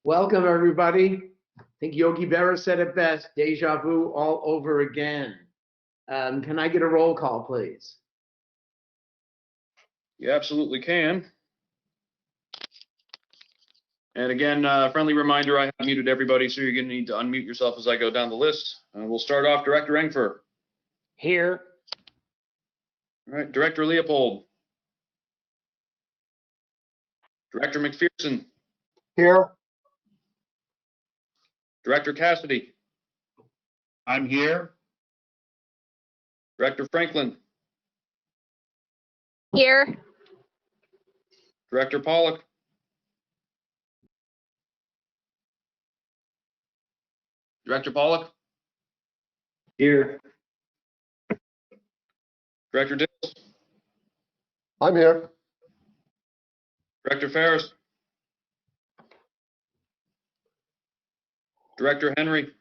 Welcome, everybody. I think Yogi Berra said it best, deja vu all over again. Can I get a roll call, please? You absolutely can. And again, friendly reminder, I have muted everybody, so you're going to need to unmute yourself as I go down the list. We'll start off Director Engfer. Here. All right, Director Leopold. Director McPherson. Here. Director Cassidy. I'm here. Director Franklin. Here. Director Pollock. Director Pollock. Here. Director Dills. I'm here. Director Ferris. Director Henry.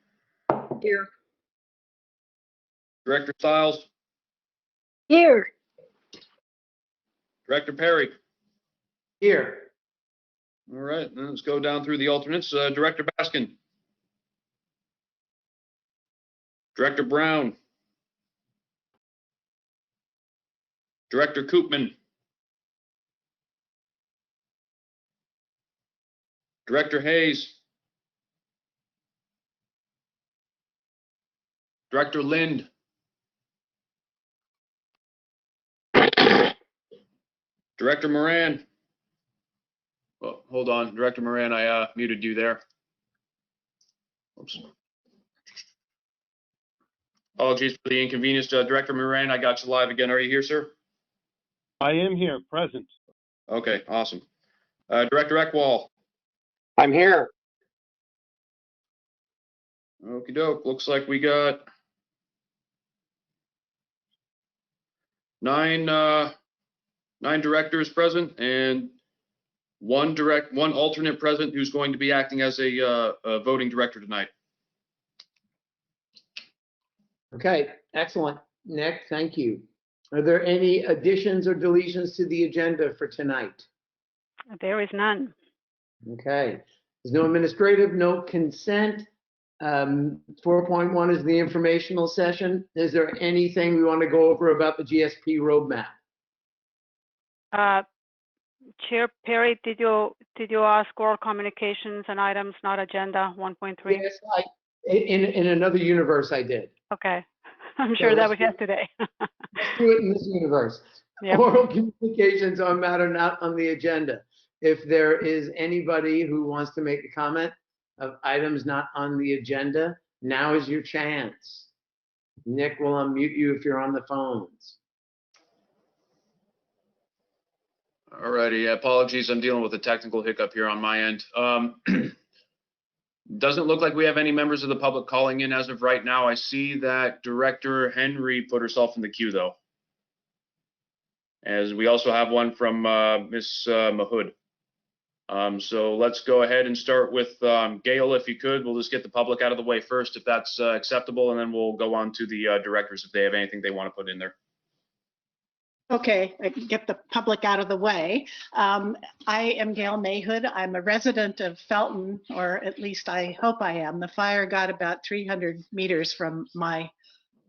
Here. Director Stiles. Here. Director Perry. Here. All right, let's go down through the alternates. Director Baskin. Director Brown. Director Koopman. Director Hayes. Director Lind. Director Moran. Oh, hold on, Director Moran, I muted you there. Oops. Apologies for the inconvenience. Director Moran, I got you live again. Are you here, sir? I am here, present. Okay, awesome. Director Eckwall. I'm here. Okie doke. Looks like we got nine directors present and one alternate present who's going to be acting as a voting director tonight. Okay, excellent. Nick, thank you. Are there any additions or deletions to the agenda for tonight? There is none. Okay, there's no administrative, no consent. 4.1 is the informational session. Is there anything we want to go over about the GSP roadmap? Chair Perry, did you ask oral communications and items not agenda 1.3? Yes, in another universe I did. Okay, I'm sure that was yesterday. Let's do it in this universe. Yep. Oral communications on matter not on the agenda. If there is anybody who wants to make a comment of items not on the agenda, now is your chance. Nick will unmute you if you're on the phones. All righty, apologies, I'm dealing with a technical hiccup here on my end. Doesn't look like we have any members of the public calling in as of right now. I see that Director Henry put herself in the queue though. As we also have one from Ms. Mahood. So let's go ahead and start with Gail, if you could. We'll just get the public out of the way first, if that's acceptable, and then we'll go on to the directors if they have anything they want to put in there. Okay, I can get the public out of the way. I am Gail Mayhood. I'm a resident of Felton, or at least I hope I am. The fire got about 300 meters from my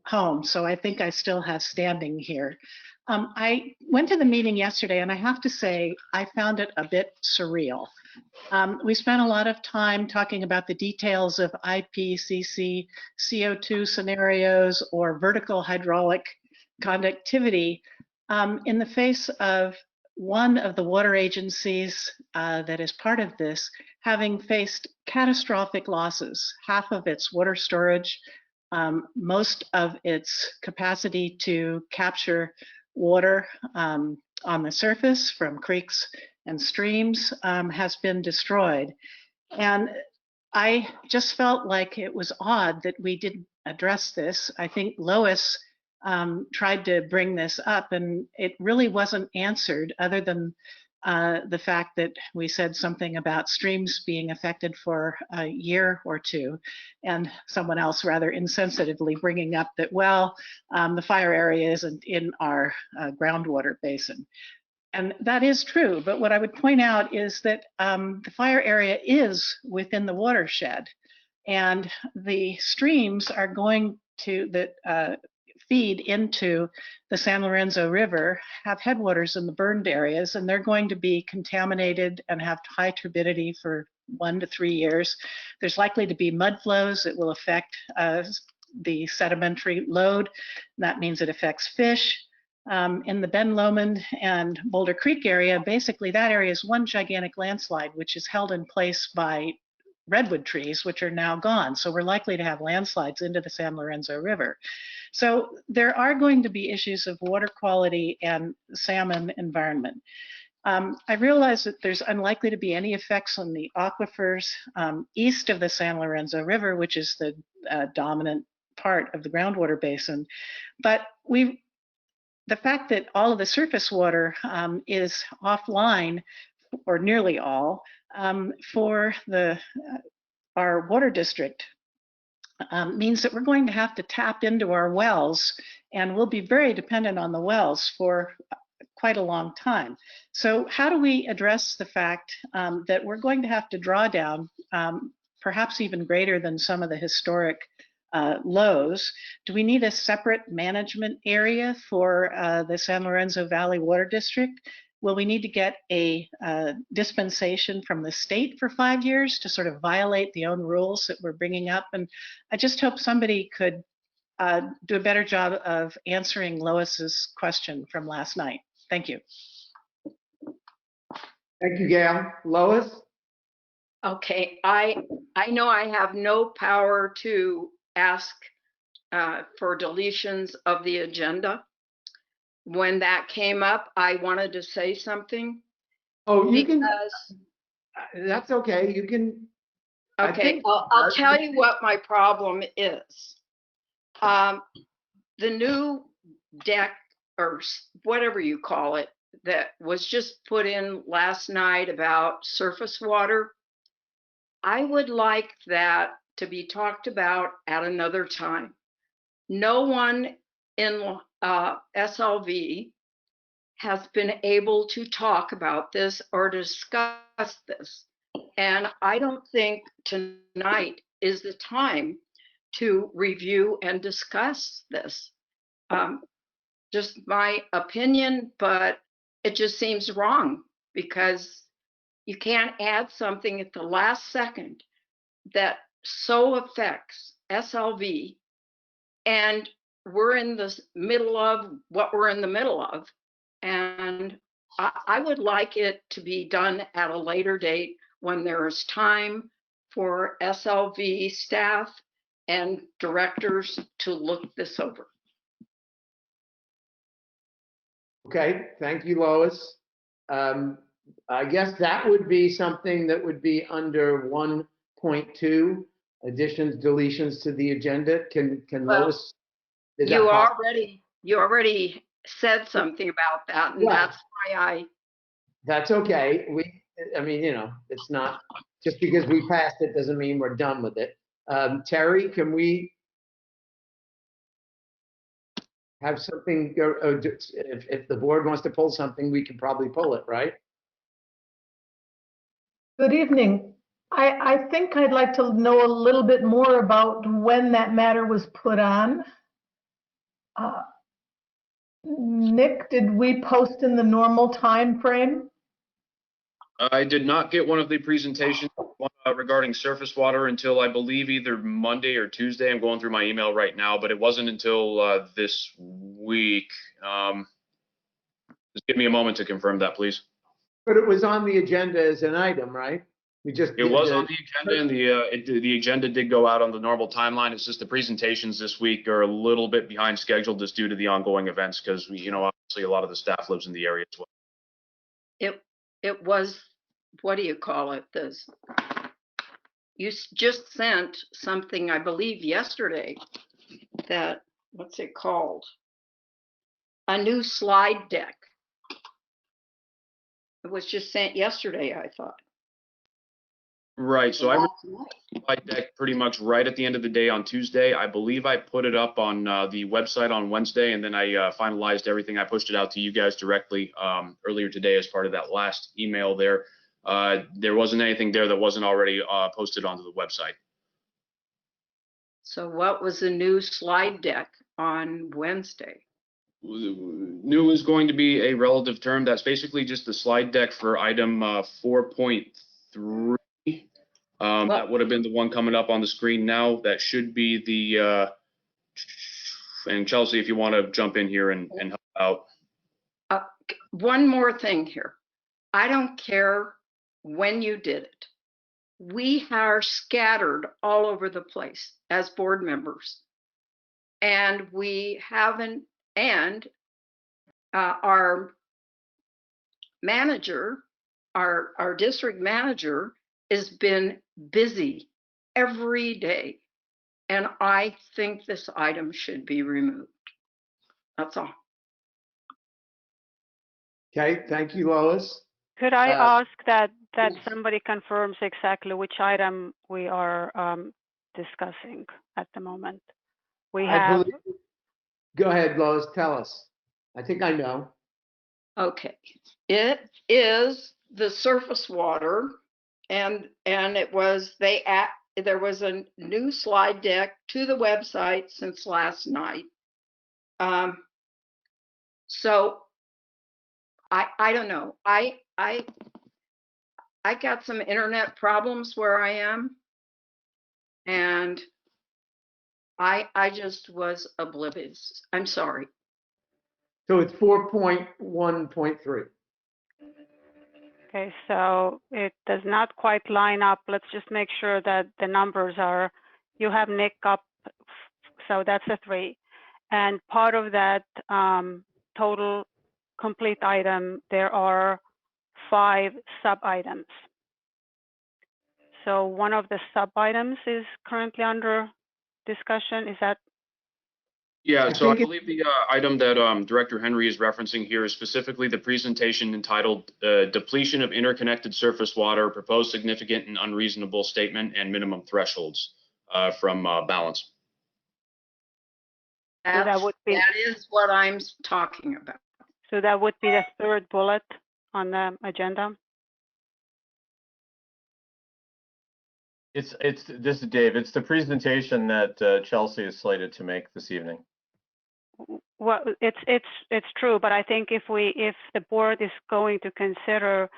home, so I think I still have standing here. I went to the meeting yesterday, and I have to say I found it a bit surreal. We spent a lot of time talking about the details of IPCC CO2 scenarios or vertical hydraulic conductivity in the face of one of the water agencies that is part of this having faced catastrophic losses, half of its water storage, most of its capacity to capture water on the surface from creeks and streams has been destroyed. And I just felt like it was odd that we didn't address this. I think Lois tried to bring this up, and it really wasn't answered other than the fact that we said something about streams being affected for a year or two, and someone else rather insensitively bringing up that, well, the fire area isn't in our groundwater basin. And that is true, but what I would point out is that the fire area is within the watershed, and the streams are going to that feed into the San Lorenzo River have headwaters in the burned areas, and they're going to be contaminated and have high turbidity for 1 to 3 years. There's likely to be mud flows that will affect the sedimentary load. That means it affects fish. In the Ben Lomond and Boulder Creek area, basically that area is one gigantic landslide, which is held in place by redwood trees, which are now gone. So we're likely to have landslides into the San Lorenzo River. So there are going to be issues of water quality and salmon environment. I realize that there's unlikely to be any effects on the aquifers east of the San Lorenzo River, which is the dominant part of the groundwater basin. But the fact that all of the surface water is offline, or nearly all, for our water district means that we're going to have to tap into our wells, and we'll be very dependent on the wells for quite a long time. So how do we address the fact that we're going to have to draw down perhaps even greater than some of the historic lows? Do we need a separate management area for the San Lorenzo Valley Water District? Will we need to get a dispensation from the state for 5 years to sort of violate the own rules that we're bringing up? And I just hope somebody could do a better job of answering Lois's question from last night. Thank you. Thank you, Gail. Lois? Okay, I know I have no power to ask for deletions of the agenda. When that came up, I wanted to say something. Oh, you can, Because, that's okay. You can. I okay, think- I'll tell you what my problem is. The new deck, or whatever you call it, that was just put in last night about surface water, I would like that to be talked about at another time. No one in SLV has been able to talk about this or discuss this. And I don't think tonight is the time to review and discuss this. Just my opinion, but it just seems wrong, because you can't add something at the last second that so affects SLV, and we're in the middle of what we're in the middle of. And I would like it to be done at a later date when there is time for SLV staff and directors to look this over. Okay, thank you, Lois. I guess that would be something that would be under 1.2, additions, deletions to the agenda. Can Well, Lois? is that You possible? already said something about that, and Yeah. that's why That's okay. I mean, it's not, just because we passed it doesn't mean we're done with it. Terry, can we have something, if the board wants to pull something, we can probably pull it, right? Good evening. I think I'd like to know a little bit more about when that matter was put on. Nick, did we post in the normal time frame? I did not get one of the presentations regarding surface water until I believe either Monday or Tuesday. I'm going through my email right now, but it wasn't until this week. Just give me a moment to confirm that, please. But it was on the agenda as an item, right? We just. It was on the agenda, and the agenda did go out on the normal timeline. It's just the presentations this week are a little bit behind schedule just due to the ongoing events, because obviously a lot of the staff lives in the area as well. it was, what do you call it? You just sent something, I believe, yesterday that, what's it called? A new slide deck. It was just sent yesterday, I thought. Right, so I last received night. the slide deck pretty much right at the end of the day on Tuesday. I believe I put it up on the website on Wednesday, and then I finalized everything. I pushed it out to you guys directly earlier today as part of that last email there. There wasn't anything there that wasn't already posted onto the website. So what was the new slide deck on Wednesday? New is going to be a relative term. That's basically just the slide deck for item 4.3. That would have been the one coming up on the screen now. That should be the, and Chelsea, if you want to jump in here and help out. One more thing here. I don't care when you did it. We are scattered all over the place as board members. And we haven't, and our manager, our district manager has been busy every day. And I think this item should be removed. That's all. Okay, thank you, Lois. Could I Uh, ask that yes. somebody confirms exactly which item we are discussing at the moment? We I have, believe, go ahead, Lois, tell us. I think I know. Okay, it is the surface water, and it was there was a new slide deck to the website since last night. So I don't know. I got some internet problems where I am, and I just was oblivious. I'm sorry. So it's 4.1.3. okay, so it does not quite line up. Let's just make sure that the numbers are, you have Nick up, so that's a 3. And part of that total complete item, there are 5 sub-items. So one of the sub-items is currently under discussion. Is that? Yeah, so I think it- believe the item that Director Henry is referencing here is specifically the presentation entitled Depletion of Interconnected Surface Water, Proposed Significant and Unreasonable Statement and Minimum Thresholds from Balance. So that would be, That is what I'm talking about. so that would be the 3rd bullet on the agenda. This is Dave. It's the presentation that Chelsea is slated to make this evening. Well, it's true, but I think if the board is going to consider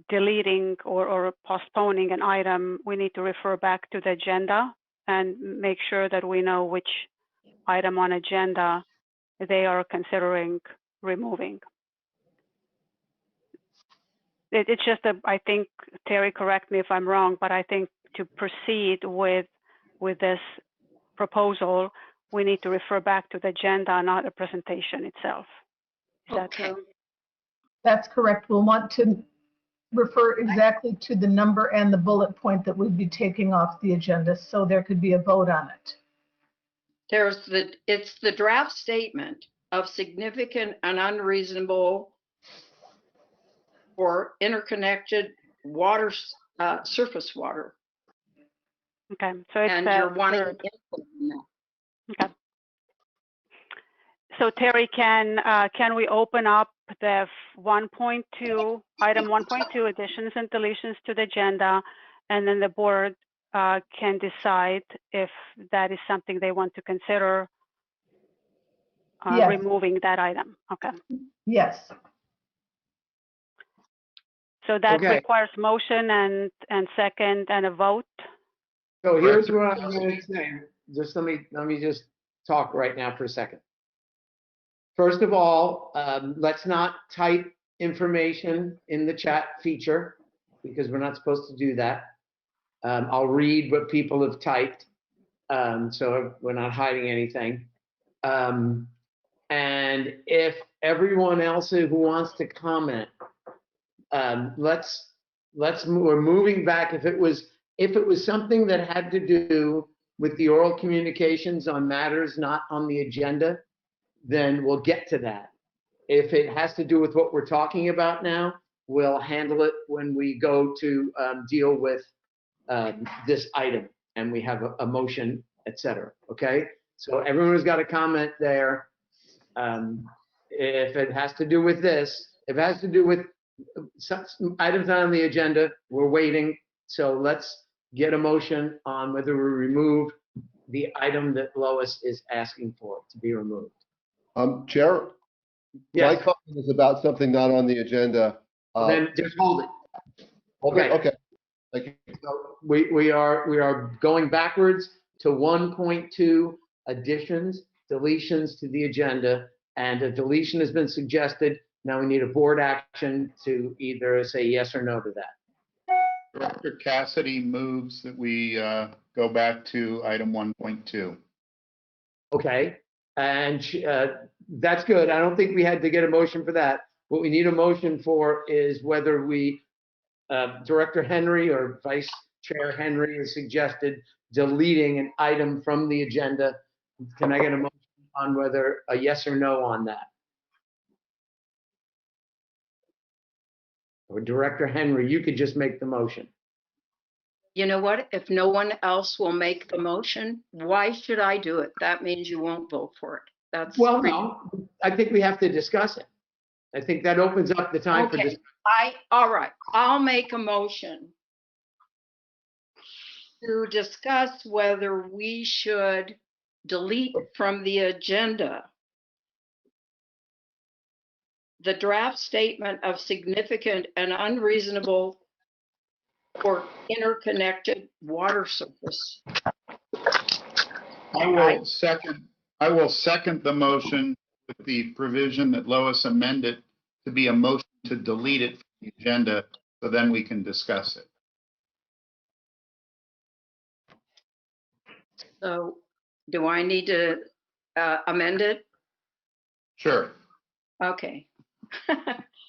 deleting or postponing an item, we need to refer back to the agenda and make sure that we know which item on agenda they are considering removing. It's just I think, Terry, correct me if I'm wrong, but I think to proceed with this proposal, we need to refer back to the agenda, not a presentation itself. Is that Okay. true? That's correct. We'll want to refer exactly to the number and the bullet point that we'd be taking off the agenda, so there could be a vote on it. It's the draft statement of significant and unreasonable or interconnected water, surface water. Okay, so it's And you're wanting 3rd. input on that. Okay. So Terry, can we open up the 1.2, item 1.2, additions and deletions to the agenda, and then the board can decide if that is something they want to consider Yes. removing that item. Okay. Yes. So that Okay. requires motion and second and a vote. So here's what I'm going to say. Just let me just talk right now for a second. First of all, let's not type information in the chat feature because we're not supposed to do that. I'll read what people have typed, so we're not hiding anything. And if everyone else who wants to comment, we're moving back. If it was something that had to do with the oral communications on matters not on the agenda, then we'll get to that. If it has to do with what we're talking about now, we'll handle it when we go to deal with this item and we have a motion, et cetera, okay? So everyone who's got a comment there, if it has to do with this, if it has to do with some items on the agenda, we're waiting. So let's get a motion on whether we remove the item that Lois is asking for to be removed. Chair, my Yes, comment is about something not on the agenda. then just hold it. Okay. Okay, thank you. So we are going backwards to 1.2 additions, deletions to the agenda, and a deletion has been suggested. Now we need a board action to either say yes or no to that. Director Cassidy moves that we go back to item 1.2. Okay, and that's good. I don't think we had to get a motion for that. What we need a motion for is whether we, Director Henry or Vice Chair Henry has suggested deleting an item from the agenda. Can I get a motion on whether a yes or no on that? Or Director Henry, you could just make the motion. You know what? If no one else will make the motion, why should I do it? That means you won't vote for it. That's Well, no, I think we have to discuss it. I think that opens up the time for okay. discussion. All right, I'll make a motion to discuss whether we should delete from the agenda the draft statement of significant and unreasonable or interconnected water surface. I will second the motion with the provision that Lois amended to be a motion to delete it from the agenda, so then we can discuss it. So do I need to amend it? Sure. Okay.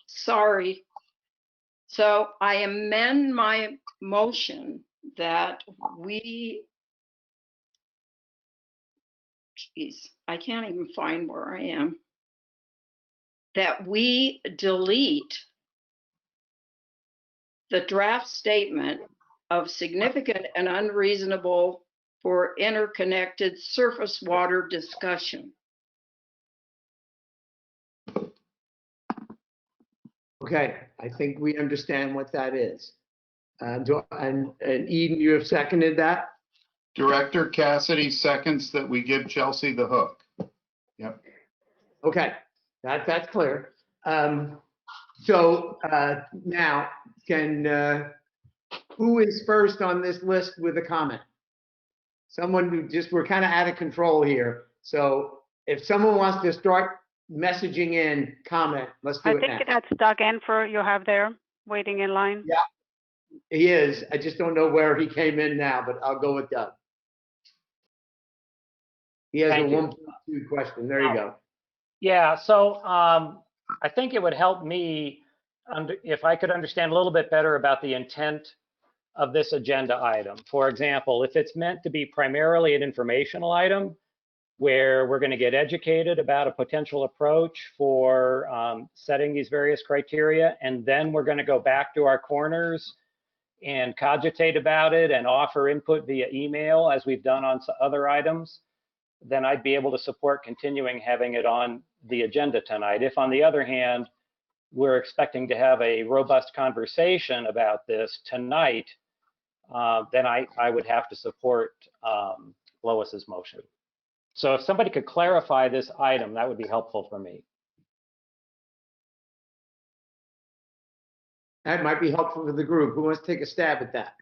Sorry. So I amend my motion that we, geez, I can't even find where I am. That we delete the draft statement of significant and unreasonable for interconnected surface water discussion. Okay, I think we understand what that is. And Eden, you have seconded that? Director Cassidy seconds that we give Chelsea the hook. Yep. Okay, that's clear. So now, who is first on this list with a comment? Someone who we're kind of out of control here. So if someone wants to start messaging in comment, let's do it now. I think that's Doug Enfer you have there waiting in line. Yeah, he is. I just don't know where he came in now, but I'll go with Doug. He has a 1.2 question. There you go. Yeah, so I think it would help me if I could understand a little bit better about the intent of this agenda item. For example, if it's meant to be primarily an informational item where we're going to get educated about a potential approach for setting these various criteria, and then we're going to go back to our corners and cogitate about it and offer input via email as we've done on other items, then I'd be able to support continuing having it on the agenda tonight. If, on the other hand, we're expecting to have a robust conversation about this tonight, then I would have to support Lois's motion. So if somebody could clarify this item, that would be helpful for me. That might be helpful for the group. Who wants to take a stab at that?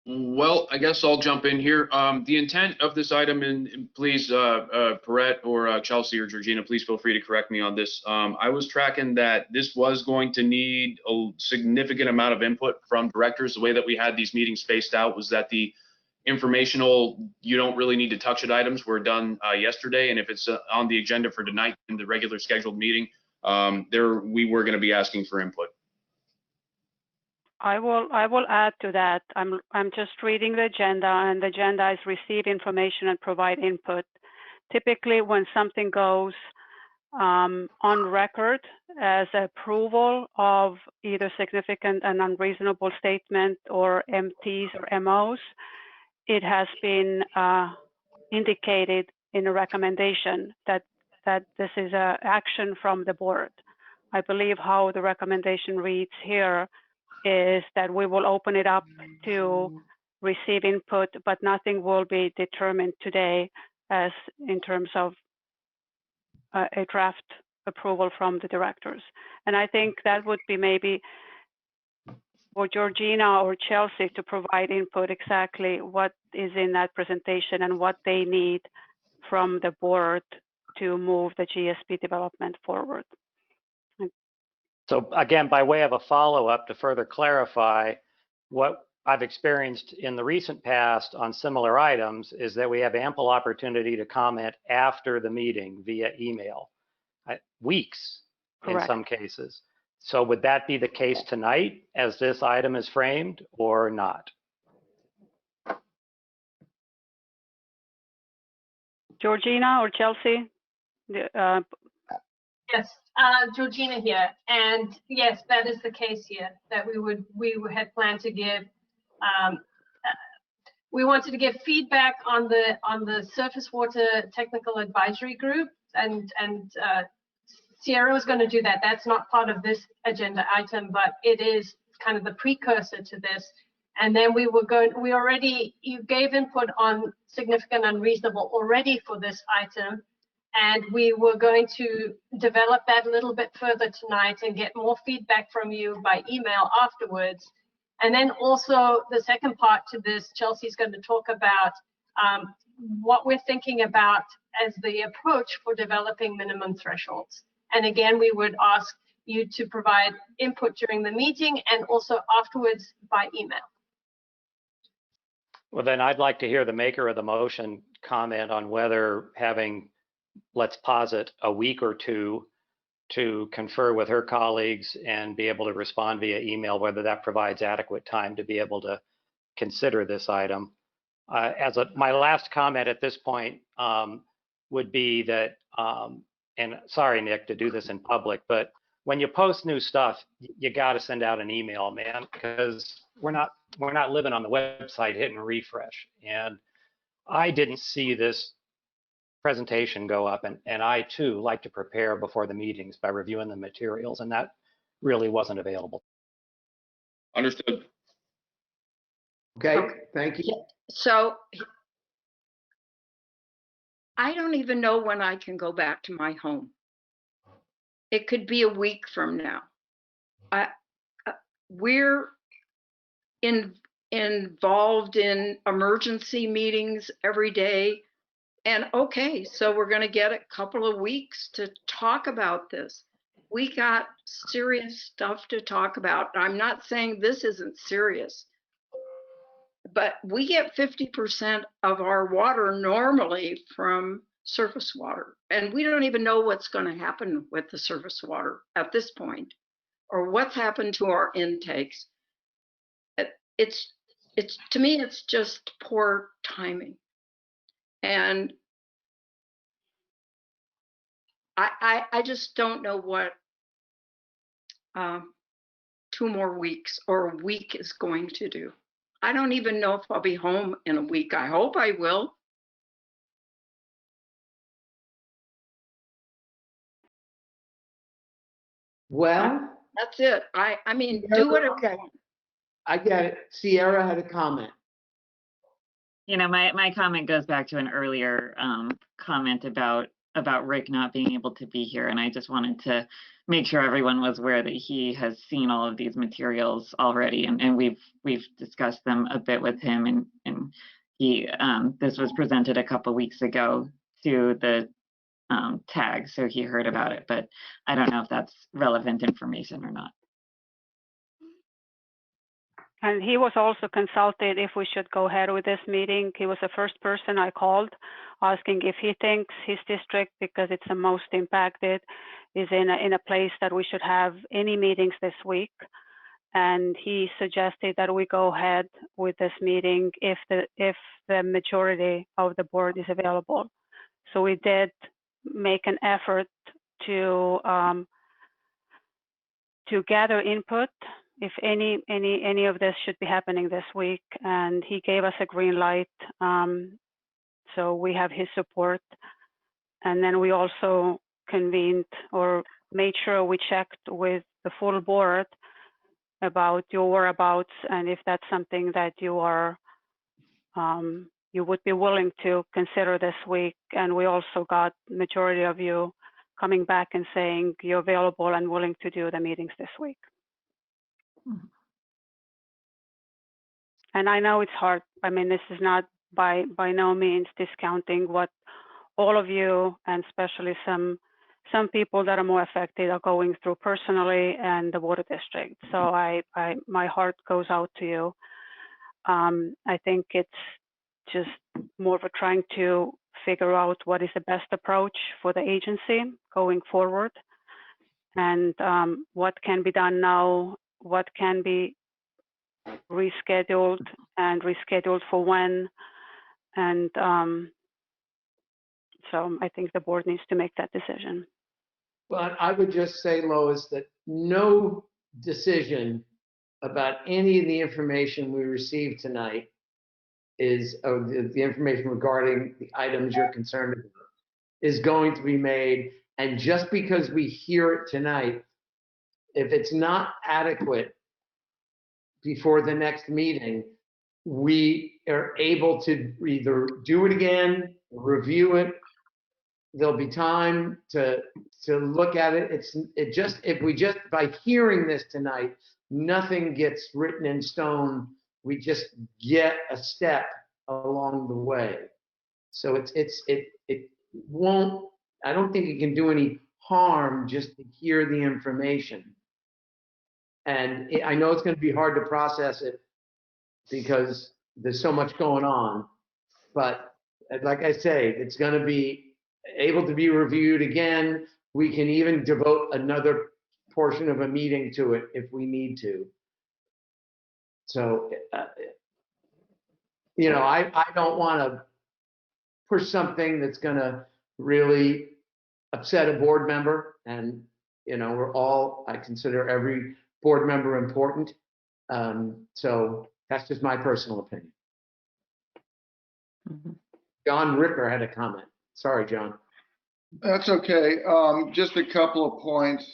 Well, I guess I'll jump in here. The intent of this item, and please, Perrette or Chelsea or Georgina, please feel free to correct me on this. I was tracking that this was going to need a significant amount of input from directors. The way that we had these meetings spaced out was that the informational, you don't really need to touch it items were done yesterday. And if it's on the agenda for tonight in the regular scheduled meeting, we were going to be asking for input. I will add to that. I'm just reading the agenda, and the agenda is receive information and provide input. Typically, when something goes on record as approval of either significant and unreasonable statement or MTs or MOs. It has been indicated in a recommendation that this is an action from the board. I believe how the recommendation reads here is that we will open it up to receive input, but nothing will be determined today as in terms of a draft approval from the directors. And I think that would be maybe for Georgina or Chelsea to provide input exactly what is in that presentation and what they need from the board to move the GSP development forward. So again, by way of a follow-up to further clarify, what I've experienced in the recent past on similar items is that we have ample opportunity to comment after the meeting via email, weeks in Correct. some cases. So would that be the case tonight as this item is framed or not? Georgina or Chelsea? Yes, Georgina here, and yes, that is the case here. That we had planned to give. We wanted to give feedback on the surface water technical advisory group, and Sierra was going to do that. That's not part of this agenda item, but it is kind of the precursor to this. And then you gave input on significant unreasonable already for this item. And we were going to develop that a little bit further tonight and get more feedback from you by email afterwards. And then also the second part to this, Chelsea's going to talk about what we're thinking about as the approach for developing minimum thresholds. And again, we would ask you to provide input during the meeting and also afterwards by email. Well, then I'd like to hear the maker of the motion comment on whether having, let's posit, a week or two to confer with her colleagues and be able to respond via email, whether that provides adequate time to be able to consider this item. My last comment at this point would be that, and sorry, Nick, to do this in public, but when you post new stuff, you got to send out an email, man, because we're not living on the website hitting refresh. And I didn't see this presentation go up, and I too like to prepare before the meetings by reviewing the materials, and that really wasn't available. Understood. Okay, thank you. So I don't even know when I can go back to my home. It could be a week from now. We're involved in emergency meetings every day. And okay, so we're going to get a couple of weeks to talk about this. We got serious stuff to talk about. I'm not saying this isn't serious, but we get 50% of our water normally from surface water. And we don't even know what's going to happen with the surface water at this point, or what's happened to our intakes. It's to me, it's just poor timing. And I just don't know what 2 more weeks or a week is going to do. I don't even know if I'll be home in a week. I hope I will. Well, That's it. I mean, do whatever you want. I get it. Sierra had a comment. You know, my comment goes back to an earlier comment about Rick not being able to be here, and I just wanted to make sure everyone was aware that he has seen all of these materials already, and we've discussed them a bit with him, and he this was presented a couple weeks ago to the tag, so he heard about it, but I don't know if that's relevant information or not. And he was also consulted if we should go ahead with this meeting. He was the first person I called asking if he thinks his district, because it's the most impacted, is in a place that we should have any meetings this week. And he suggested that we go ahead with this meeting if the majority of the board is available. So we did make an effort to gather input if any of this should be happening this week, and he gave us a green light. So we have his support. And then we also convened or made sure we checked with the full board about your whereabouts and if that's something that you are you would be willing to consider this week. And we also got majority of you coming back and saying you're available and willing to do the meetings this week. And I know it's hard. I mean, this is not by no means discounting what all of you, and especially some people that are more affected, are going through personally, and the water district. So my heart goes out to you. I think it's just more of a trying to figure out what is the best approach for the agency going forward, and what can be done now, what can be rescheduled, and rescheduled for when. And so I think the board needs to make that decision. Well, I would just say, Lois, that no decision about any of the information we received tonight is, the information regarding the items you're concerned about, is going to be made. And just because we hear it tonight, if it's not adequate before the next meeting, we are able to either do it again, review it. There'll be time to look at it. If we just, by hearing this tonight, nothing gets written in stone. We just get a step along the way. So it won't, I don't think it can do any harm just to hear the information. And I know it's going to be hard to process it because there's so much going on, but like I say, it's going to be able to be reviewed again. We can even devote another portion of a meeting to it if we need to. So, you know, I don't want to push something that's going to really upset a board member. And, you know, I consider every board member important. So that's just my personal opinion. John Ricker had a comment. Sorry, John. That's okay. Just a couple of points.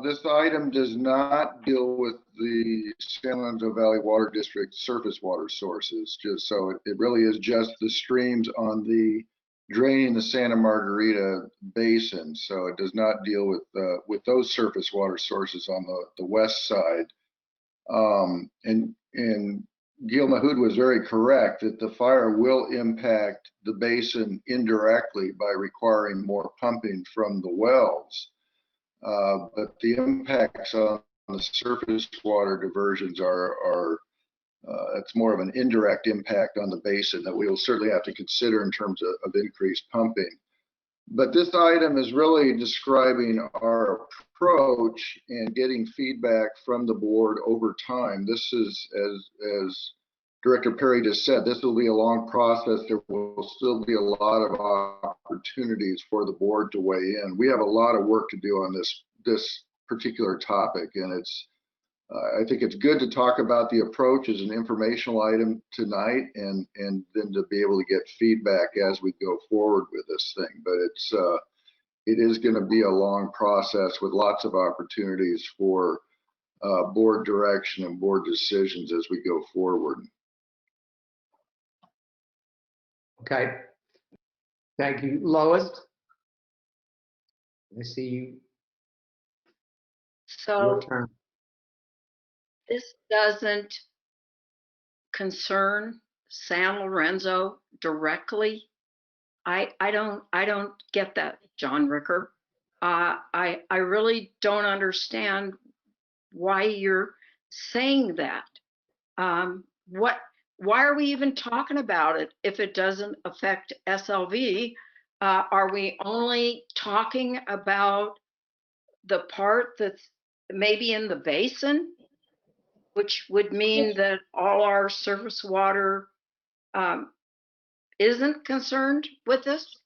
This item does not deal with the San Lorenzo Valley Water District surface water sources. Just so it really is just the streams on the draining the Santa Margarita Basin. So it does not deal with those surface water sources on the west side. And Gil Mahood was very correct that the fire will impact the basin indirectly by requiring more pumping from the wells. But the impacts on the surface water diversions it's more of an indirect impact on the basin that we will certainly have to consider in terms of increased pumping. But this item is really describing our approach and getting feedback from the board over time. This is, as Director Perry just said, this will be a long process. There will still be a lot of opportunities for the board to weigh in. We have a lot of work to do on this particular topic, and I think it's good to talk about the approach as an informational item tonight, and then to be able to get feedback as we go forward with this thing. But it is going to be a long process with lots of opportunities for board direction and board decisions as we go forward. Okay. Thank you. Lois? I see you. Your So turn. this doesn't concern San Lorenzo directly. I don't get that, John Ricker. I really don't understand why you're saying that. Why are we even talking about it if it doesn't affect SLV? Are we only talking about the part that's maybe in the basin, which would mean that all our surface water isn't concerned with this?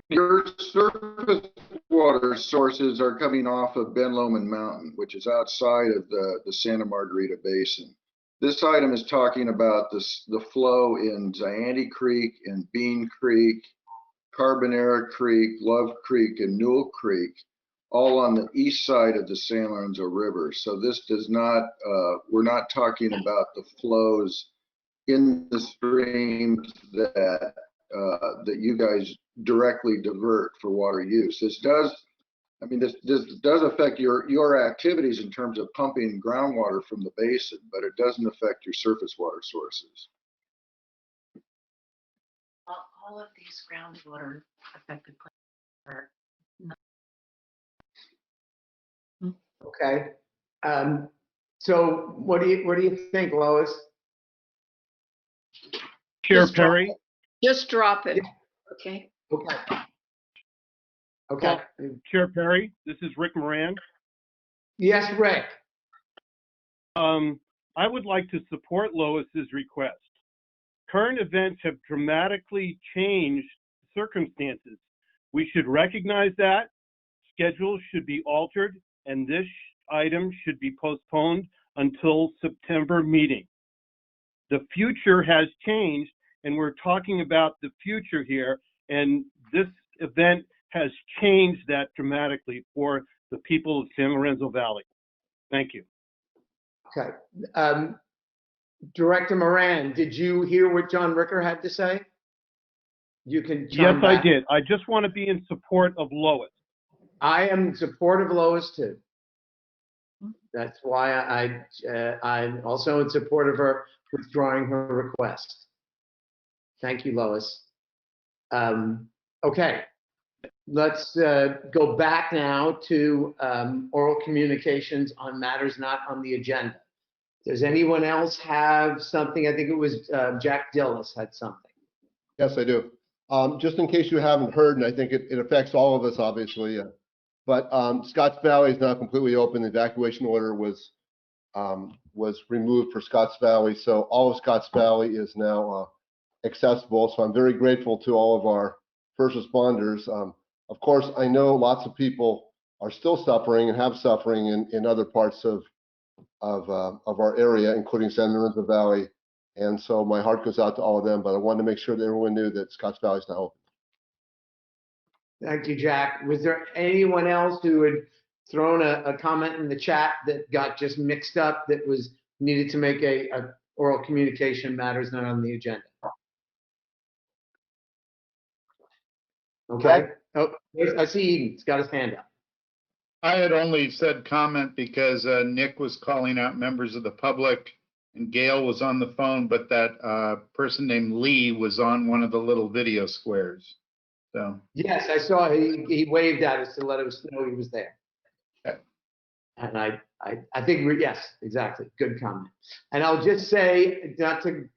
Your surface water sources are coming off of Ben Lomond Mountain, which is outside of the Santa Margarita Basin. This item is talking about the flow in Zayante Creek and Bean Creek, Carbonera Creek, Love Creek, and Newell Creek, all on the east side of the San Lorenzo River. So this does not, we're not talking about the flows in the streams that you guys directly divert for water use. This does, I mean, this does affect your activities in terms of pumping groundwater from the basin, but it doesn't affect your surface water sources. All of these groundwater affected places are not. Okay. So what do you think, Lois? Chair Just drop Perry, Just drop it. Okay. Okay. Okay. Chair Perry, this is Rick Moran. Yes, Rick. I would like to support Lois's request. Current events have dramatically changed circumstances. We should recognize that. Schedules should be altered, and this item should be postponed until September meeting. The future has changed, and we're talking about the future here, and this event has changed that dramatically for the people of San Lorenzo Valley. Thank you. Okay. Director Moran, did you hear what John Ricker had to say? You can chime Yes, I back. did. I just want to be in support of Lois. I am in support of Lois too. That's why I'm also in support of her withdrawing her request. Thank you, Lois. Okay, let's go back now to oral communications on matters not on the agenda. Does anyone else have something? I think it was Jack Dillis had something. Yes, I do. Just in case you haven't heard, and I think it affects all of us, obviously, but Scotts Valley is now completely open. The evacuation order was removed for Scotts Valley, so all of Scotts Valley is now accessible. So I'm very grateful to all of our first responders. Of course, I know lots of people are still suffering and have suffering in other parts of our area, including San Lorenzo Valley. And so my heart goes out to all of them, but I wanted to make sure that everyone knew that Scotts Valley is now open. Thank you, Jack. Was there anyone else who had thrown a comment in the chat that got just mixed up that was needed to make a oral communication matters not on the agenda? Okay. Oh, I see Eden's got his hand up. I had only said comment because Nick was calling out members of the public and Gail was on the phone, but that person named Lee was on one of the little video squares. So Yes, I saw he waved at us to let us know he was there. Okay. And I think, yes, exactly. Good comment. And I'll just say, not to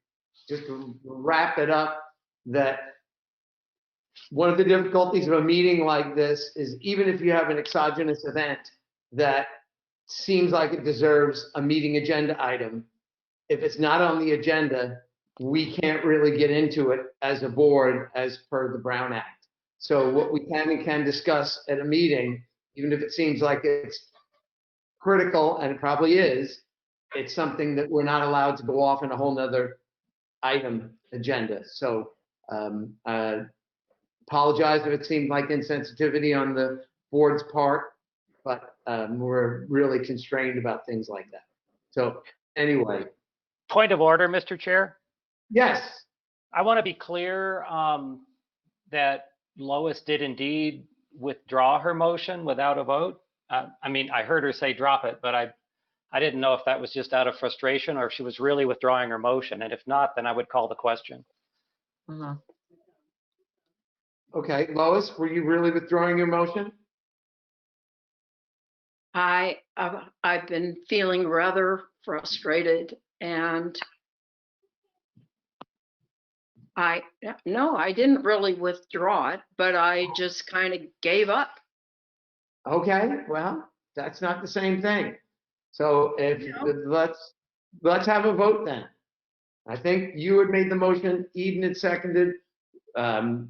just wrap it up, that one of the difficulties of a meeting like this is even if you have an exogenous event that seems like it deserves a meeting agenda item, if it's not on the agenda, we can't really get into it as a board as per the Brown Act. So what we can and can discuss at a meeting, even if it seems like it's critical, and it probably is, it's something that we're not allowed to go off in a whole nother item agenda. So apologize if it seemed like insensitivity on the board's part, but we're really constrained about things like that. So anyway. Point of order, Mr. Chair. Yes. I want to be clear that Lois did indeed withdraw her motion without a vote. I mean, I heard her say drop it, but I didn't know if that was just out of frustration or if she was really withdrawing her motion. And if not, then I would call the question. Okay, Lois, were you really withdrawing your motion? I've been feeling rather frustrated, and no, I didn't really withdraw it, but I just kind of gave up. Okay, well, that's not the same thing. So if let's have a vote then. I think you had made the motion, Eden had seconded.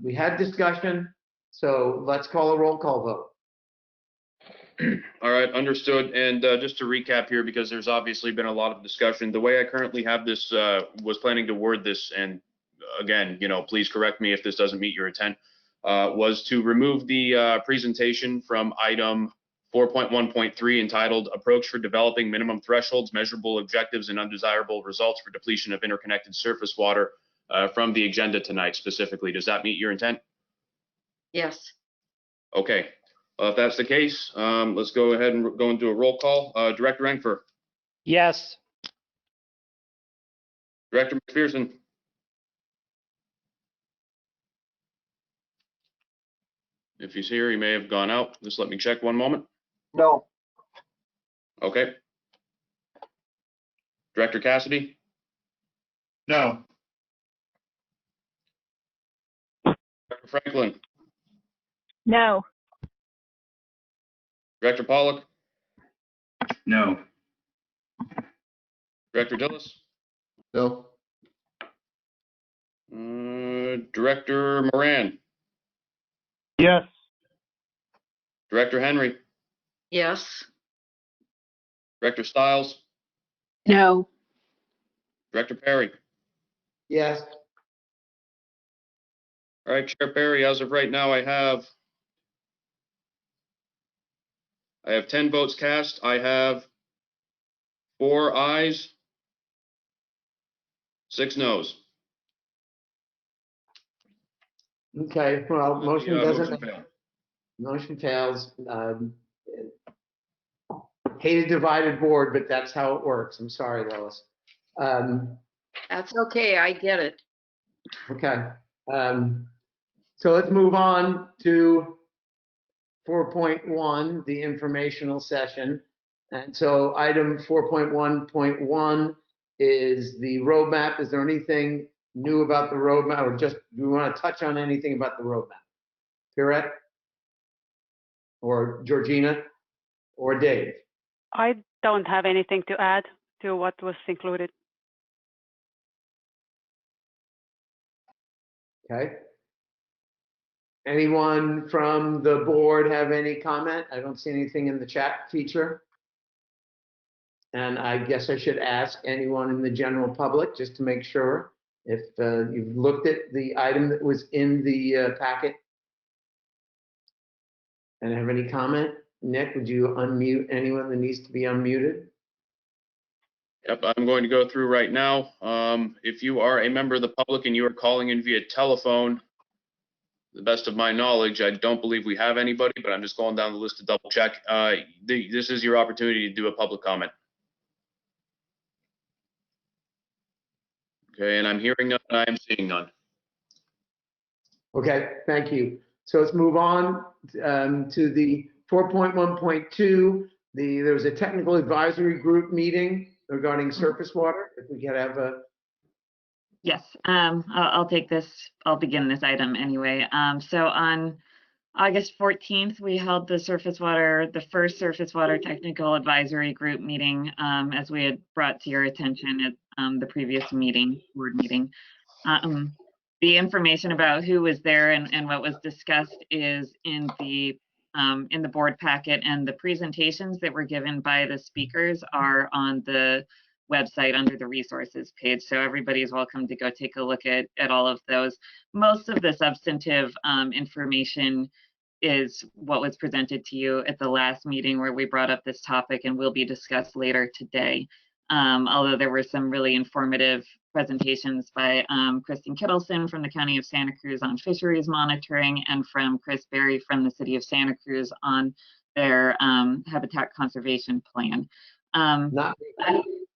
We had discussion. So let's call a roll call vote. All right, understood. And just to recap here, because there's obviously been a lot of discussion, the way I currently have this, was planning to word this, and again, please correct me if this doesn't meet your intent, was to remove the presentation from item 4.1.3 entitled Approach for Developing Minimum Thresholds, Measurable Objectives, and Undesirable Results for Depletion of Interconnected Surface Water from the agenda tonight specifically. Does that meet your intent? Yes. Okay. If that's the case, let's go ahead and go into a roll call. Director Engfer, Yes. Director McPherson, if he's here, he may have gone out. Just let me check one moment. No. Okay. Director Cassidy, No. Director Franklin, No. Director Pollock, No. Director Dillis, No. Director Moran, Yes. Director Henry, Yes. Director Stiles, No. Director Perry. Yes. All right, Chair Perry, as of right now, I have 10 votes cast. I have 4 ayes, 6 noes. Okay, well, motion doesn't, failed. motion fails. Hate a divided board, but that's how it works. I'm sorry, Lois. That's okay. I get it. Okay. So let's move on to 4.1, the informational session. And so item 4.1.1 is the roadmap. Is there anything new about the roadmap, or just, do we want to touch on anything about the roadmap? Pierrette? Or Georgina? Or Dave? I don't have anything to add to what was included. Okay. Anyone from the board have any comment? I don't see anything in the chat feature. And I guess I should ask anyone in the general public, just to make sure, if you've looked at the item that was in the packet and have any comment. Nick, would you unmute anyone that needs to be unmuted? Yep, I'm going to go through right now. If you are a member of the public and you are calling in via telephone, to the best of my knowledge, I don't believe we have anybody, but I'm just going down the list to double check. This is your opportunity to do a public comment. Okay, and I'm hearing none, and I am seeing none. Okay, thank you. So let's move on to the 4.1.2. There was a technical advisory group meeting regarding surface water. If we could have a. Yes, I'll take this. I'll begin this item anyway. So on August 14th, we held the first surface water technical advisory group meeting, as we had brought to your attention at the previous board meeting. The information about who was there and what was discussed is in the board packet, and the presentations that were given by the speakers are on the website under the resources page. So everybody is welcome to go take a look at all of those. Most of the substantive information is what was presented to you at the last meeting where we brought up this topic and will be discussed later today. Although there were some really informative presentations by Kristen Kittleson from the County of Santa Cruz on fisheries monitoring, and from Chris Berry from the City of Santa Cruz on their habitat conservation plan.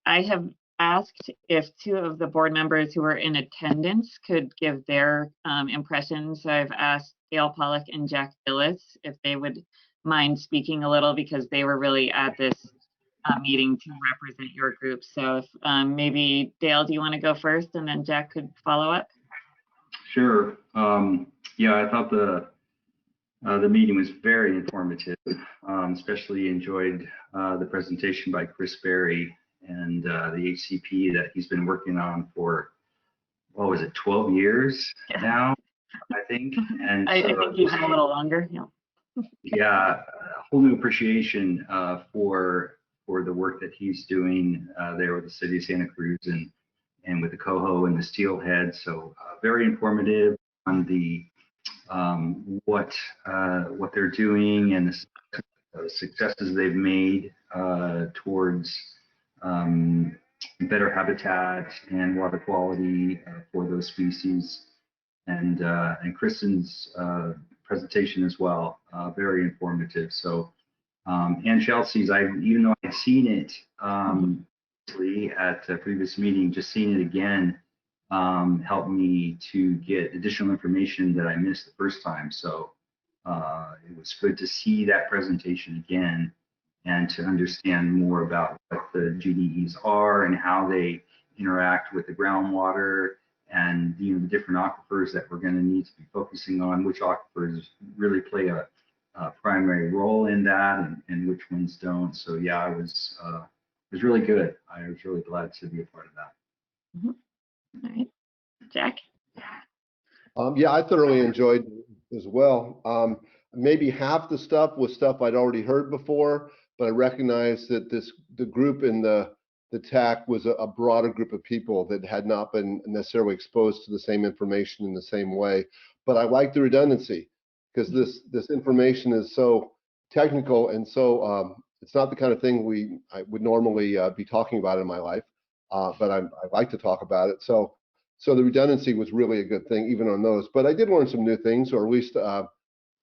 I have asked if 2 of the board members who are in attendance could give their impressions. So I've asked Gail Pollock and Jack Dillis if they would mind speaking a little, because they were really at this meeting to represent your group. So if maybe Dale, do you want to go first, and then Jack could follow up? Sure. Yeah, I thought the meeting was very informative. Especially enjoyed the presentation by Chris Berry and the HCP that he's been working on for, what was it, 12 years now? I think. And I think even a little longer. Yeah. Yeah, a whole new appreciation for the work that he's doing there with the city of Santa Cruz and with the coho and the steelhead. So very informative on the what they're doing and the successes they've made towards better habitat and water quality for those species. And Kristen's presentation as well, very informative. So, and Chelsea's, even though I'd seen it at a previous meeting, just seeing it again helped me to get additional information that I missed the first time. So it was good to see that presentation again and to understand more about what the GDEs are and how they interact with the groundwater and the different aquifers that we're going to need to be focusing on, which aquifers really play a primary role in that and which ones don't. So yeah, it was really good. I was really glad to be a part of that. Mm-hmm. All right, Jack. Yeah, I thoroughly enjoyed it as well. Maybe half the stuff was stuff I'd already heard before, but I recognized that the group in the TAC was a broader group of people that had not been necessarily exposed to the same information in the same way. But I like the redundancy because this information is so technical and so it's not the kind of thing I would normally be talking about in my life, but I like to talk about it. So the redundancy was really a good thing, even on those. But I did learn some new things, or at least I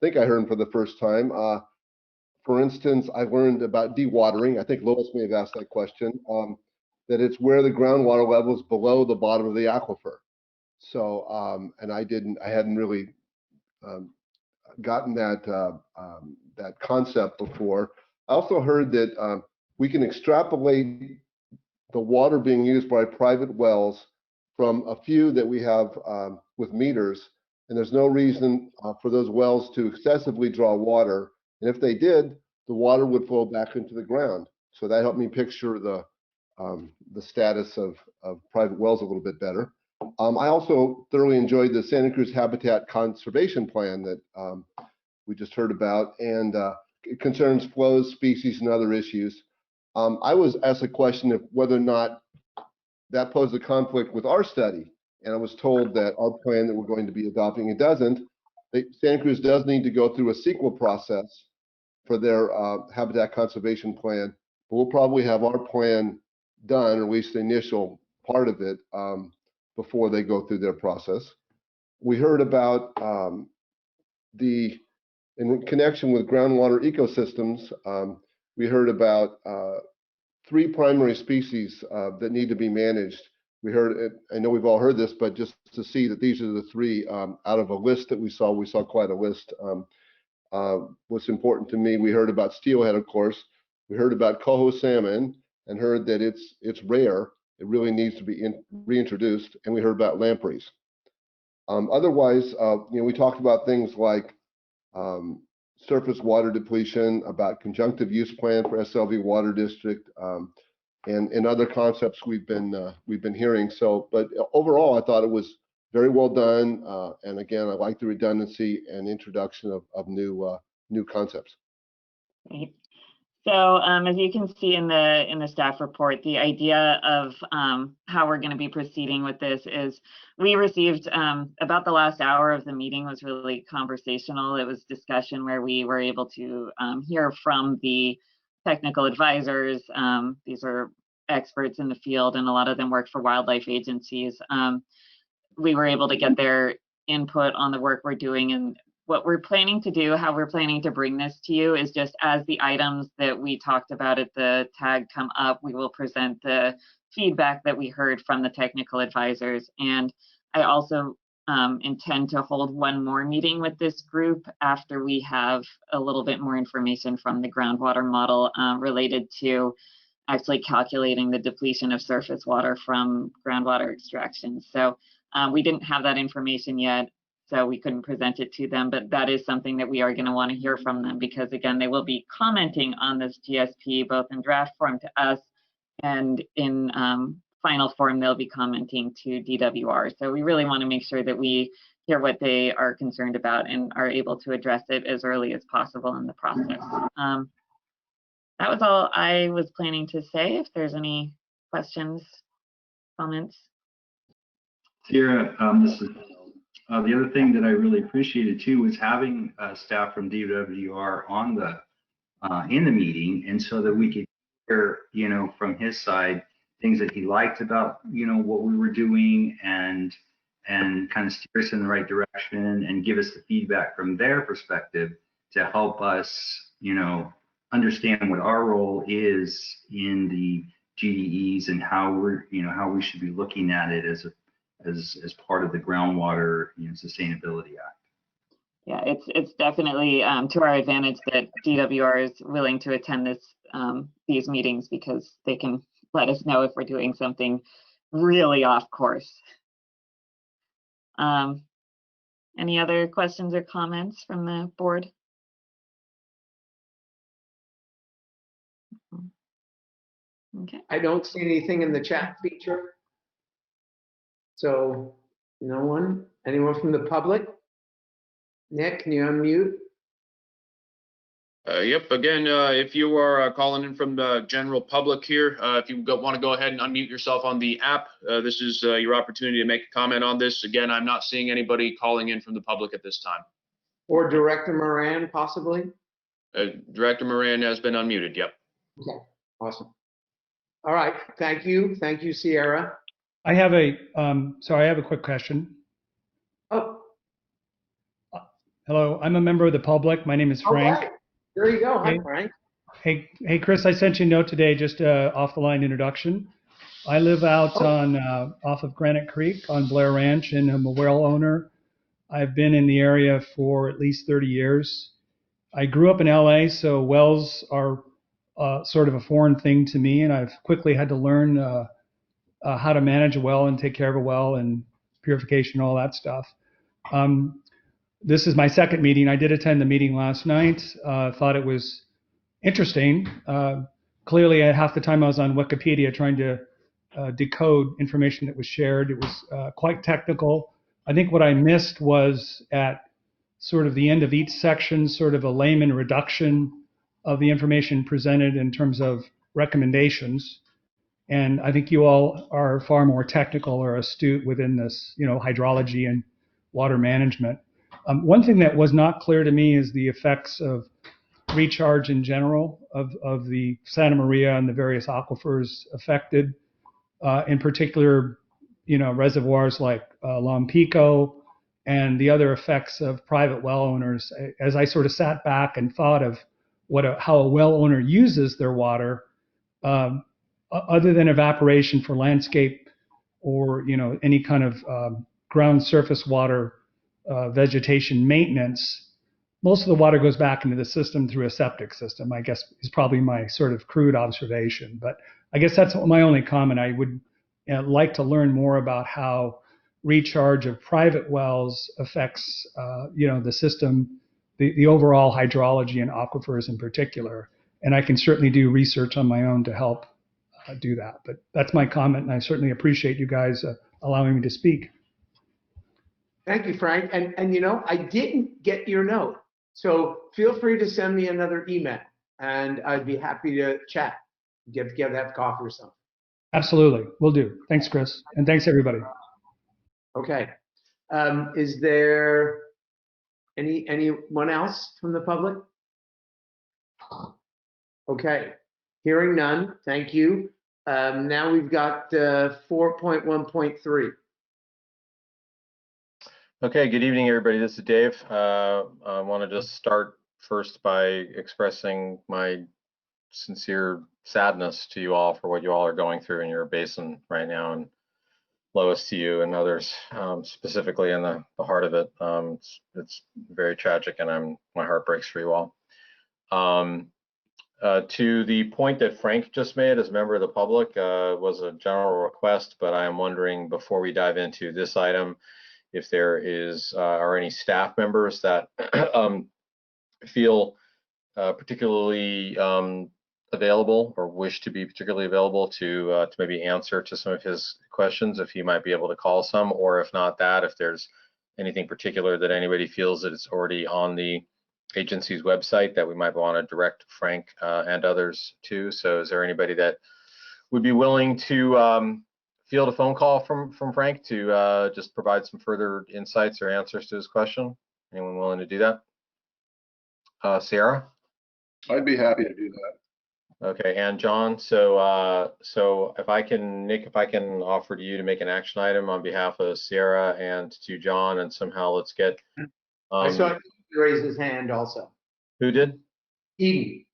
think I heard them for the first time. For instance, I learned about dewatering. I think Lois may have asked that question, that it's where the groundwater level is below the bottom of the aquifer. So, and I hadn't really gotten that concept before. I also heard that we can extrapolate the water being used by private wells from a few that we have with meters, and there's no reason for those wells to excessively draw water. And if they did, the water would flow back into the ground. So that helped me picture the status of private wells a little bit better. I also thoroughly enjoyed the Santa Cruz Habitat Conservation Plan that we just heard about, and it concerns flows, species, and other issues. I was asked a question of whether or not that posed a conflict with our study, and I was told that our plan that we're going to be adopting, it doesn't. Santa Cruz does need to go through a sequel process for their habitat conservation plan, but we'll probably have our plan done, or at least the initial part of it, before they go through their process. We heard about in connection with groundwater ecosystems, we heard about 3 primary species that need to be managed. We heard it, I know we've all heard this, but just to see that these are the 3 out of a list that we saw quite a list. What's important to me, we heard about steelhead, of course. We heard about coho salmon and heard that it's rare. It really needs to be reintroduced. And we heard about lampreys. Otherwise, we talked about things like surface water depletion, about conjunctive use plan for SLV Water District, and other concepts we've been hearing. So, but overall, I thought it was very well done. And again, I like the redundancy and introduction of new concepts. Great. So as you can see in the staff report, the idea of how we're going to be proceeding with this is we received about the last hour of the meeting was really conversational. It was discussion where we were able to hear from the technical advisors. These are experts in the field, and a lot of them work for wildlife agencies. We were able to get their input on the work we're doing, and what we're planning to do, how we're planning to bring this to you is just as the items that we talked about at the tag come up, we will present the feedback that we heard from the technical advisors. And I also intend to hold one more meeting with this group after we have a little bit more information from the groundwater model related to actually calculating the depletion of surface water from groundwater extraction. So we didn't have that information yet, so we couldn't present it to them, but that is something that we are going to want to hear from them, because again, they will be commenting on this GSP, both in draft form to us and in final form, they'll be commenting to DWR. So we really want to make sure that we what they are concerned about and are able to address it as early as possible in the process. That was all I was planning to say. If there's any questions, comments. Sierra, this is the other thing that I really appreciated too was having staff from DWR on the in the meeting, and so that we could hear, from his side, things that he liked about, what we were doing, and kind of steer us in the right direction and give us the feedback from their perspective to help us, understand what our role is in the GDEs and how how we should be looking at it as part of the Groundwater Sustainability Act. Yeah, it's definitely to our advantage that DWR is willing to attend these meetings, because they can let us know if we're doing something really off course. Any other questions or comments from the board? Okay. I don't see anything in the chat feature. So no one, anyone from the public? Nick, can you unmute? Yep, again, if you are calling in from the general public here, if you want to go ahead and unmute yourself on the app, this is your opportunity to make a comment on this. Again, I'm not seeing anybody calling in from the public at this time. Or Director Moran, possibly? Director Moran has been unmuted, yep. Okay, awesome. All right, thank you. Thank you, Sierra. I have a, sorry, I have a quick question. Oh. Hello, I'm a member of the public. My name is Frank. All right. There you go. Hi, Frank. Hey, Chris, I sent you a note today, just off the line introduction. I live out on off of Granite Creek on Blair Ranch, and I'm a well owner. I've been in the area for at least 30 years. I grew up in LA, so wells are sort of a foreign thing to me, and I've quickly had to learn how to manage a well and take care of a well and purification, all that stuff. This is my second meeting. I did attend the meeting last night. Thought it was interesting. Clearly, half the time I was on Wikipedia trying to decode information that was shared. It was quite technical. I think what I missed was at sort of the end of each section, sort of a layman reduction of the information presented in terms of recommendations. And I think you all are far more technical or astute within this, hydrology and water management. One thing that was not clear to me is the effects of recharge in general of the Santa Maria and the various aquifers affected, in particular, reservoirs like Lompico and the other effects of private well owners. As I sort of sat back and thought of how a well owner uses their water, other than evaporation for landscape or any kind of ground surface water vegetation maintenance, most of the water goes back into the system through a septic system, I guess is probably my sort of crude observation. But I guess that's my only comment. I would like to learn more about how recharge of private wells affects the system, the overall hydrology and aquifers in particular. And I can certainly do research on my own to help do that. But that's my comment, and I certainly appreciate you guys allowing me to speak. Thank you, Frank. And I didn't get your note, so feel free to send me another email, and I'd be happy to chat, get together, have coffee or something. Absolutely, will do. Thanks, Chris, and thanks everybody. Okay. Is there anyone else from the public? Okay. Hearing none. Thank you. Now we've got 4.1.3. Okay, good evening, everybody. This is Dave. I want to just start first by expressing my sincere sadness to you all for what you all are going through in your basin right now, and Lois, to you and others, specifically in the heart of it. It's very tragic, and my heart breaks for you all. To the point that Frank just made as a member of the public, was a general request, but I am wondering, before we dive into this item, if there are any staff members that feel particularly available or wish to be particularly available to maybe answer to some of his questions, if he might be able to call some, or if not that, if there's anything particular that anybody feels that it's already on the agency's website that we might want to direct Frank and others to. So is there anybody that would be willing to field a phone call from Frank to just provide some further insights or answers to his question? Anyone willing to do that? Sierra? I'd be happy to do that. Okay, and John, so if I can, Nick, if I can offer to you to make an action item on behalf of Sierra and to John, and somehow let's get. I saw him raise his hand also. Who did? Eden.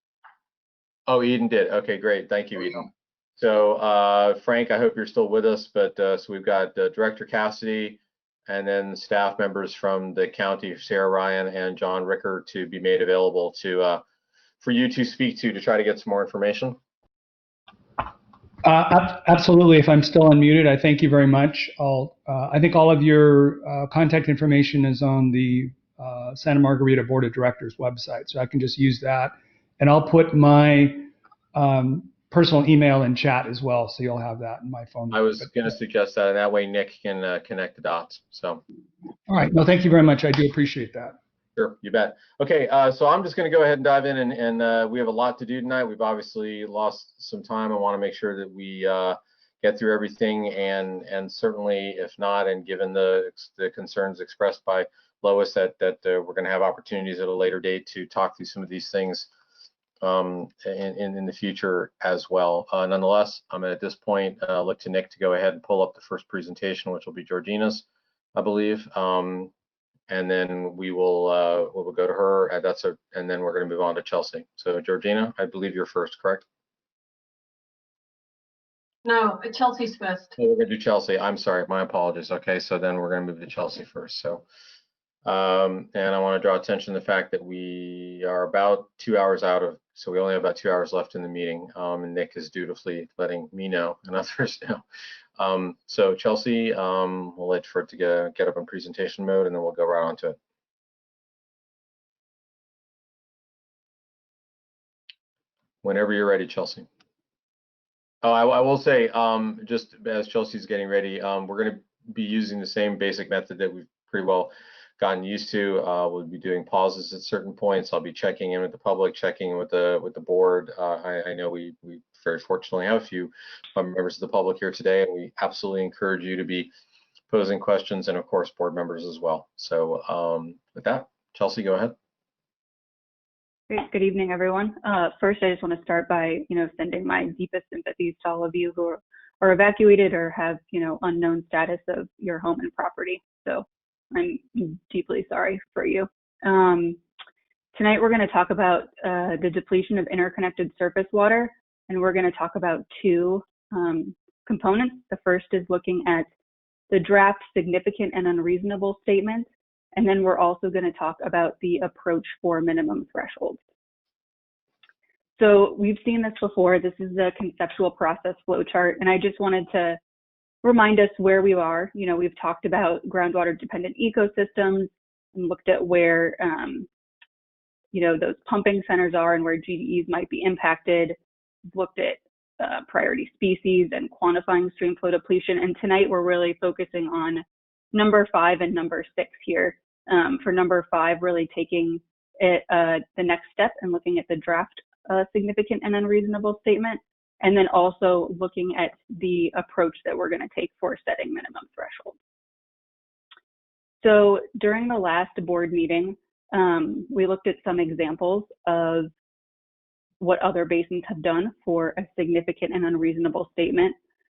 Oh, Eden did. Okay, great. Thank you, Eden. So Frank, I hope you're still with us, but so we've got Director Cassidy and then staff members from the county, Sarah Ryan and John Ricker, to be made available to for you to speak to try to get some more information. Absolutely. If I'm still unmuted, I thank you very much. I think all of your contact information is on the Santa Margarita Board of Directors website, so I can just use that. And I'll put my personal email in chat as well, so you'll have that in my phone. I was going to suggest that, and that way Nick can connect the dots. So. All right. No, thank you very much. I do appreciate that. Sure, you bet. Okay, so I'm just going to go ahead and dive in, and we have a lot to do tonight. We've obviously lost some time. I want to make sure that we get through everything, and certainly, if not, and given the concerns expressed by Lois, that we're going to have opportunities at a later date to talk through some of these things in the future as well. Nonetheless, I'm at this point look to Nick to go ahead and pull up the first presentation, which will be Georgina's, I believe. And then we will go to her, and and then we're going to move on to Chelsea. So Georgina, I believe you're first, correct? No, Chelsea's first. Oh, we're going to do Chelsea. I'm sorry, my apologies. Okay, so then we're going to move to Chelsea first. So, and I want to draw attention to the fact that we are about 2 hours out of, so we only have about 2 hours left in the meeting. And Nick is dutifully letting me know and others know. So Chelsea, we'll wait for it to get up in presentation mode, and then we'll go right on to it. Whenever you're ready, Chelsea. Oh, I will say, just as Chelsea's getting ready, we're going to be using the same basic method that we've pretty well gotten used to. We'll be doing pauses at certain points. I'll be checking in with the public, checking in with the board. I know we very fortunately have a few members of the public here today, and we absolutely encourage you to be posing questions, and of course board members as well. So with that, Chelsea, go ahead. Great. Good evening, everyone. First, I just want to start by, sending my deepest sympathies to all of you who are evacuated or have, unknown status of your home and property. So I'm deeply sorry for you. Tonight, we're going to talk about the depletion of interconnected surface water, and we're going to talk about two components. The first is looking at the draft significant and unreasonable statement, and then we're also going to talk about the approach for minimum thresholds. So we've seen this before. This is the conceptual process flowchart, and I just wanted to remind us where we are. We've talked about groundwater dependent ecosystems and looked at where those pumping centers are and where GDEs might be impacted. Looked at priority species and quantifying stream flow depletion. And tonight we're really focusing on number 5 and number 6 here. For number 5, really taking it the next step and looking at the draft significant and unreasonable statement, and then also looking at the approach that we're going to take for setting minimum thresholds. So during the last board meeting, we looked at some examples of what other basins have done for a significant and unreasonable statement.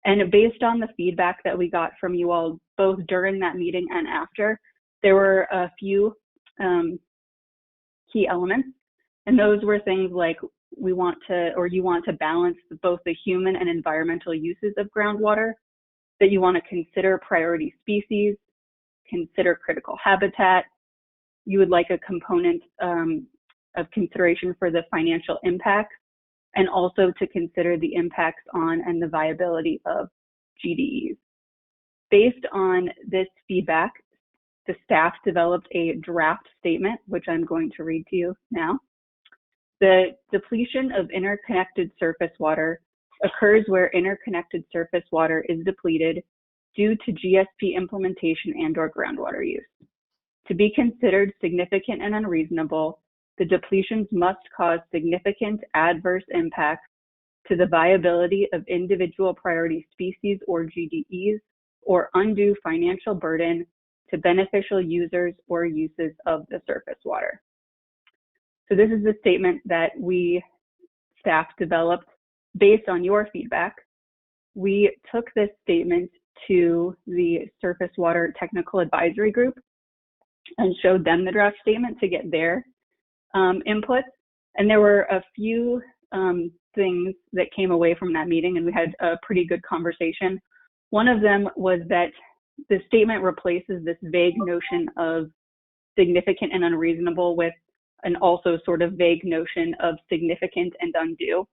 And based on the feedback that we got from you all, both during that meeting and after, there were a few key elements. And those were things like you want to balance both the human and environmental uses of groundwater, that you want to consider priority species, consider critical habitat. You would like a component of consideration for the financial impacts, and also to consider the impacts on and the viability of GDEs. Based on this feedback, the staff developed a draft statement, which I'm going to read to you now. The depletion of interconnected surface water occurs where interconnected surface water is depleted due to GSP implementation and/or groundwater use. To be considered significant and unreasonable, the depletions must cause significant adverse impacts to the viability of individual priority species or GDEs, or undue financial burden to beneficial users or uses of the surface water. So this is the statement that we, staff, developed based on your feedback. We took this statement to the Surface Water Technical Advisory Group and showed them the draft statement to get their input. And there were a few things that came away from that meeting, and we had a pretty good conversation. One of them was that the statement replaces this vague notion of significant and unreasonable with an also sort of vague notion of significant and undue.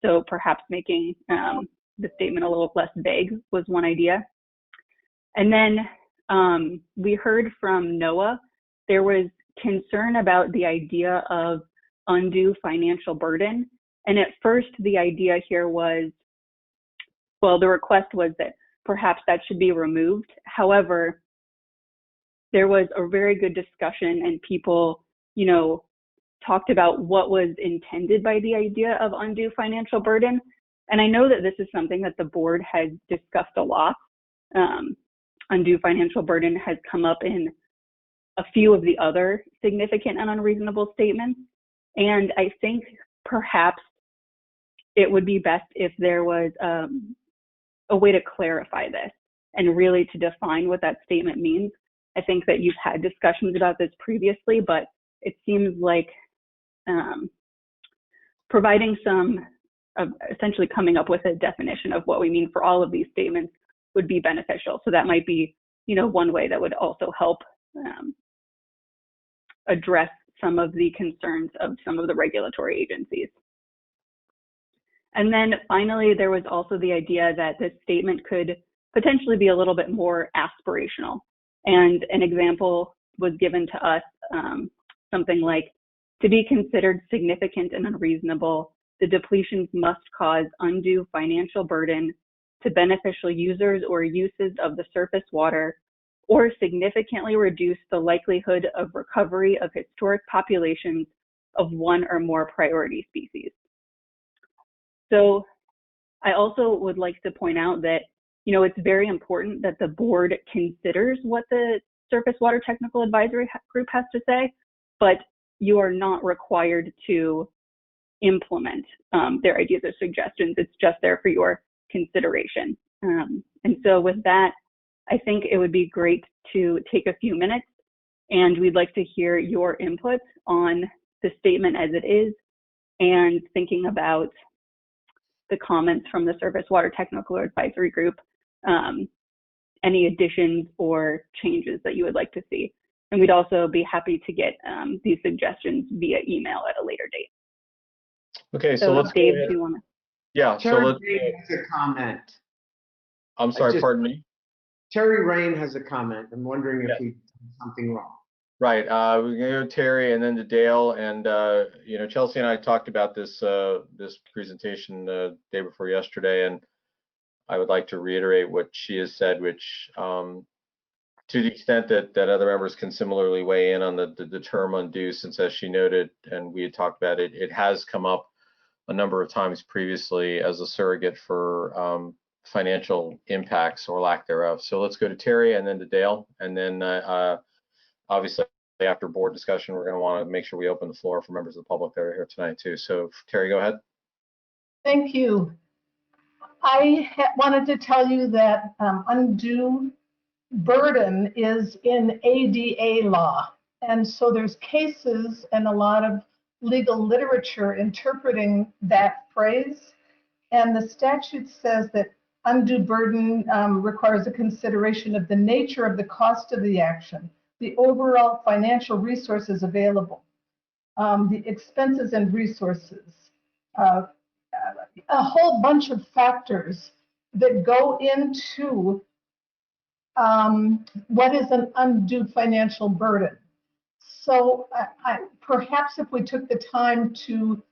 So perhaps making the statement a little less vague was one idea. And then we heard from NOAA, there was concern about the idea of undue financial burden. And at first, the idea here was, well, the request was that perhaps that should be removed. However, there was a very good discussion and people, you know, talked about what was intended by the idea of undue financial burden. And I know that this is something that the board has discussed a lot. Undue financial burden has come up in a few of the other significant and unreasonable statements. And I think perhaps it would be best if there was a way to clarify this and really to define what that statement means. I think that you've had discussions about this previously, but it seems like providing some, essentially coming up with a definition of what we mean for all of these statements would be beneficial. So that might be, you know, one way that would also help address some of the concerns of some of the regulatory agencies. And then finally, there was also the idea that this statement could potentially be a little bit more aspirational. And an example was given to us, something like, to be considered significant and unreasonable, the depletions must cause undue financial burden to beneficial users or uses of the surface water, or significantly reduce the likelihood of recovery of historic populations of one or more priority species. So I also would like to point out that, you know, it's very important that the board considers what the Surface Water Technical Advisory Group has to say, but you are not required to implement their ideas or suggestions. It's just there for your consideration. And so with that, I think it would be great to take a few minutes, and we'd like to hear your input on the statement as it is, and thinking about the comments from the Surface Water Technical Advisory Group, any additions or changes that you would like to see. And we'd also be happy to get these suggestions via email at a later date. Okay, so let's Dave, go ahead. do you want to? Yeah, so Terry let's. Rain has a comment. I'm sorry, pardon me? Terry Rain has a comment. I'm wondering if Yeah. he did something wrong. Right. We're gonna go to Terry and then to Dale, and you know, Chelsea and I talked about this this presentation the day before yesterday, and I would like to reiterate what she has said, which to the extent that other members can similarly weigh in on the term undue, since as she noted and we had talked about it, it has come up a number of times previously as a surrogate for financial impacts or lack thereof. So let's go to Terry and then to Dale, and then obviously after board discussion, we're going to want to make sure we open the floor for members of the public that are here tonight too. So Terry, go ahead. Thank you. I wanted to tell you that undue burden is in ADA law. And so there's cases and a lot of legal literature interpreting that phrase. And the statute says that undue burden requires a consideration of the nature of the cost of the action, the overall financial resources available, the expenses and resources, a whole bunch of factors that go into what is an undue financial burden. So perhaps if we took the time to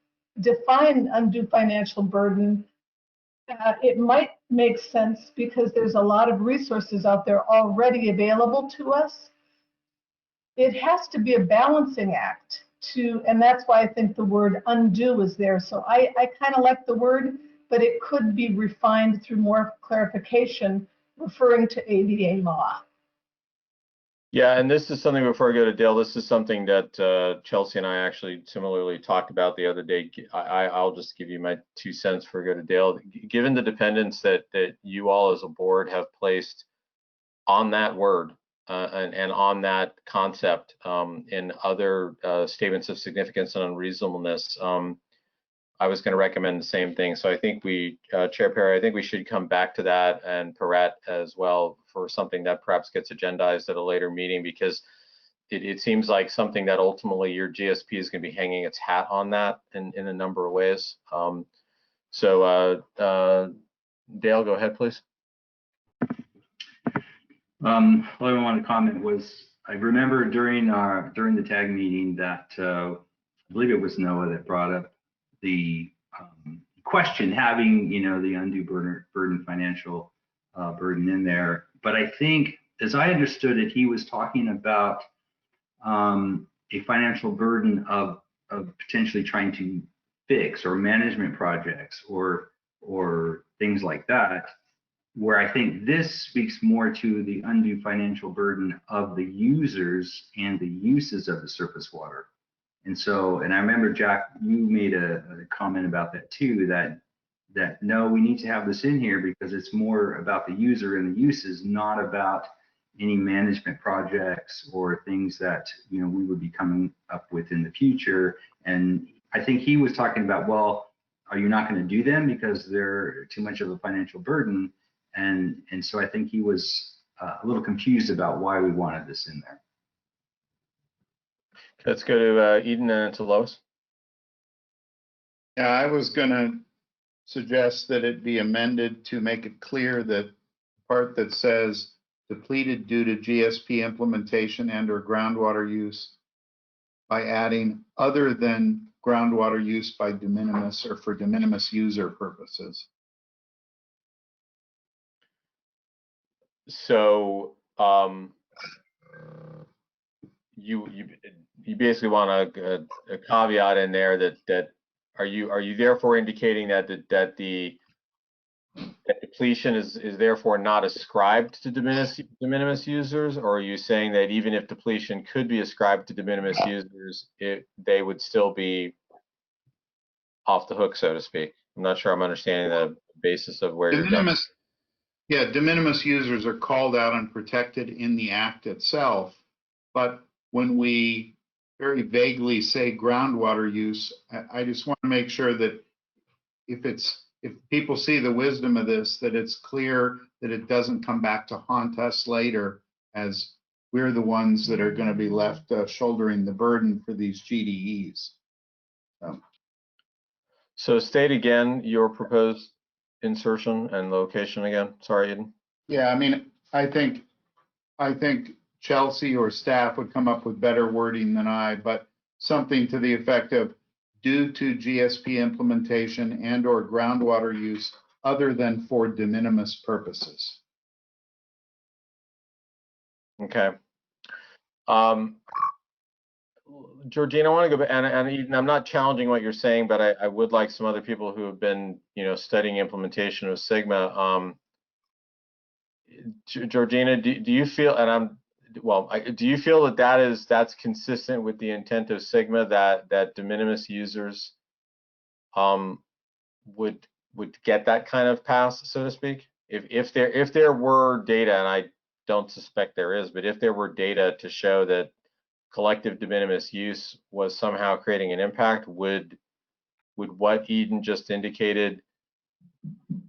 define undue financial burden, it might make sense because there's a lot of resources out there already available to us. it has to be a balancing act and that's why I think the word undo is there. So I kind of like the word, but it could be refined through more clarification referring to ADA law. Yeah, and this is something, before I go to Dale, this is something that Chelsea and I actually similarly talked about the other day. I'll just give you my 2 cents before I go to Dale. Given the dependence that you all as a board have placed on that word and on that concept in other statements of significance and unreasonableness, I was going to recommend the same thing. So I think Chair Perry, I think we should come back to that, and Perrette as well, for something that perhaps gets agendized at a later meeting, because it seems like something that ultimately your GSP is going to be hanging its hat on that in a number of ways. Dale, go ahead, please. What I want to comment was, I remember during the TAG meeting that I believe it was Noah that brought up the question, having the undue burden financial burden in there. But I think, as I understood it, he was talking about a financial burden of potentially trying to fix or management projects or things like that, where I think this speaks more to the undue financial burden of the users and the uses of the surface water. And I remember, Jack, you made a comment about that too, that no, we need to have this in here because it's more about the user and the uses, not about any management projects or things that we would be coming up with in the future. And I think he was talking about, well, are you not going to do them because they're too much of a financial burden? And so I think he was a little confused about why we wanted this in there. Let's go to Eden and to Lois. Yeah, I was going to suggest that it be amended to make it clear that part that says depleted due to GSP implementation and or groundwater use, by adding other than groundwater use by de minimis or for de minimis user purposes. So you basically want a caveat in there that are you therefore indicating that the depletion is therefore not ascribed to de minimis users, or are you saying that even if depletion could be ascribed to de minimis users, they would still be off the hook, so to speak? I'm not sure I'm understanding the basis of where you're going. Yeah, de minimis users are called out and protected in the act itself, but when we very vaguely say groundwater use, I just want to make sure that if people see the wisdom of this, that it's clear that it doesn't come back to haunt us later as we're the ones that are going to be left shouldering the burden for these GDEs. So state again your proposed insertion and location again. Sorry, Eden. Yeah, I mean, I think Chelsea or staff would come up with better wording than I, but something to the effect of due to GSP implementation and or groundwater use other than for de minimis purposes. Okay. Georgina, I want to go back, and Eden, I'm not challenging what you're saying, but I would like some other people who have been, studying implementation of Sigma. Georgina, do you feel, do you feel that that's consistent with the intent of Sigma, that de minimis users would get that kind of pass, so to speak? If there were data, and I don't suspect there is, but if there were data to show that collective de minimis use was somehow creating an impact, would what Eden just indicated,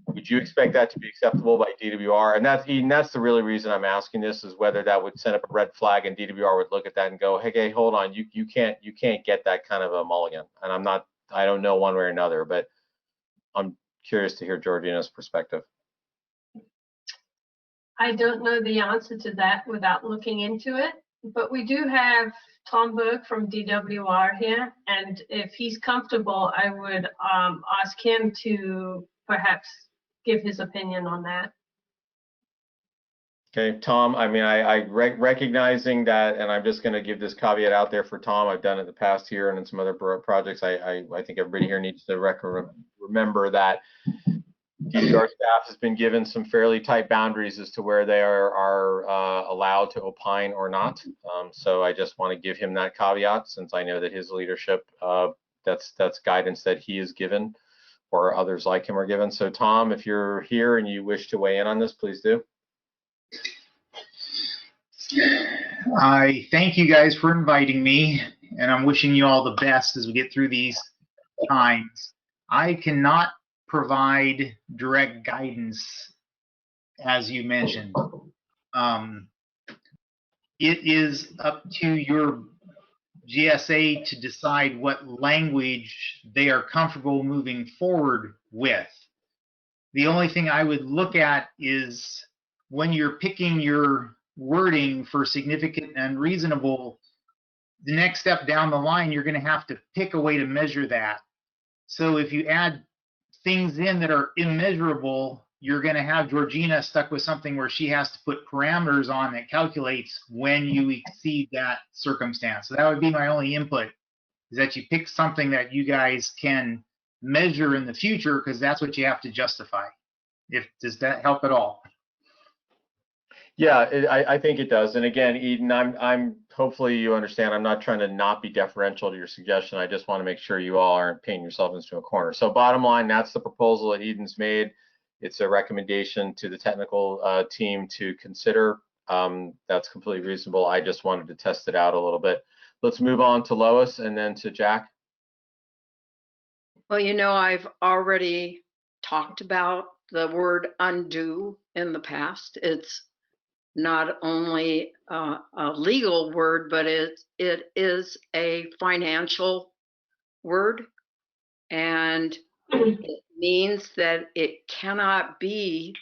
would you expect that to be acceptable by DWR? And that's, Eden, that's the really reason I'm asking this, is whether that would set up a red flag and DWR would look at that and go, hey, hold on, you can't get that kind of a mulligan. And I don't know one way or another, but I'm curious to hear Georgina's perspective. I don't know the answer to that without looking into it, but we do have Tom Burke from DWR here, and if he's comfortable, I would ask him to perhaps give his opinion on that. Okay, Tom, I mean, recognizing that, and I'm just going to give this caveat out there for Tom. I've done it in the past here and in some other projects. I think everybody here needs to remember that DCR staff has been given some fairly tight boundaries as to where they are allowed to opine or not. So I just want to give him that caveat, since I know that his leadership, that's guidance that he is given, or others like him are given. So Tom, if you're here and you wish to weigh in on this, please do. I thank you guys for inviting me, and I'm wishing you all the best as we get through these times. I cannot provide direct guidance, as you mentioned. It is up to your GSA to decide what language they are comfortable moving forward with. The only thing I would look at is when you're picking your wording for significant and reasonable, the next step down the line, you're going to have to pick a way to measure that. So if you add things in that are immeasurable, you're going to have Georgina stuck with something where she has to put parameters on that calculates when you exceed that circumstance. So that would be my only input, is that you pick something that you guys can measure in the future, because that's what you have to justify. Does that help at all? Yeah, I think it does. And again, Eden, I'm hopefully you understand, I'm not trying to not be deferential to your suggestion. I just want to make sure you all aren't painting yourselves into a corner. So bottom line, that's the proposal that Eden's made. It's a recommendation to the technical team to consider. That's completely reasonable. I just wanted to test it out a little bit. Let's move on to Lois and then to Jack. Well, you know, I've already talked about the word undo in the past. It's not only a legal word, but it is a financial word, and it means that it cannot be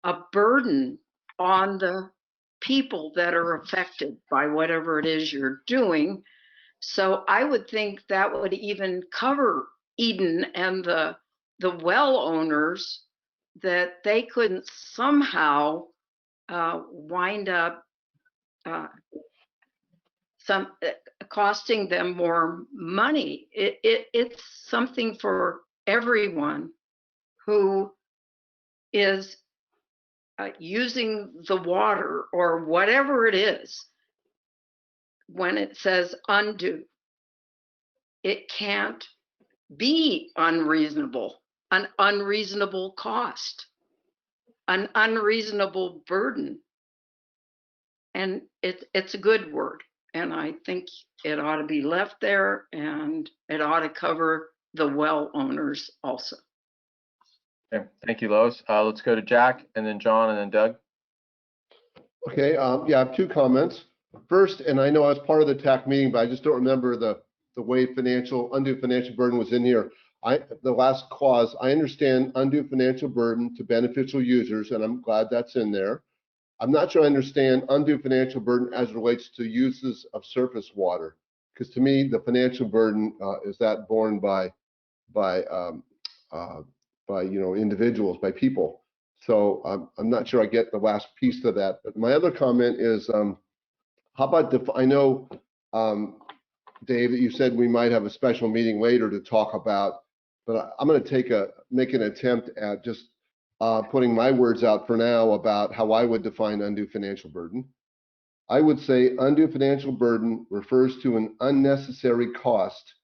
a burden on the people that are affected by whatever it is you're doing. So I would think that would even cover Eden and the well owners, that they couldn't somehow wind up costing them more money. It's something for everyone who is using the water or whatever it is. When it says undo, it can't be unreasonable, an unreasonable cost, an unreasonable burden. And it's a good word. And I think it ought to be left there, and it ought to cover the well owners also. Okay, thank you, Lois. Let's go to Jack and then John and then Doug. Okay, yeah, I have two comments. First, and I know I was part of the TAC meeting, but I just don't remember the way undue financial burden was in here. The last clause, I understand undue financial burden to beneficial users, and I'm glad that's in there. I'm not sure I understand undue financial burden as it relates to uses of surface water, because to me, the financial burden is that borne by individuals, by people. So I'm not sure I get the last piece of that. But my other comment is, how about I know, Dave, that you said we might have a special meeting later to talk about, but I'm going to make an attempt at just putting my words out for now about how I would define undue financial burden. I would say undue financial burden refers to an unnecessary cost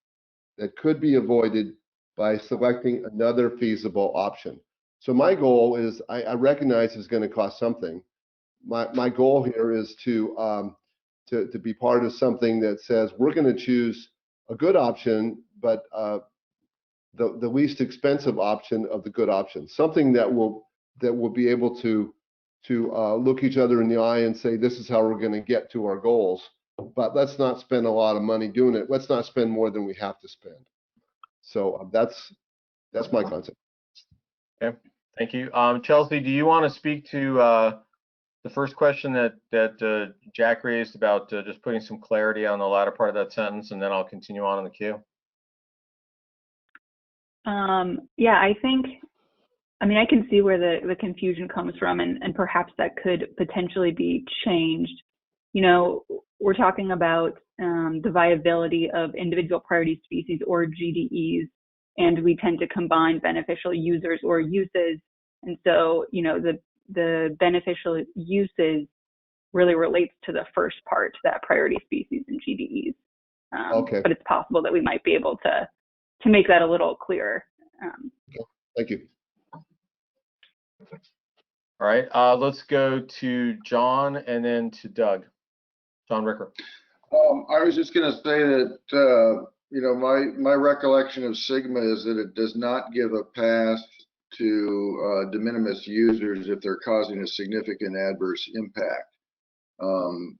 that could be avoided by selecting another feasible option. So my goal is, I recognize it's going to cost something. My goal here is to be part of something that says we're going to choose a good option, but the least expensive option of the good option. Something that will be able to look each other in the eye and say, this is how we're going to get to our goals. But let's not spend a lot of money doing it. Let's not spend more than we have to spend. So that's my concept. Okay, thank you. Chelsea, do you want to speak to the first question that Jack raised about just putting some clarity on the latter part of that sentence, and then I'll continue on in the queue? Yeah, I think I mean, I can see where the confusion comes from, and perhaps that could potentially be changed. You know, we're talking about the viability of individual priority species or GDEs, and we tend to combine beneficial users or uses. And so, you know, the beneficial uses really relates to the first part, that priority species and GDEs. Okay. But it's possible that we might be able to make that a little clearer. Thank you. All right, let's go to John and then to Doug. John Ricker. I was just going to say that, you know, my recollection of Sigma is that it does not give a pass to de minimis users if they're causing a significant adverse impact.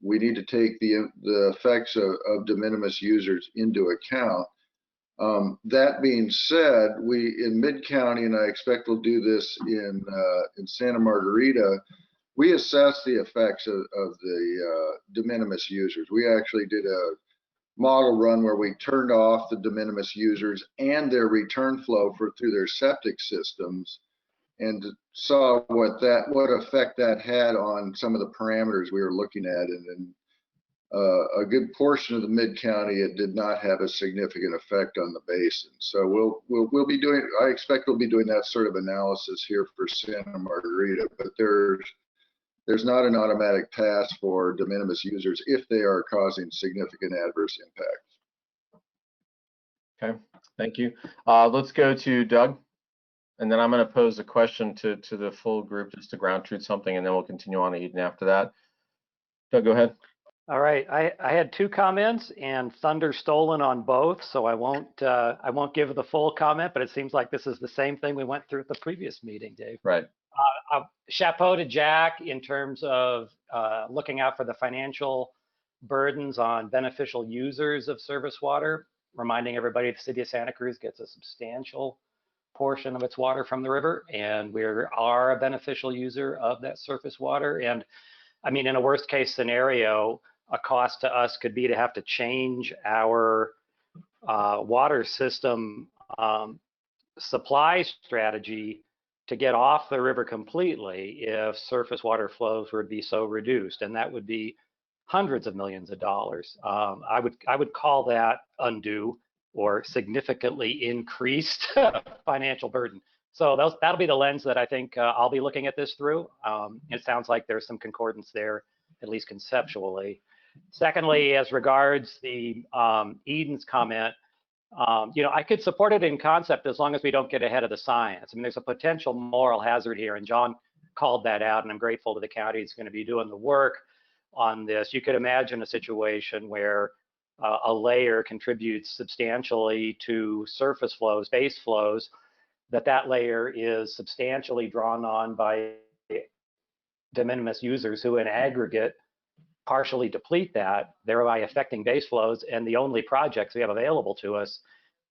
We need to take the effects of de minimis users into account. That being said, we in Mid-County, and I expect we'll do this in Santa Margarita, we assess the effects of the de minimis users. We actually did a model run where we turned off the de minimis users and their return flow through their septic systems, and saw what effect that had on some of the parameters we were looking at. And a good portion of the Mid-County, it did not have a significant effect on the basin. So we'll be doing, I expect we'll be doing that sort of analysis here for Santa Margarita, but there's not an automatic pass for de minimis users if they are causing significant adverse impacts. Okay, thank you. Let's go to Doug, and then I'm going to pose a question to the full group just to ground truth something, and then we'll continue on to Eden after that. Doug, go ahead. All right, I had 2 comments and thunder stolen on both, so I won't give the full comment, but it seems like this is the same thing we went through at the previous meeting, Dave. Right. Chapeau to Jack in terms of looking out for the financial burdens on beneficial users of surface water, reminding everybody the city of Santa Cruz gets a substantial portion of its water from the river, and we are a beneficial user of that surface water. And I mean, in a worst case scenario, a cost to us could be to have to change our water system supply strategy to get off the river completely if surface water flows would be so reduced, and that would be hundreds of millions of dollars. I would call that undue or significantly increased financial burden. So that'll be the lens that I think I'll be looking at this through. It sounds like there's some concordance there, at least conceptually. Secondly, as regards the Eden's comment, you know, I could support it in concept as long as we don't get ahead of the science. I mean, there's a potential moral hazard here, and John called that out, and I'm grateful to the county that's going to be doing the work on this. You could imagine a situation where a layer contributes substantially to surface flows, base flows, that layer is substantially drawn on by de minimis users who in aggregate partially deplete that, thereby affecting base flows, and the only projects we have available to us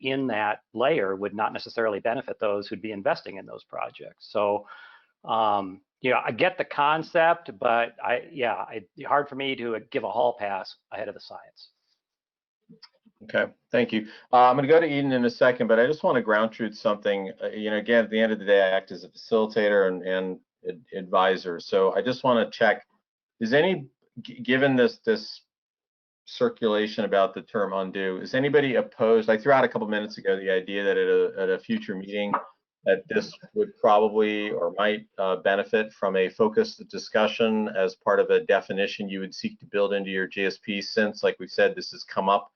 in that layer would not necessarily benefit those who'd be investing in those projects. So, you know, I get the concept, but it's hard for me to give a hall pass ahead of the science. Okay, thank you. I'm going to go to Eden in a second, but I just want to ground truth something. You know, again, at the end of the day, I act as a facilitator and advisor. So I just want to check, is given this circulation about the term undue, is anybody opposed? I threw out a couple minutes ago the idea that at a future meeting that this would probably or might benefit from a focused discussion as part of a definition you would seek to build into your GSP, since, like we said, this has come up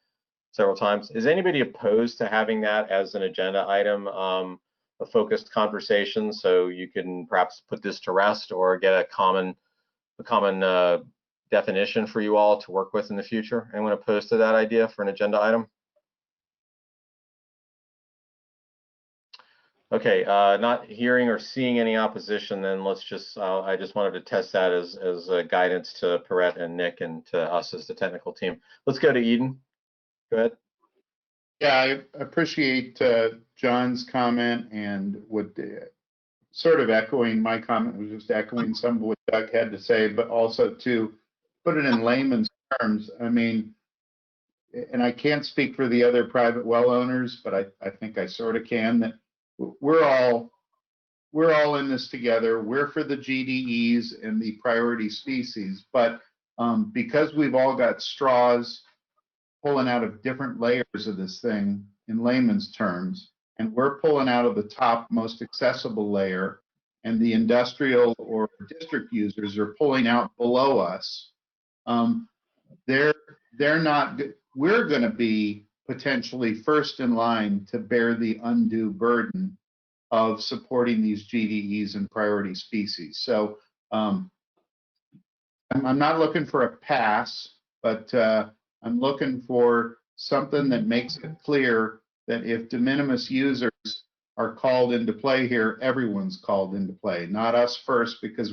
several times. Is anybody opposed to having that as an agenda item, a focused conversation, so you can perhaps put this to rest or get a common definition for you all to work with in the future? Anyone opposed to that idea for an agenda item? Okay, not hearing or seeing any opposition, then let's just, I just wanted to test that as a guidance to Perrette and Nick and to us as the technical team. Let's go to Eden. Go ahead. Yeah, I appreciate John's comment, and would sort of echoing my comment, was just echoing some of what Doug had to say, but also to put it in layman's terms. I mean, and I can't speak for the other private well owners, but I think I sort of can, that we're all we're all in this together. We're for the GDEs and the priority species, but because we've all got straws pulling out of different layers of this thing in layman's terms, and we're pulling out of the top most accessible layer, and the industrial or district users are pulling out below us, they're not, we're going to be potentially first in line to bear the undue burden of supporting these GDEs and priority species. So I'm not looking for a pass, but I'm looking for something that makes it clear that if de minimis users are called into play here, everyone's called into play, not us first because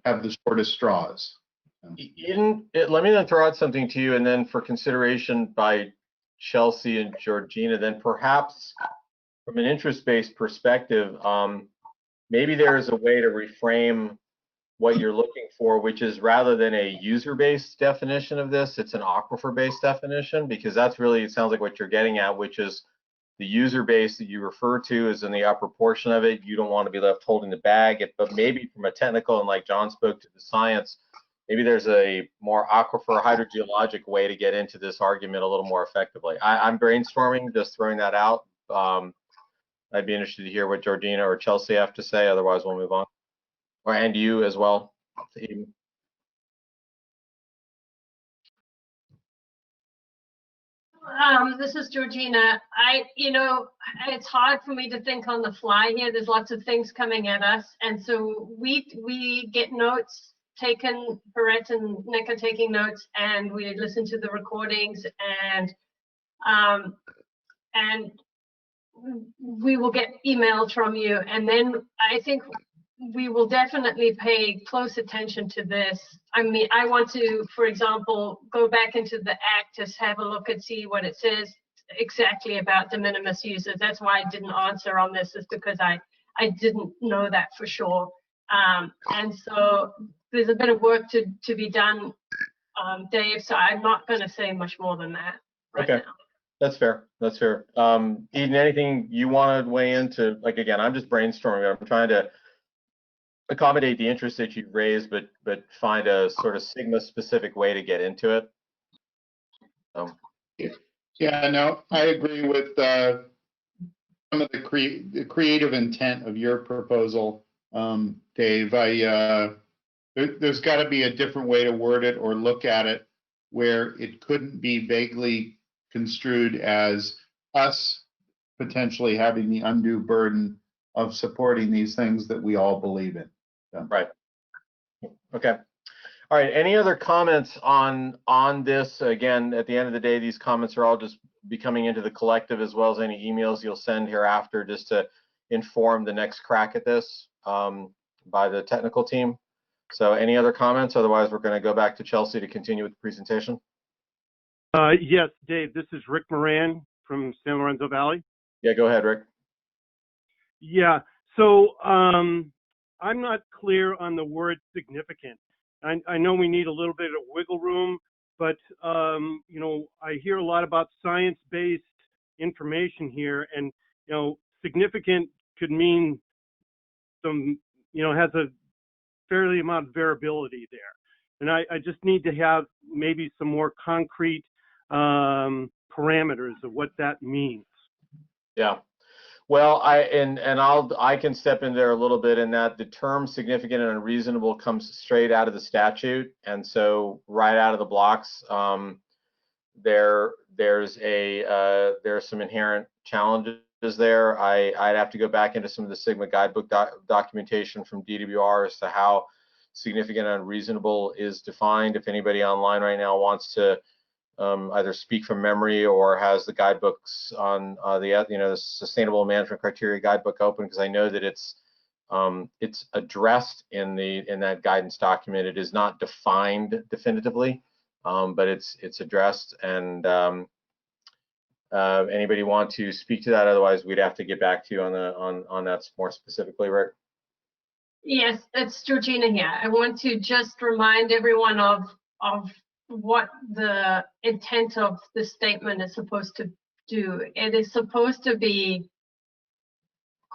have the shortest straws. Let me then throw out something to you, and then for consideration by Chelsea and Georgina, then perhaps from an interest-based perspective, maybe there is a way to reframe what you're looking for, which is rather than a user-based definition of this, it's an aquifer-based definition, because that's really, it sounds like what you're getting at, which is the user base that you refer to is in the upper portion of it. You don't want to be left holding the bag, but maybe from a technical, and like John spoke to the science, maybe there's a more aquifer hydrogeologic way to get into this argument a little more effectively. I'm brainstorming, just throwing that out. I'd be interested to hear what Georgina or Chelsea have to say. Otherwise, we'll move on. And you as well. This is Georgina. It's hard for me to think on the fly here. There's lots of things coming at us, and so we get notes taken. Barrett and Nick are taking notes, and we listen to the recordings, and we will get emails from you, and then I think we will definitely pay close attention to this. I mean, I want to, for example, go back into the act to have a look and see what it says exactly about de minimis users. That's why I didn't answer on this, is because I didn't know that for sure. And so there's a bit of work to be done, Dave, so I'm not going to say much more than that right now. That's fair. That's fair. Eden, anything you want to weigh into? Like, again, I'm just brainstorming. I'm trying to accommodate the interest that you've raised, but find a sort of Sigma specific way to get into it. Yeah, no, I agree with some of the creative intent of your proposal, Dave. There's got to be a different way to word it or look at it where it couldn't be vaguely construed as us potentially having the undue burden of supporting these things that we all believe in. So. Right. Okay. All right. Any other comments on this? Again, at the end of the day, these comments are all just becoming into the collective, as well as any emails you'll send hereafter, just to inform the next crack at this by the technical team. So any other comments? Otherwise, we're going to go back to Chelsea to continue with the presentation. Yes, Dave, this is Rick Moran from San Lorenzo Valley. Yeah, go ahead, Rick. Yeah, so I'm not clear on the word significant. I know we need a little bit of wiggle room, but I hear a lot about science-based information here, and significant could mean some, has a fairly amount of variability there. And I just need to have maybe some more concrete parameters of what that means. Yeah. Well, I can step in there a little bit in that the term significant and unreasonable comes straight out of the statute, and so right out of the blocks, there's some inherent challenges there. I'd have to go back into some of the Sigma guidebook documentation from DWR as to how significant and unreasonable is defined. If anybody online right now wants to either speak from memory or has the guidebooks on the Sustainable Management Criteria guidebook open, because I know that it's addressed in that guidance document. It is not defined definitively, but it's addressed. And anybody want to speak to that? Otherwise, we'd have to get back to you on that more specifically, Rick. Yes, it's Georgina here. I want to just remind everyone of what the intent of the statement is supposed to do. It is supposed to be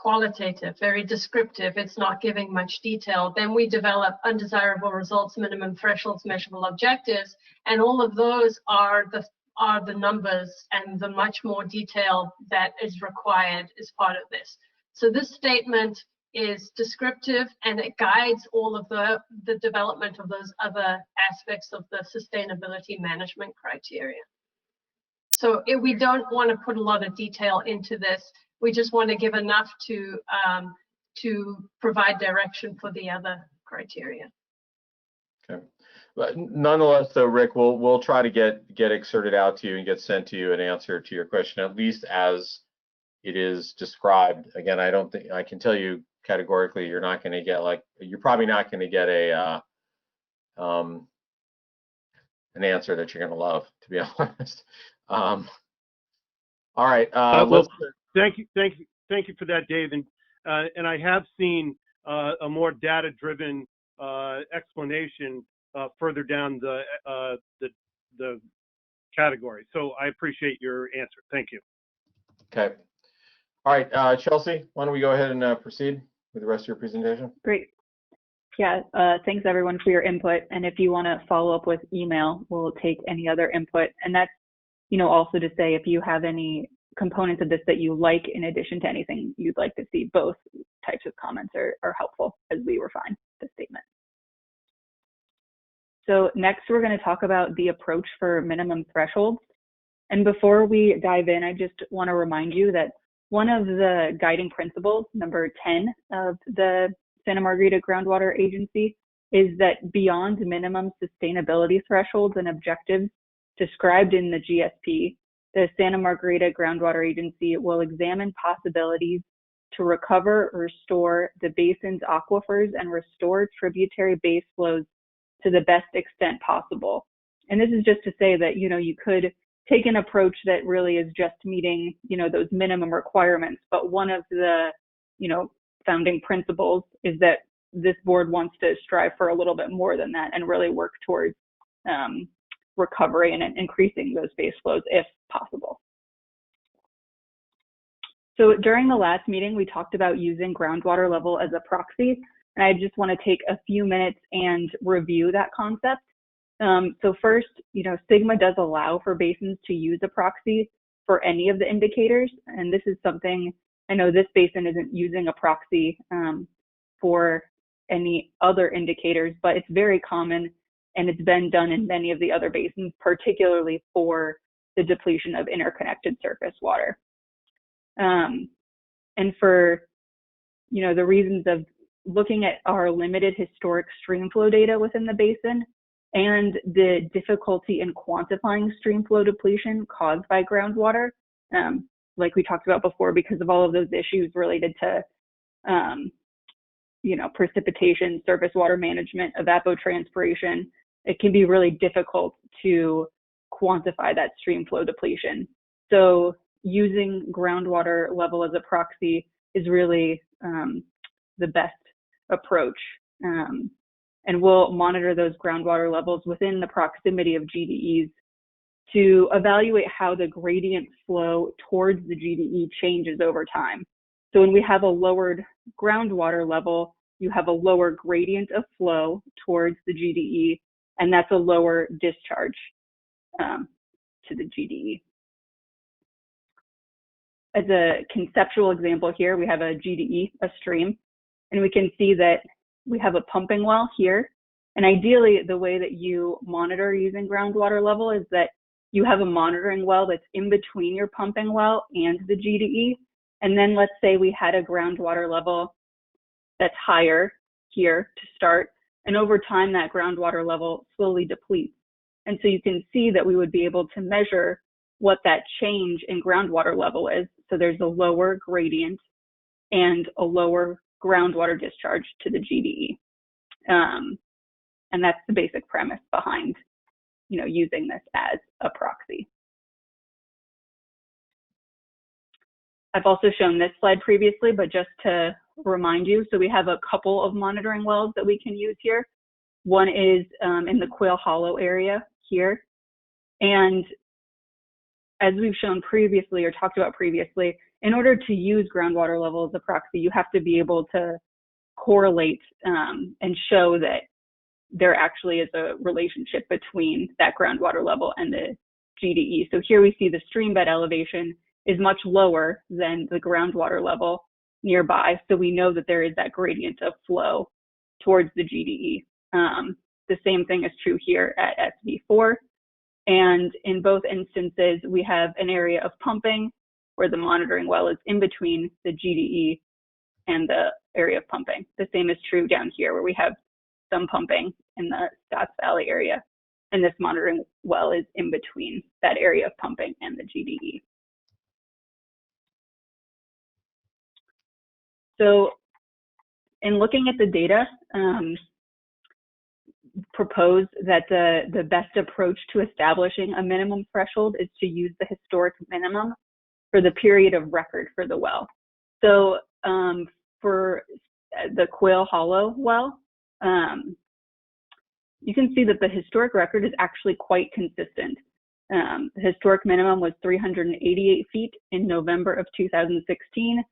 qualitative, very descriptive. It's not giving much detail. Then we develop undesirable results, minimum thresholds, measurable objectives, and all of those are the numbers and the much more detail that is required as part of this. So this statement is descriptive and it guides all of the development of those other aspects of the sustainability management criteria. So we don't want to put a lot of detail into this. We just want to give enough to provide direction for the other criteria. Okay. But nonetheless, though, Rick, we'll try to get exerted out to you and get sent to you an answer to your question, at least as it is described. Again, I don't think I can tell you categorically you're not going to get you're probably not going to get an answer that you're going to love, to be honest. All right. Well, thank you for that, Dave. And I have seen a more data-driven explanation further down the category. So I appreciate your answer. Thank you. Okay. All right, Chelsea, why don't we go ahead and proceed with the rest of your presentation? Great. Yeah, thanks everyone for your input. And if you want to follow up with email, we'll take any other input. And that's, also to say if you have any components of this that you like in addition to anything you'd like to see, both types of comments are helpful as we refine the statement. So next we're going to talk about the approach for minimum thresholds. And before we dive in, I just want to remind you that one of the guiding principles, number 10 of the Santa Margarita Groundwater Agency, is that beyond minimum sustainability thresholds and objectives described in the GSP, the Santa Margarita Groundwater Agency will examine possibilities to recover, restore the basin's aquifers and restore tributary base flows to the best extent possible. And this is just to say that, you could take an approach that really is just meeting, those minimum requirements. But one of the, founding principles is that this board wants to strive for a little bit more than that and really work towards recovery and increasing those base flows if possible. So during the last meeting, we talked about using groundwater level as a proxy. And I just want to take a few minutes and review that concept. So first, SGMA does allow for basins to use a proxy for any of the indicators. And this is something, I know this basin isn't using a proxy for any other indicators, but it's very common and it's been done in many of the other basins, particularly for the depletion of interconnected surface water. And for, the reasons of looking at our limited historic stream flow data within the basin and the difficulty in quantifying stream flow depletion caused by groundwater, like we talked about before, because of all of those issues related to, precipitation, surface water management, evapotranspiration, it can be really difficult to quantify that stream flow depletion. So using groundwater level as a proxy is really the best approach. And we'll monitor those groundwater levels within the proximity of GDEs to evaluate how the gradient flow towards the GDE changes over time. So when we have a lowered groundwater level, you have a lower gradient of flow towards the GDE, and that's a lower discharge to the GDE. As a conceptual example here, we have a GDE, a stream, and we can see that we have a pumping well here. And ideally, the way that you monitor using groundwater level is that you have a monitoring well that's in between your pumping well and the GDE. And then let's say we had a groundwater level that's higher here to start. And over time, that groundwater level slowly depletes. And so you can see that we would be able to measure what that change in groundwater level is. So there's a lower gradient and a lower groundwater discharge to the GDE. And that's the basic premise behind, using this as a proxy. I've also shown this slide previously, but just to remind you, so we have a couple of monitoring wells that we can use here. One is in the Quail Hollow area here. And as we've shown previously or talked about previously, in order to use groundwater level as a proxy, you have to be able to correlate and show that there actually is a relationship between that groundwater level and the GDE. So here we see the stream bed elevation is much lower than the groundwater level nearby. So we know that there is that gradient of flow towards the GDE. The same thing is true here at SV4. And in both instances, we have an area of pumping where the monitoring well is in between the GDE and the area of pumping. The same is true down here where we have some pumping in the Scotts Valley area. And this monitoring well is in between that area of pumping and the GDE. So in looking at the data, propose that the best approach to establishing a minimum threshold is to use the historic minimum for the period of record for the well. So for the Quail Hollow well, you can see that the historic record is actually quite consistent. The historic minimum was 388 feet in November of 2016.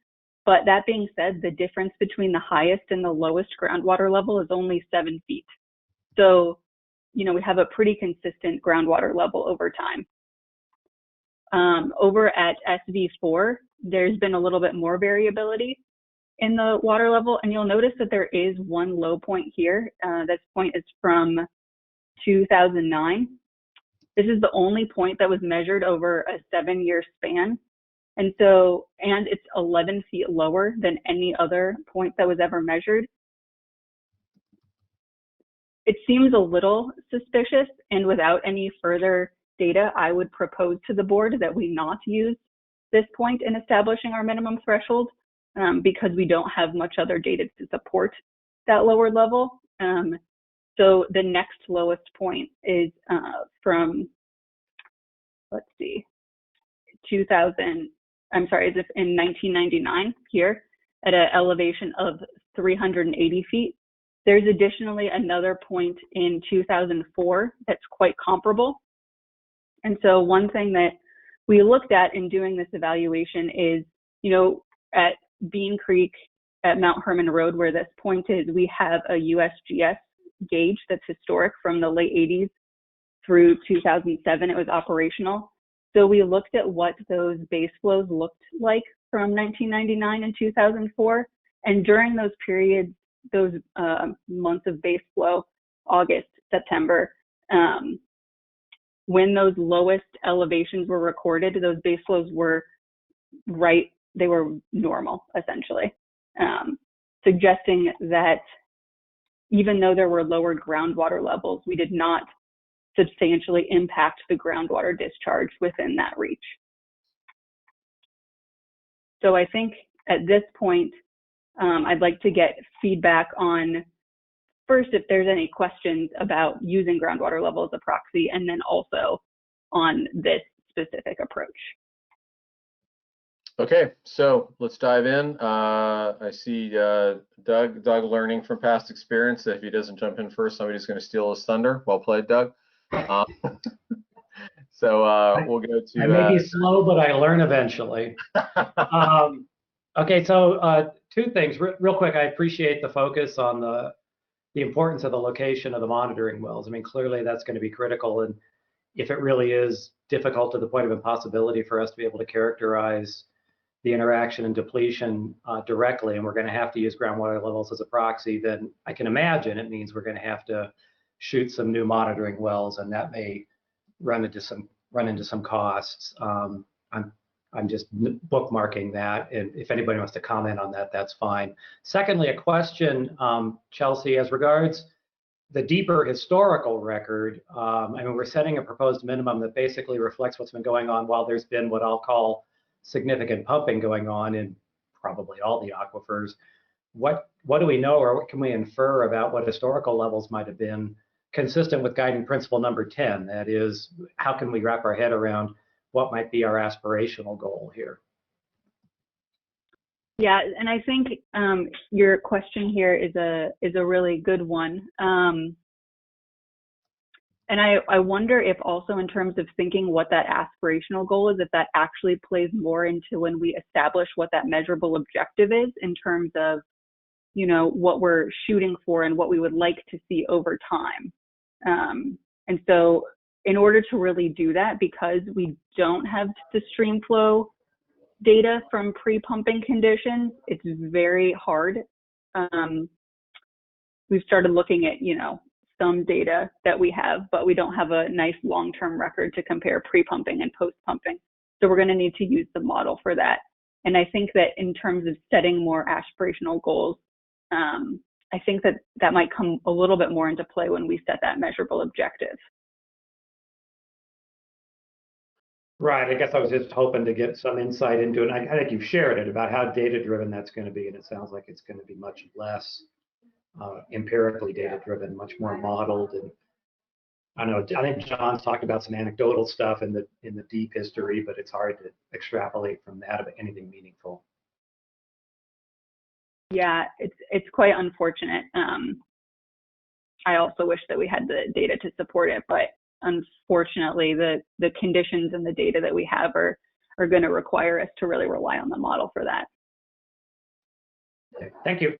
But that being said, the difference between the highest and the lowest groundwater level is only 7 feet. So, you know, we have a pretty consistent groundwater level over time. Over at SV4, there's been a little bit more variability in the water level, and you'll notice that there is one low point here. This point is from 2009. This is the only point that was measured over a 7-year span. And so, and it's 11 feet lower than any other point that was ever measured. It seems a little suspicious, and without any further data, I would propose to the board that we not use this point in establishing our minimum threshold because we don't have much other data to support that lower level. So the next lowest point is from, let's see, is in 1999 here at an elevation of 380 feet. There's additionally another point in 2004 that's quite comparable. And so one thing that we looked at in doing this evaluation is, you know, at Bean Creek at Mount Herman Road, where this point is, we have a USGS gauge that's historic from the late 80s through 2007. It was operational. So we looked at what those base flows looked like from 1999 and 2004. And during those periods, those months of base flow, August, September, when those lowest elevations were recorded, those base flows were right, they were normal, essentially, suggesting that even though there were lower groundwater levels, we did not substantially impact the groundwater discharge within that reach. So I think at this point, I'd like to get feedback on, first, if there's any questions about using groundwater level as a proxy, and then also on this specific approach. Okay, so let's dive in. I see Doug learning from past experience that if he doesn't jump in first, somebody's going to steal his thunder. Well played, Doug. So we'll go to. I may be slow, but I learn eventually. Okay, so two things real quick. I appreciate the focus on the importance of the location of the monitoring wells. I mean, clearly that's going to be critical, and if it really is difficult to the point of impossibility for us to be able to characterize the interaction and depletion directly, and we're going to have to use groundwater levels as a proxy, then I can imagine it means we're going to have to shoot some new monitoring wells, and that may run into some costs. I'm just bookmarking that, and if anybody wants to comment on that, that's fine. Secondly, a question, Chelsea, as regards the deeper historical record. I mean, we're setting a proposed minimum that basically reflects what's been going on while there's been what I'll call significant pumping going on in probably all the aquifers. What do we know, or what can we infer about what historical levels might have been consistent with guiding principle number 10? That is, how can we wrap our head around what might be our aspirational goal here? Yeah, and I think your question here is a really good one. And I wonder if also in terms of thinking what that aspirational goal is, if that actually plays more into when we establish what that measurable objective is in terms of, you know, what we're shooting for and what we would like to see over time. And so in order to really do that, because we don't have the stream flow data from pre-pumping conditions, it's very hard. We've started looking at, you know, some data that we have, but we don't have a nice long-term record to compare pre-pumping and post-pumping. So we're going to need to use the model for that. And I think that in terms of setting more aspirational goals, I think that that might come a little bit more into play when we set that measurable objective. Right. I guess I was just hoping to get some insight into it. I think you've shared it about how data-driven that's going to be, and it sounds like it's going to be much less empirically data-driven, much more modeled. And I think John's talked about some anecdotal stuff in the deep history, but it's hard to extrapolate from that about anything meaningful. Yeah, it's quite unfortunate. I also wish that we had the data to support it, but unfortunately, the conditions and the data that we have are going to require us to really rely on the model for that. Okay, thank you.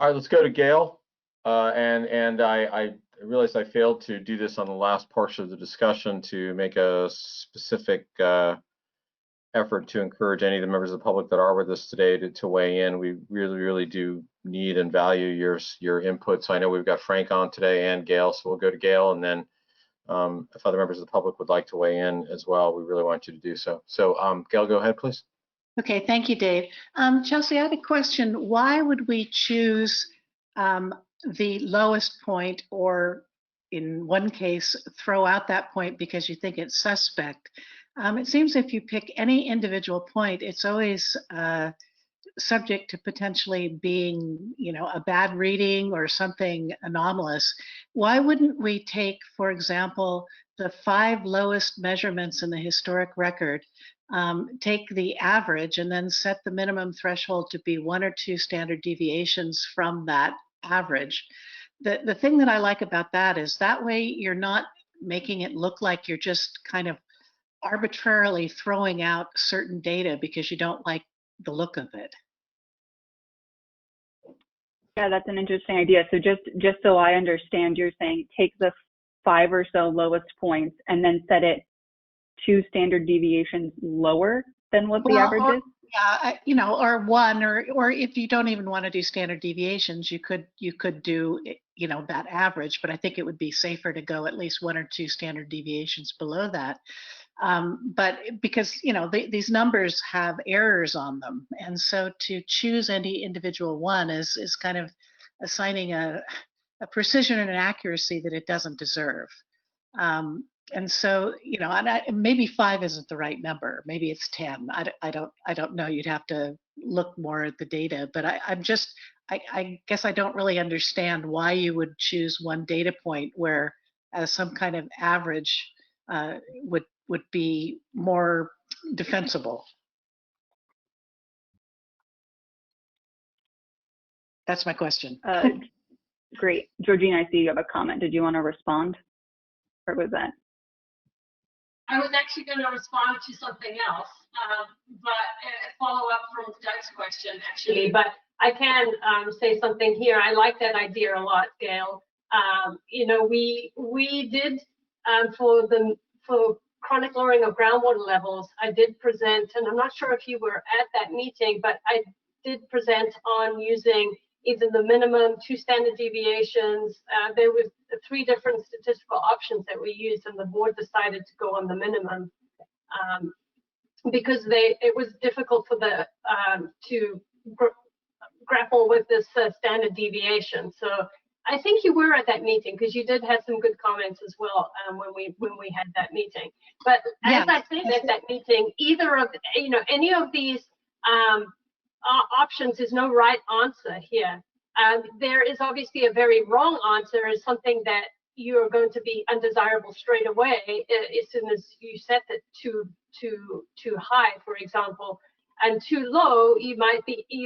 All right, let's go to Gail. And I realized I failed to do this on the last portion of the discussion to make a specific effort to encourage any of the members of the public that are with us today to weigh in. We really do need and value your input. So I know we've got Frank on today and Gail, so we'll go to Gail, and then if other members of the public would like to weigh in as well, we really want you to do so. So Gail, go ahead, please. Okay, thank you, Dave. Chelsea, I had a question. Why would we choose the lowest point, or in one case, throw out that point because you think it's suspect? It seems if you pick any individual point, it's always subject to potentially being, you know, a bad reading or something anomalous. Why wouldn't we take, for example, the 5 lowest measurements in the historic record, take the average, and then set the minimum threshold to be 1 or 2 standard deviations from that average? The thing that I like about that is that way you're not making it look like you're just kind of arbitrarily throwing out certain data because you don't like the look of it. Yeah, that's an interesting idea. So just so I understand, you're saying take the 5 or so lowest points and then set it 2 standard deviations lower than what the average is? Yeah, you know, or 1, or if you don't even want to do standard deviations, you could do, you know, that average, but I think it would be safer to go at least 1 or 2 standard deviations below that. But because, you know, these numbers have errors on them, and so to choose any individual one is kind of assigning a precision and an accuracy that it doesn't deserve. And so, you know, and maybe 5 isn't the right number. Maybe it's 10. I don't know. You'd have to look more at the data. But I guess I don't really understand why you would choose one data point where some kind of average would be more defensible. That's my question. Great. Georgina, I see you have a comment. Did you want to respond? Or was that? I was actually going to respond to something else, but follow up from Doug's question, actually. But I can say something here. I like that idea a lot, Gail. You know, we did for chronic lowering of groundwater levels, I did present, and I'm not sure if you were at that meeting, but I did present on using either the minimum, 2 standard deviations. There was 3 different statistical options that we used, and the board decided to go on the minimum because it was difficult for the to grapple with this standard deviation. So I think you were at that meeting because you did have some good comments as well when we had that meeting. But as I said at that meeting, either of any of these options is no right answer here. There is obviously a very wrong answer, is something that you are going to be undesirable straight away as soon as you set it too high, for example, and too low. You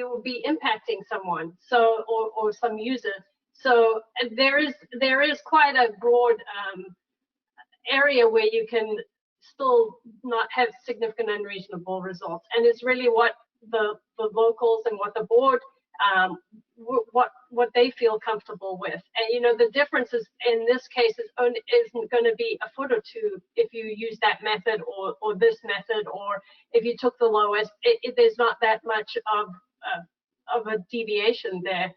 will be impacting someone, or some user. So there is quite a broad area where you can still not have significant unreasonable results, and it's really what the locals and what the board what they feel comfortable with. And the difference is in this case isn't going to be a foot or two if you use that method or this method, or if you took the lowest. There's not that much of a deviation there.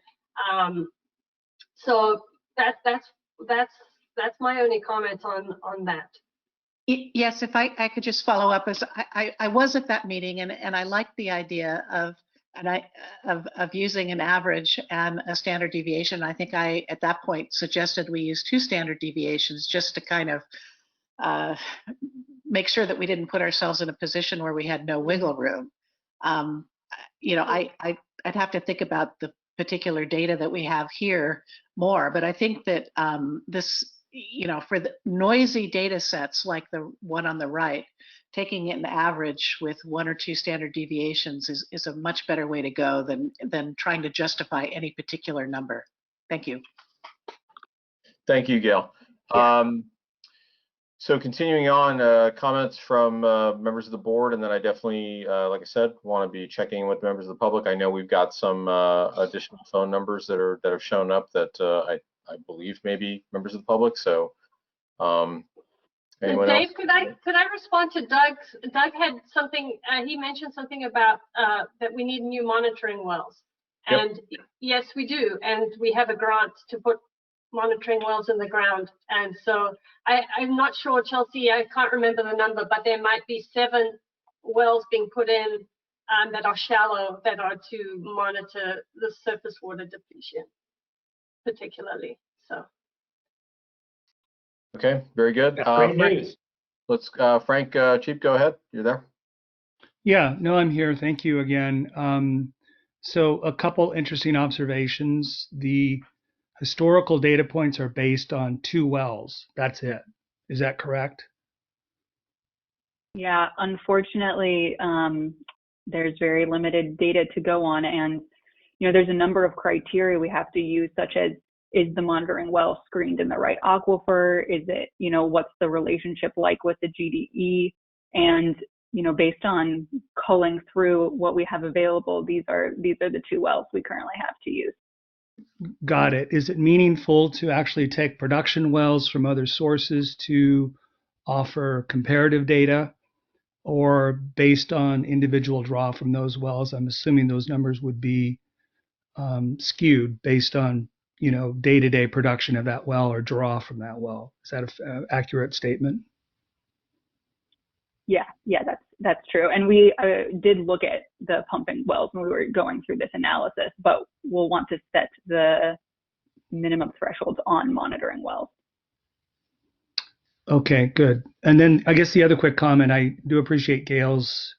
So that's my only comment on that. Yes, if I could just follow up, as I was at that meeting, and I liked the idea of using an average and a standard deviation. I think I at that point suggested we use 2 standard deviations just to kind of make sure that we didn't put ourselves in a position where we had no wiggle room. I'd have to think about the particular data that we have here more, but I think that this, for the noisy data sets like the one on the right, taking an average with 1 or 2 standard deviations is a much better way to go than trying to justify any particular number. Thank you. Thank you, Gail. Yeah. So continuing on, comments from members of the board, and then I definitely, like I said, want to be checking in with members of the public. I know we've got some additional phone numbers that have shown up that I believe may be members of the public. So anyone Dave, else? could I respond to Doug's? Doug had something. He mentioned something about that we need new monitoring wells, and yes, we do, and we have a grant to put monitoring wells in the ground. And so I'm not sure, Chelsea, I can't remember the number, but there might be 7 wells being put in that are shallow, that are to monitor the surface water depletion particularly. So Okay, very good. Great news. Let's Frank Cheap, go ahead. You're there. Yeah, no, I'm here. Thank you again. So a couple interesting observations. The historical data points are based on 2 wells. That's it. Is that correct? Yeah, unfortunately, there's very limited data to go on, and there's a number of criteria we have to use, such as, is the monitoring well screened in the right aquifer? Is it, what's the relationship like with the GDE? And based on culling through what we have available, these are the 2 wells we currently have to use. Got it. Is it meaningful to actually take production wells from other sources to offer comparative data, or based on individual draw from those wells? I'm assuming those numbers would be skewed based on day-to-day production of that well or draw from that well. Is that an accurate statement? Yeah, that's true. And we did look at the pumping wells when we were going through this analysis, but we'll want to set the minimum thresholds on monitoring wells. Okay, good. And then I guess the other quick comment, I do appreciate Gail's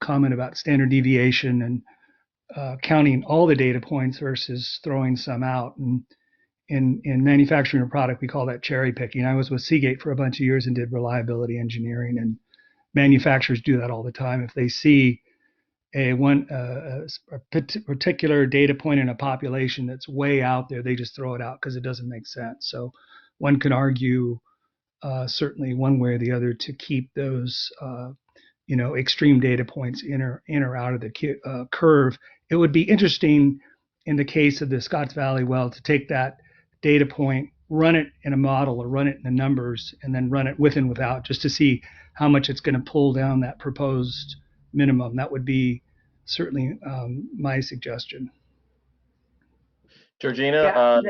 comment about standard deviation and counting all the data points versus throwing some out. And in manufacturing a product, we call that cherry picking. I was with Seagate for a bunch of years and did reliability engineering, and manufacturers do that all the time. If they see a particular data point in a population that's way out there, they just throw it out because it doesn't make sense. So one can argue certainly one way or the other to keep those extreme data points in or out of the curve. It would be interesting in the case of the Scotts Valley well to take that data point, run it in a model or run it in the numbers, and then run it with and without, just to see how much it's going to pull down that proposed minimum. That would be certainly my suggestion. Georgina,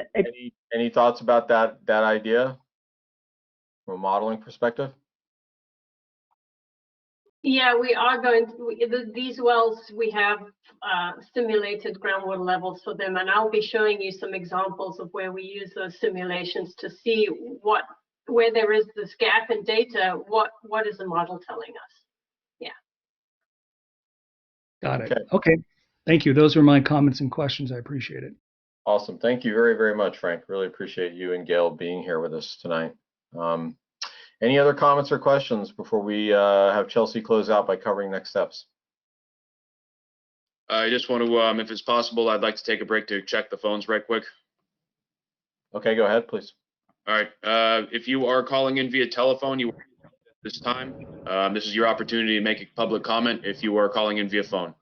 any thoughts about that idea from a modeling perspective? Yeah, we are going to, these wells, we have simulated groundwater levels for them, and I'll be showing you some examples of where we use those simulations to see where there is this gap in data, what is the model telling us? Yeah. Got it. Okay. Thank you. Those are my comments and questions. I appreciate it. Awesome. Thank you very, very much, Frank. Really appreciate you and Gail being here with us tonight. Any other comments or questions before we have Chelsea close out by covering next steps? I just want to, if it's possible, I'd like to take a break to check the phones right quick. Okay, go ahead, please. All right. If you are calling in via telephone, you this time. This is your opportunity to make a public comment if you are calling in via phone.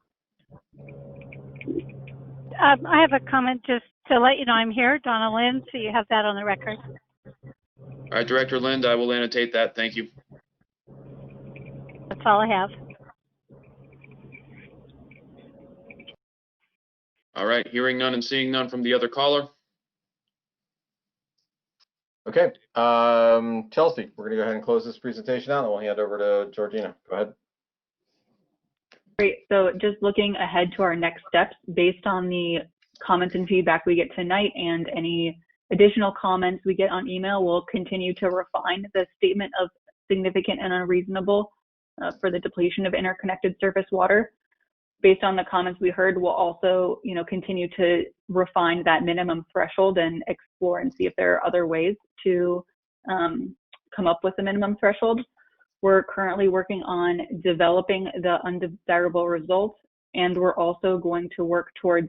I have a comment just to let you know I'm here, Donna Lind, so you have that on the record. All right, Director Lind, I will annotate that. Thank you. That's all I have. All right, hearing none and seeing none from the other caller. Okay, Chelsea, we're gonna go ahead and close this presentation out, and we'll hand over to Georgina. Go ahead. Great. So just looking ahead to our next steps, based on the comments and feedback we get tonight and any additional comments we get on email, we'll continue to refine the statement of significant and unreasonable for the depletion of interconnected surface water. Based on the comments we heard, we'll also, continue to refine that minimum threshold and explore and see if there are other ways to come up with a minimum threshold. We're currently working on developing the undesirable results, and we're also going to work towards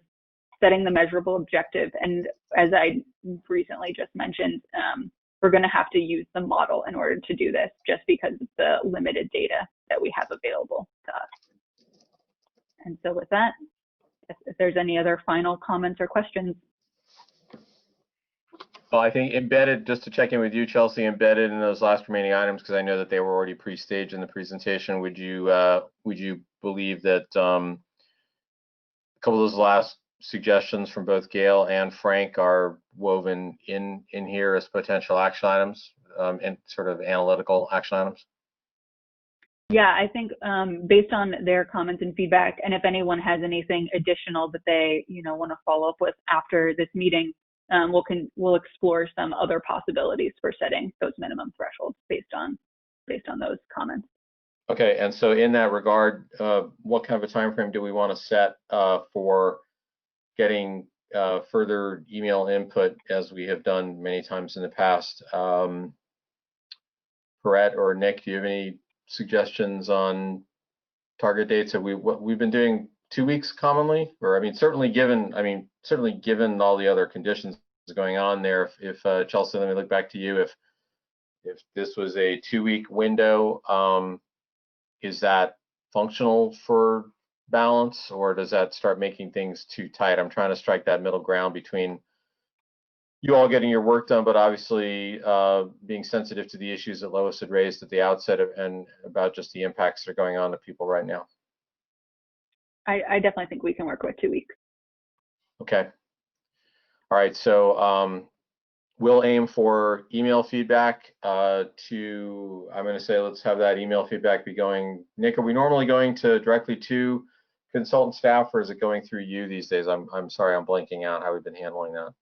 setting the measurable objective. And as I recently just mentioned, we're going to have to use the model in order to do this, just because of the limited data that we have available to us. And so with that, if there's any other final comments or questions. Well, I think embedded, just to check in with you, Chelsea, embedded in those last remaining items, because I know that they were already pre-staged in the presentation, would you believe that a couple of those last suggestions from both Gail and Frank are woven in here as potential action items and sort of analytical action items? Yeah, I think based on their comments and feedback, and if anyone has anything additional that they want to follow up with after this meeting, we'll explore some other possibilities for setting those minimum thresholds based on those comments. Okay, and so in that regard, what kind of a time frame do we want to set for getting further email input, as we have done many times in the past? Brett or Nick, do you have any suggestions on target dates? We've been doing 2 weeks commonly, or certainly given all the other conditions going on there. If Chelsea, let me look back to you. If this was a 2-week window, is that functional for balance, or does that start making things too tight? I'm trying to strike that middle ground between you all getting your work done, but obviously being sensitive to the issues that Lois had raised at the outset and about just the impacts that are going on to people right now. I definitely think we can work with 2 weeks. Okay. All right, so we'll aim for email feedback I'm going to say let's have that email feedback be going. Nick, are we normally going directly to consultant staff, or is it going through you these days? I'm sorry, I'm blanking out how we've been handling that.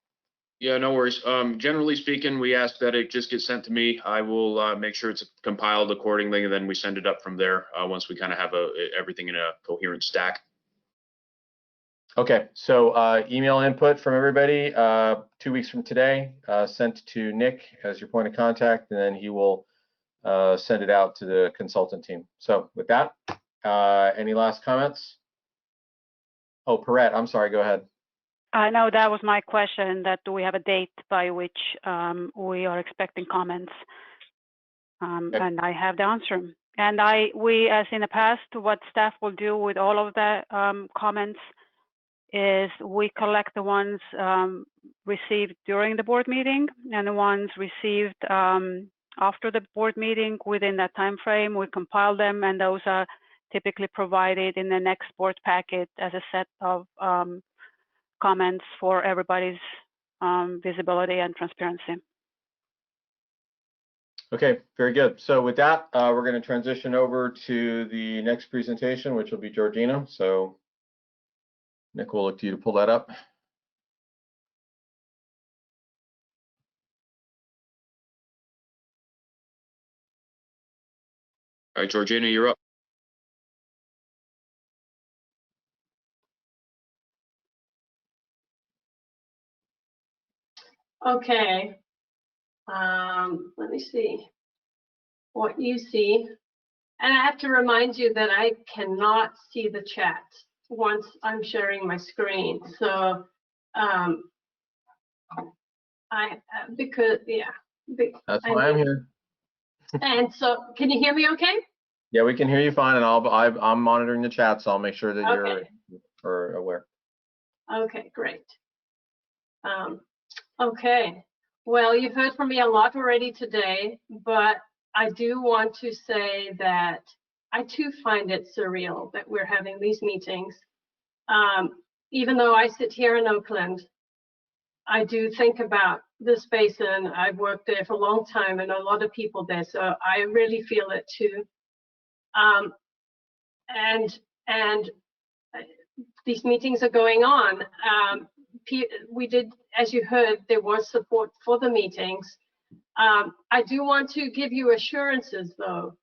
Yeah, no worries. Generally speaking, we ask that it just gets sent to me. I will make sure it's compiled accordingly, and then we send it up from there once we kind of have everything in a coherent stack. Okay, so email input from everybody 2 weeks from today, sent to Nick as your point of contact, and then he will send it out to the consultant team. So with that, any last comments? Oh, Perrette, I'm sorry, go ahead. No, that was my question, that do we have a date by which we are expecting comments? And I have the answer. And we, as in the past, what staff will do with all of the comments is we collect the ones received during the board meeting and the ones received after the board meeting within that time frame. We compile them, and those are typically provided in the next board packet as a set of comments for everybody's visibility and transparency. Okay, very good. So with that, we're going to transition over to the next presentation, which will be Georgina. So Nick, we'll look to you to pull that up. All right, Georgina, you're up. Okay. Let me see what you see. And I have to remind you that I cannot see the chat once I'm sharing my screen. So Because, yeah. That's why I'm here. And so, can you hear me okay? Yeah, we can hear you fine, and I'm monitoring the chat, so I'll make sure that Okay. you're aware. Okay, great. Okay, well, you've heard from me a lot already today, but I do want to say that I too find it surreal that we're having these meetings. Even though I sit here in Oakland, I do think about this basin. I've worked there for a long time and a lot of people there, so I really feel it too. And these meetings are going on. We did, as you heard, there was support for the meetings. I do want to give you assurances, though,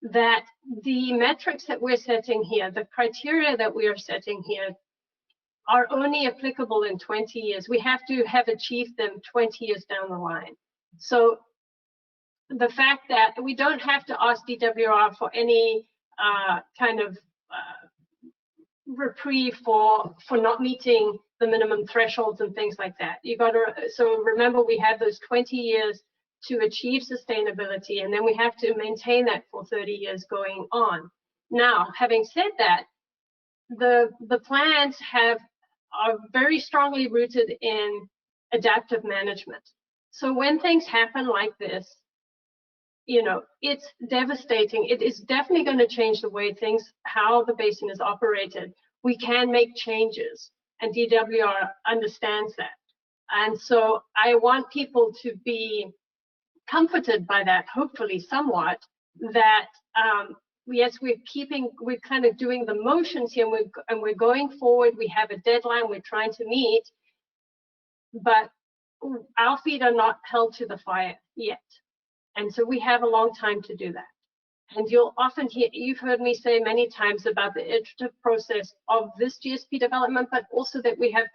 that the metrics that we're setting here, the criteria that we are setting here, are only applicable in 20 years. We have to have achieved them 20 years down the line. So the fact that we don't have to ask DWR for any kind of reprieve for not meeting the minimum thresholds and things like that. You got to, so remember, we have those 20 years to achieve sustainability, and then we have to maintain that for 30 years going on. Now, having said that, the plans are very strongly rooted in adaptive management. So when things happen like this, you know, it's devastating. It is definitely going to change the way how the basin is operated. We can make changes, and DWR understands that. And so I want people to be comforted by that, hopefully somewhat, that yes, we're kind of doing the motions here, and we're going forward. We have a deadline we're trying to meet, but our feet are not held to the fire yet. And so we have a long time to do that. And you'll often hear, you've heard me say many times about the iterative process of this GSP development, but also that we have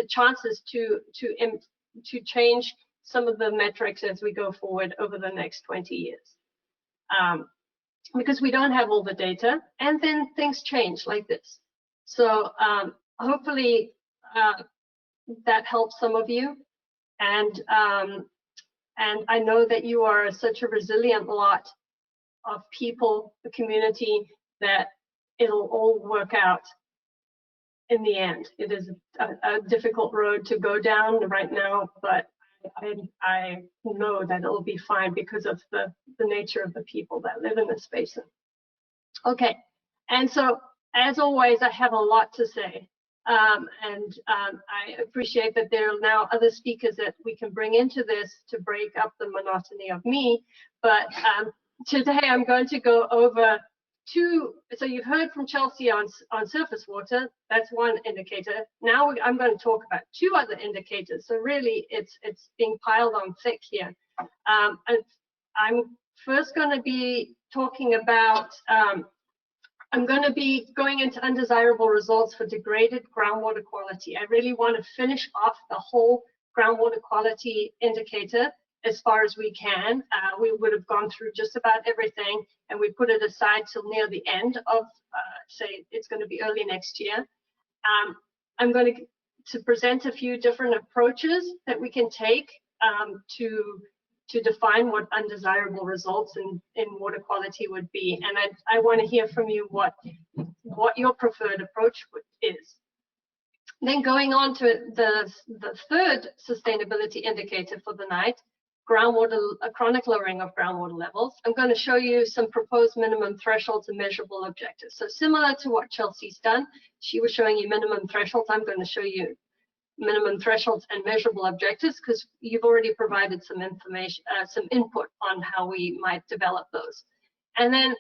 chances to change some of the metrics as we go forward over the next 20 years. Because we don't have all the data, and then things change like this. So hopefully that helps some of you. And I know that you are such a resilient lot of people, the community, that it'll all work out in the end. It is a difficult road to go down right now, but I know that it'll be fine because of the nature of the people that live in this basin. Okay, and so as always, I have a lot to say. I appreciate that there are now other speakers that we can bring into this to break up the monotony of me. But today I'm going to go over so you've heard from Chelsea on surface water. That's one indicator. Now I'm going to talk about two other indicators. So really it's being piled on thick here. And I'm first going to be talking about I'm going to be going into undesirable results for degraded groundwater quality. I really want to finish off the whole groundwater quality indicator as far as we can. We would have gone through just about everything, and we put it aside till near the end of, say, it's going to be early next year. I'm going to present a few different approaches that we can take to define what undesirable results in water quality would be. And I want to hear from you what your preferred approach is. Then going on to the third sustainability indicator for the night, chronic lowering of groundwater levels. I'm going to show you some proposed minimum thresholds and measurable objectives. So similar to what Chelsea's done, she was showing you minimum thresholds. I'm going to show you minimum thresholds and measurable objectives because you've already provided some information, some input on how we might develop those. And then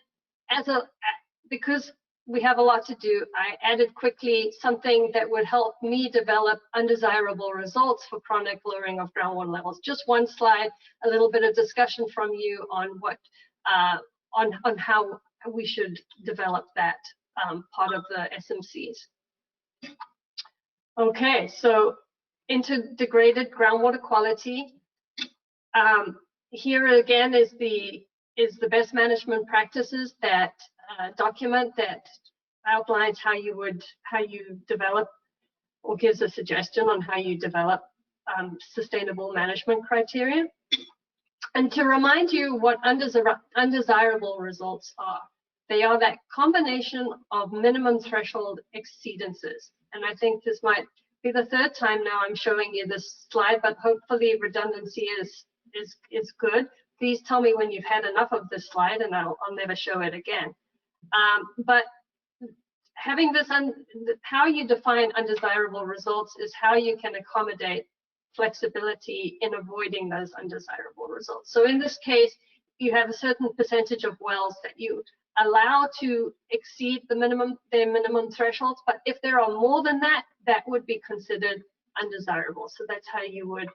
because we have a lot to do, I added quickly something that would help me develop undesirable results for chronic lowering of groundwater levels. Just one slide, a little bit of discussion from you on what on how we should develop that part of the SMCs. Okay, so into degraded groundwater quality. Here again is the best management practices that document that outlines how you develop or gives a suggestion on how you develop sustainable management criteria. And to remind you what undesirable results are, they are that combination of minimum threshold exceedances. And I think this might be the third time now I'm showing you this slide, but hopefully redundancy is good. Please tell me when you've had enough of this slide, and I'll never show it again. But having this, how you define undesirable results is how you can accommodate flexibility in avoiding those undesirable results. So in this case, you have a certain percentage of wells that you allow to exceed their minimum thresholds, but if there are more than that, that would be considered undesirable. So that's how you would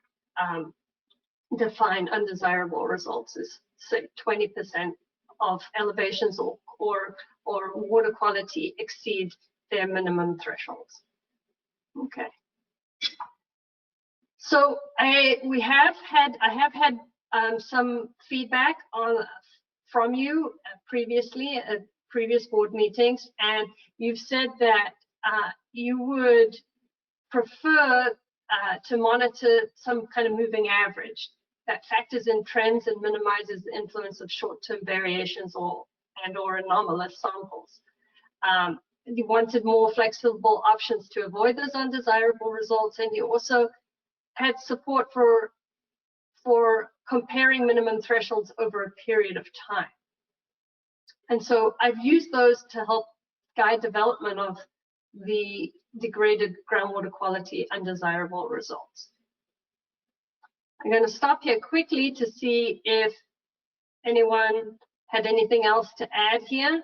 define undesirable results, is say 20% of elevations or water quality exceed their minimum thresholds. Okay. So I have had some feedback from you previously at previous board meetings, and you've said that you would prefer to monitor some kind of moving average that factors in trends and minimizes the influence of short-term variations or anomalous samples. You wanted more flexible options to avoid those undesirable results, and you also had support for comparing minimum thresholds over a period of time. And so I've used those to help guide development of the degraded groundwater quality undesirable results. I'm going to stop here quickly to see if anyone had anything else to add here.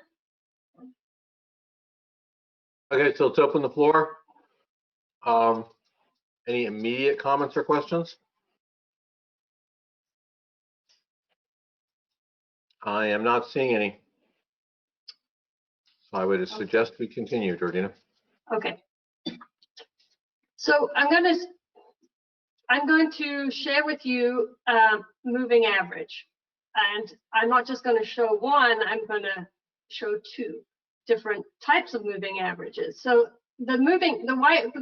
Okay, so let's open the floor. Any immediate comments or questions? I am not seeing any. So I would suggest we continue, Georgina. Okay. So I'm going to share with you moving average, and I'm not just going to show one. I'm going to show two different types of moving averages. So the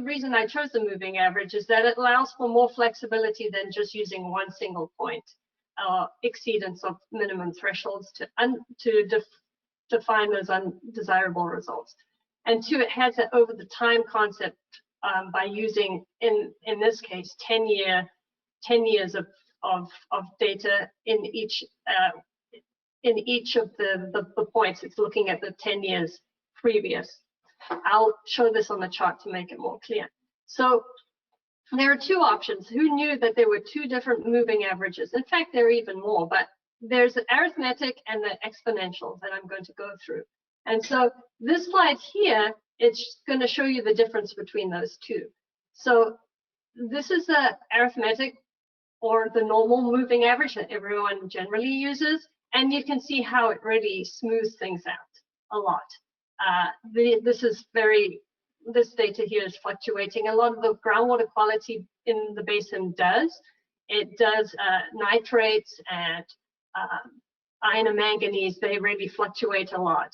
reason I chose the moving average is that it allows for more flexibility than just using one single point exceedance of minimum thresholds to define those undesirable results. And two, it has an over the time concept by using, in this case, 10 years of data in each of the points. It's looking at the 10 years previous. I'll show this on the chart to make it more clear. So there are two options. Who knew that there were two different moving averages? In fact, there are even more, but there's the arithmetic and the exponential that I'm going to go through. And so this slide here, it's going to show you the difference between those two. So this is the arithmetic or the normal moving average that everyone generally uses. And you can see how it really smooths things out a lot. This data here is fluctuating. A lot of the groundwater quality in the basin does. It does nitrates and iron and manganese. They really fluctuate a lot.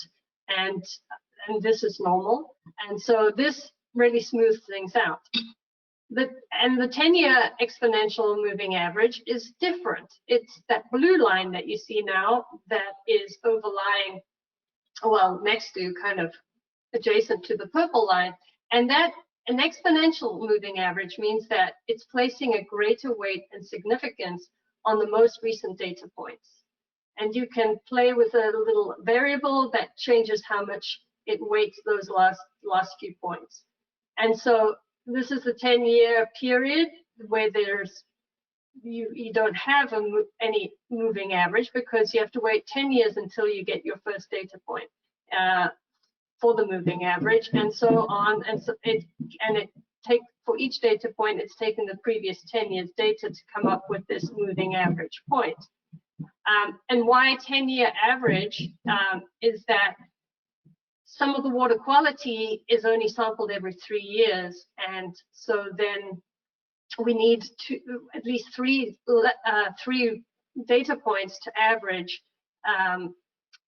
And this is normal. And so this really smooths things out. And the 10-year exponential moving average is different. It's that blue line that you see now that is overlying, well, next to, kind of adjacent to the purple line. And that an exponential moving average means that it's placing a greater weight and significance on the most recent data points. And you can play with a little variable that changes how much it weights those last few points. And so this is a 10-year period where you don't have any moving average, because you have to wait 10 years until you get your first data point for the moving average, and so on. And so for each data point, it's taken the previous 10 years data to come up with this moving average point. And why 10-year average is that some of the water quality is only sampled every 3 years, and so then we need at least three data points to average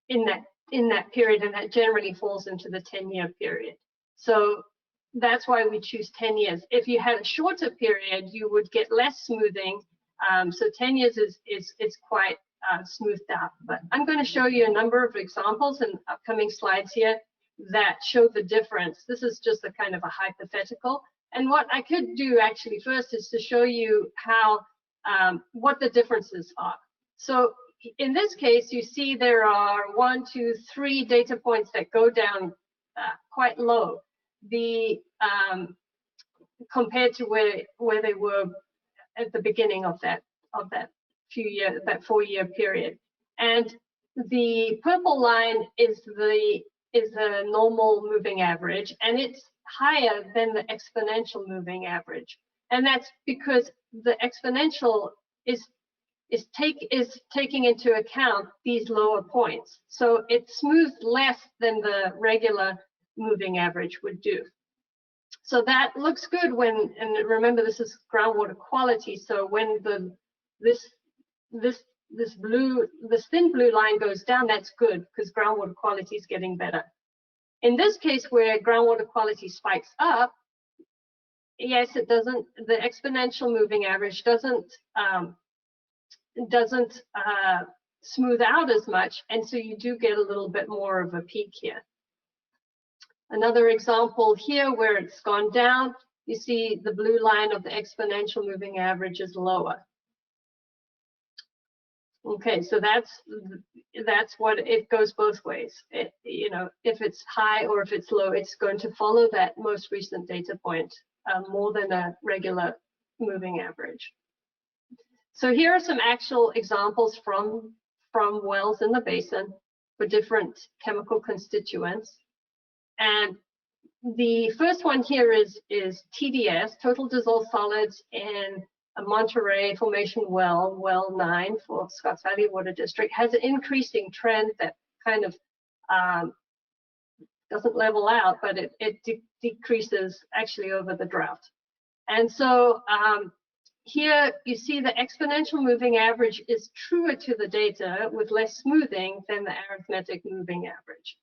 in that period, and that generally falls into the 10-year period. So that's why we choose 10 years. If you had a shorter period, you would get less smoothing. So 10 years is quite smoothed out. But I'm going to show you a number of examples in upcoming slides here that show the difference. This is just a kind of a hypothetical. And what I could do actually first is to show you how what the differences are. So in this case, you see there are 1, 2, 3 data points that go down quite low. The compared to where they were at the beginning of that 4-year period. And the purple line is the normal moving average, and it's higher than the exponential moving average. And that's because the exponential is taking into account these lower points. So it smooths less than the regular moving average would do. So that looks good when, and remember this is groundwater quality, so when this thin blue line goes down, that's good because groundwater quality is getting better. In this case where groundwater quality spikes up, yes, it doesn't, the exponential moving average doesn't smooth out as much, and so you do get a little bit more of a peak here. Another example here where it's gone down, you see the blue line of the exponential moving average is lower. Okay, so that's what it goes both ways. You know, if it's high or if it's low, it's going to follow that most recent data point more than a regular moving average. So here are some actual examples from wells in the basin for different chemical constituents. And the first one here is TDS, total dissolved solids in a Monterey Formation well, well 9 for Scotts Valley Water District, has an increasing trend that kind of doesn't level out, but it decreases actually over the drought. And so here you see the exponential moving average is truer to the data with less smoothing than the arithmetic moving average.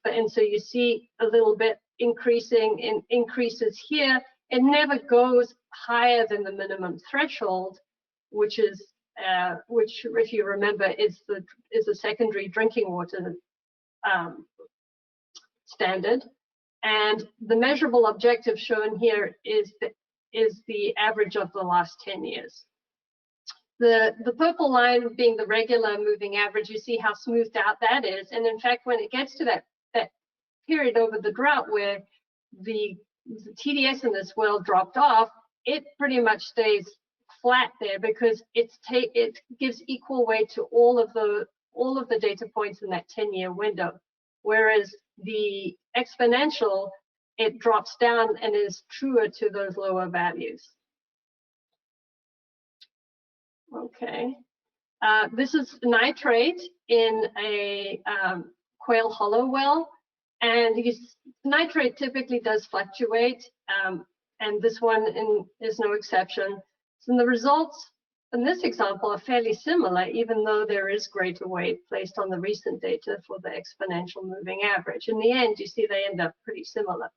And so you see a little bit increases here. It never goes higher than the minimum threshold, which is which, if you remember, is a secondary drinking water standard. And the measurable objective shown here is the average of the last 10 years. The purple line being the regular moving average, you see how smoothed out that is. And in fact, when it gets to that period over the drought where the TDS in this well dropped off, it pretty much stays flat there because it gives equal weight to all of the data points in that 10-year window. Whereas the exponential, it drops down and is truer to those lower values. Okay, this is nitrate in a Quail Hollow well, and nitrate typically does fluctuate, and this one is no exception. So the results in this example are fairly similar, even though there is greater weight placed on the recent data for the exponential moving average. In the end, you see they end up pretty similar.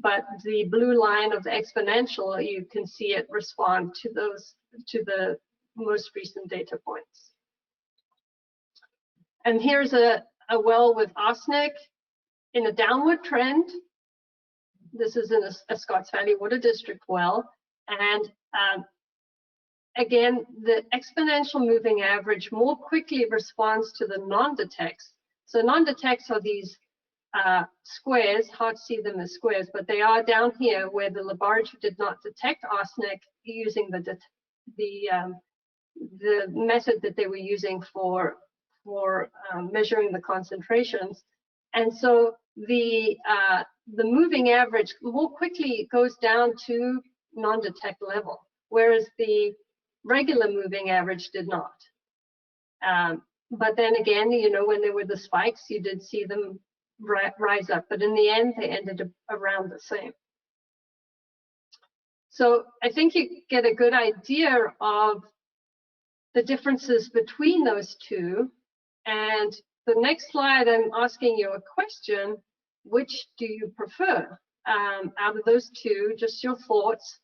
But the blue line of the exponential, you can see it respond to the most recent data points. And here's a well with arsenic in a downward trend. This is in a Scotts Valley Water District well. And again, the exponential moving average more quickly responds to the non-detects. So non-detects are these squares, hard to see them as squares, but they are down here where the laboratory did not detect arsenic using the method that they were using for measuring the concentrations. And so the moving average more quickly goes down to non-detect level, whereas the regular moving average did not. But then again, you know, when there were the spikes, you did see them rise up, but in the end, they ended around the same. So I think you get a good idea of the differences between those two. And the next slide, I'm asking you a question: which do you prefer? out of those two, just your thoughts.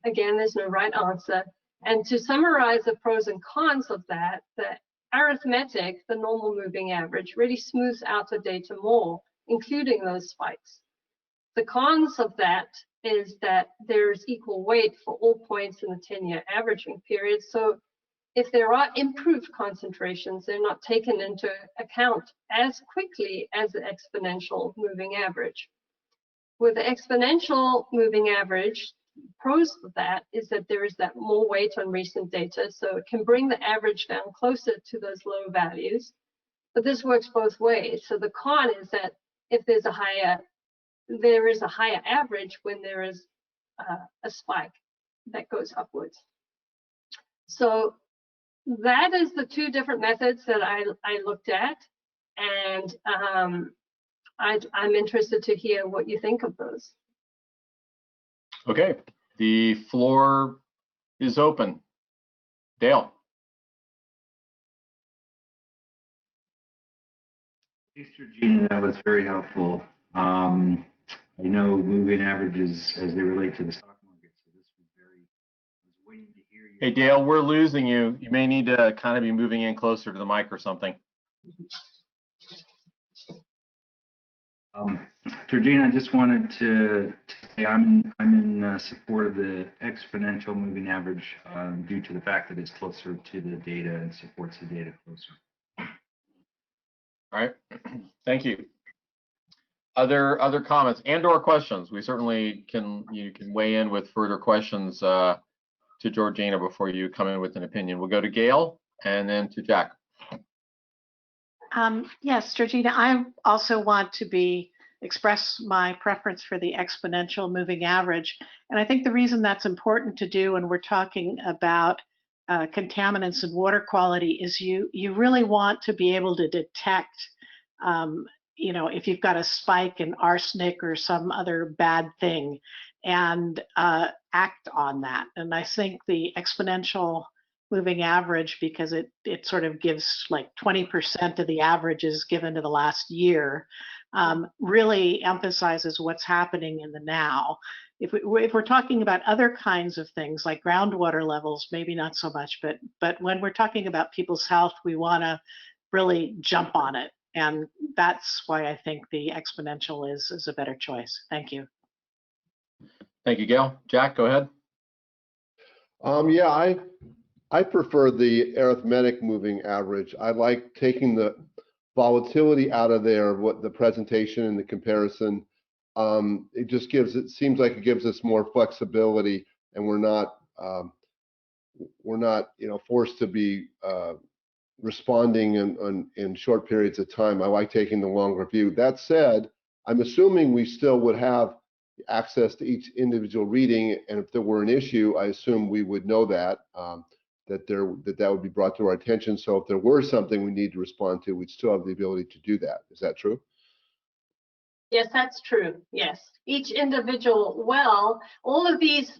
Again, there's no right answer. And to summarize the pros and cons of that, the arithmetic, the normal moving average, really smooths out the data more, including those spikes. The cons of that is that there's equal weight for all points in the 10-year averaging period. So if there are improved concentrations, they're not taken into account as quickly as the exponential moving average. With the exponential moving average, pros of that is that there is that more weight on recent data, so it can bring the average down closer to those low values. But this works both ways. So the con is that if there is a higher average when there is a spike that goes upwards. So that is the two different methods that I looked at, and I'm interested to hear what you think of those. Okay, the floor is open. Dale. Thanks, Georgina. That was very helpful. I know moving averages as they relate to the stock market, so this was very, I was waiting to hear you. Hey, Dale, we're losing you. You may need to kind of be moving in closer to the mic or something. Georgina, I just wanted to say I'm in support of the exponential moving average due to the fact that it's closer to the data and supports the data closer. All right, thank you. Other comments and/or questions? We certainly you can weigh in with further questions to Georgina before you come in with an opinion. We'll go to Gail and then to Jack. Yes, Georgina, I also want to express my preference for the exponential moving average. And I think the reason that's important to do when we're talking about contaminants and water quality is you really want to be able to detect, if you've got a spike in arsenic or some other bad thing and act on that. And I think the exponential moving average, because it sort of gives like 20% of the averages given to the last year, really emphasizes what's happening in the now. If we're talking about other kinds of things like groundwater levels, maybe not so much, but when we're talking about people's health, we want to really jump on it. And that's why I think the exponential is a better choice. Thank you. Thank you, Gail. Jack, go ahead. Yeah, I prefer the arithmetic moving average. I like taking the volatility out of there, what the presentation and the comparison. It seems like it gives us more flexibility, and we're not forced to be responding in short periods of time. I like taking the longer view. That said, I'm assuming we still would have access to each individual reading, and if there were an issue, I assume we would know that. That would be brought to our attention. So if there were something we need to respond to, we'd still have the ability to do that. Is that true? Yes, that's true. Yes. Each individual well, all of these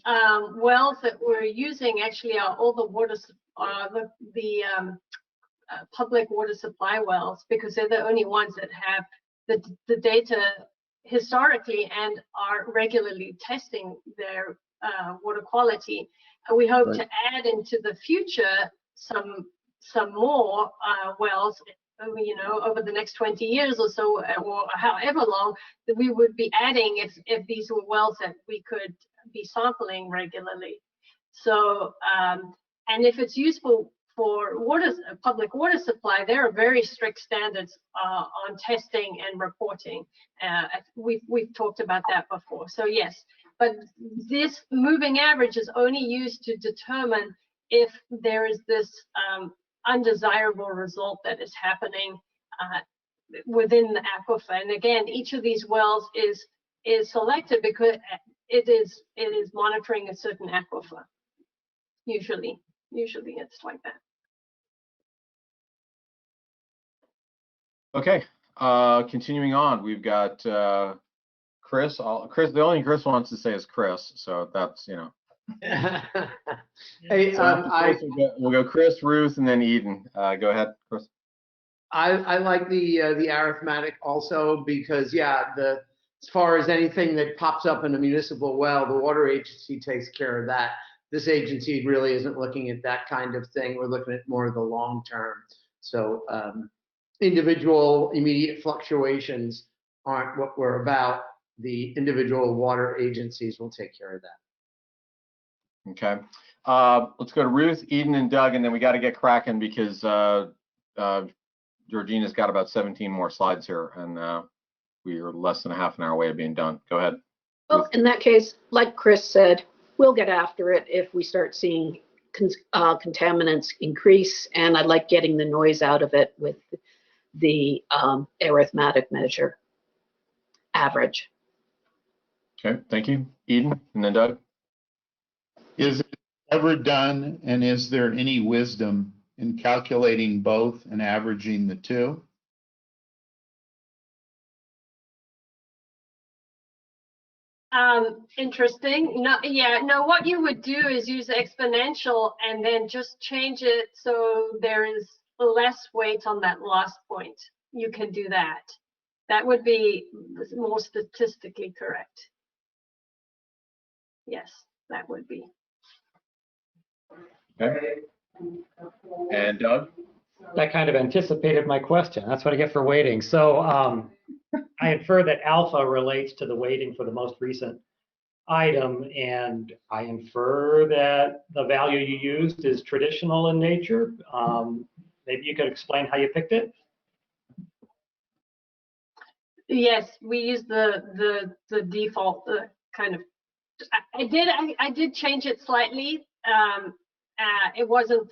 wells that we're using actually are all the public water supply wells, because they're the only ones that have the data historically and are regularly testing their water quality. And we hope to add into the future some more wells, over the next 20 years or so, or however long, that we would be adding if these were wells that we could be sampling regularly. So, and if it's useful for public water supply, there are very strict standards on testing and reporting. We've talked about that before. So yes, but this moving average is only used to determine if there is this undesirable result that is happening within the aquifer. And again, each of these wells is selected because it is monitoring a certain aquifer. Usually it's like that. Okay, continuing on, we've got Chris. Chris, the only thing Chris wants to say is Chris, so that's, Hey, we'll go Chris, Ruth, and then Eden. Go ahead, Chris. I like the arithmetic also because, yeah, as far as anything that pops up in a municipal well, the water agency takes care of that. This agency really isn't looking at that kind of thing. We're looking at more of the long term. So individual immediate fluctuations aren't what we're about. The individual water agencies will take care of that. Okay. Let's go to Ruth, Eden, and Doug, and then we got to get cracking because Georgina's got about 17 more slides here, and we are less than a half an hour away of being done. Go ahead. Well, in that case, like Chris said, we'll get after it if we start seeing contaminants increase, and I like getting the noise out of it with the arithmetic measure average. Okay, thank you. Eden, and then Doug. Is it ever done, and is there any wisdom in calculating both and averaging the two? Interesting. No, yeah, no, what you would do is use exponential and then just change it so there is less weight on that last point. You can do that. That would be more statistically correct. Yes, that would be. Okay. And Doug? That kind of anticipated my question. That's what I get for waiting. So I infer that alpha relates to the weighting for the most recent item, and I infer that the value you used is traditional in nature. Maybe you could explain how you picked it? Yes, we use the default kind of. I did change it slightly. It wasn't.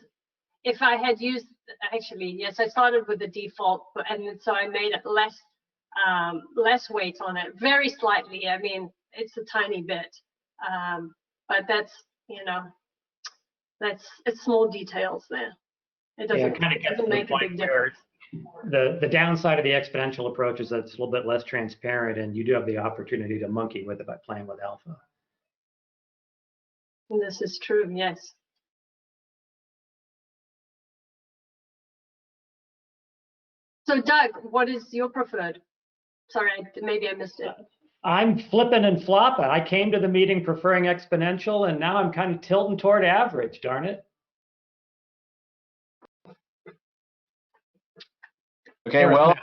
If I had used, actually, yes, I started with the default, and so I made it less weight on it, very slightly. I mean, it's a tiny bit, but that's, you know, it's small details there. It doesn't, it kind of gets to the make a point big where difference. the downside of the exponential approach is that it's a little bit less transparent, and you do have the opportunity to monkey with it by playing with alpha. This is true, yes. So Doug, what is your preferred? Sorry, maybe I missed it. I'm flipping and flopping. I came to the meeting preferring exponential, and now I'm kind of tilting toward average, darn it. Okay, well,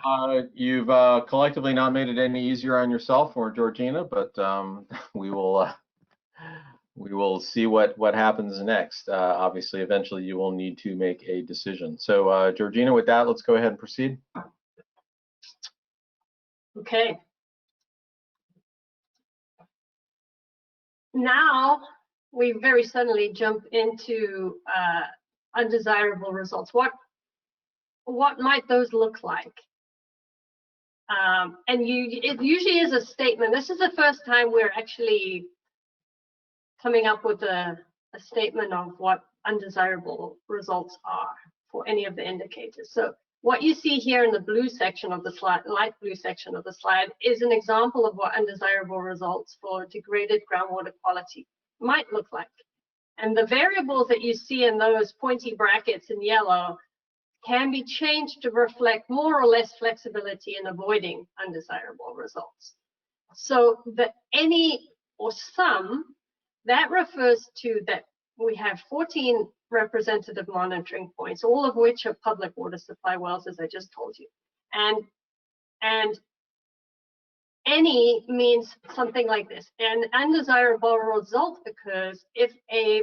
you've collectively not made it any easier on yourself or Georgina, but we will see what happens next. Obviously, eventually you will need to make a decision. So Georgina, with that, let's go ahead and proceed. Okay. Now we very suddenly jump into undesirable results. What might those look like? And it usually is a statement. This is the first time we're actually coming up with a statement of what undesirable results are for any of the indicators. So what you see here in the blue section of the slide, light blue section of the slide, is an example of what undesirable results for degraded groundwater quality might look like. And the variables that you see in those pointy brackets in yellow can be changed to reflect more or less flexibility in avoiding undesirable results. So the any or some, that refers to that we have 14 representative monitoring points, all of which are public water supply wells, as I just told you. And any means something like this. An undesirable result occurs if a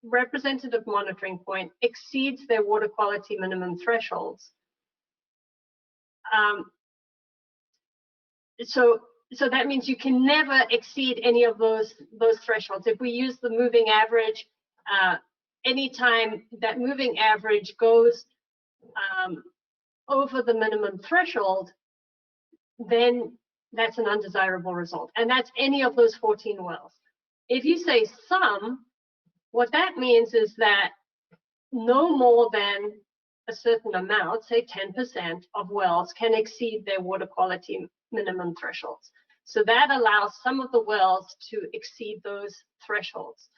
representative monitoring point exceeds their water quality minimum thresholds. So that means you can never exceed any of those thresholds. If we use the moving average, anytime that moving average goes over the minimum threshold, then that's an undesirable result. And that's any of those 14 wells. If you say some, what that means is that no more than a certain amount, say 10% of wells, can exceed their water quality minimum thresholds. So that allows some of the wells to exceed those thresholds.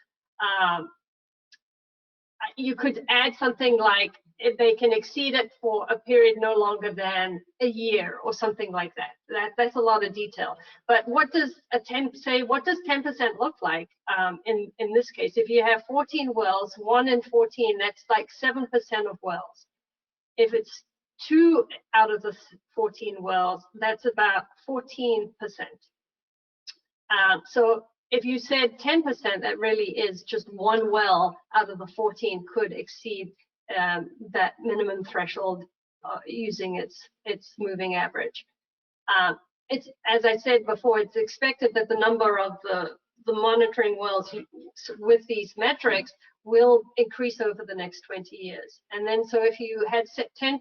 You could add something like if they can exceed it for a period no longer than a year or something like that. That's a lot of detail. But what does what does 10% look like in this case? If you have 14 wells, 1 in 14, that's like 7% of wells. If it's 2 out of the 14 wells, that's about 14%. So if you said 10%, that really is just 1 well out of the 14 could exceed that minimum threshold using its moving average. It's, as I said before, it's expected that the number of the monitoring wells with these metrics will increase over the next 20 years. And then, so if you had 10%,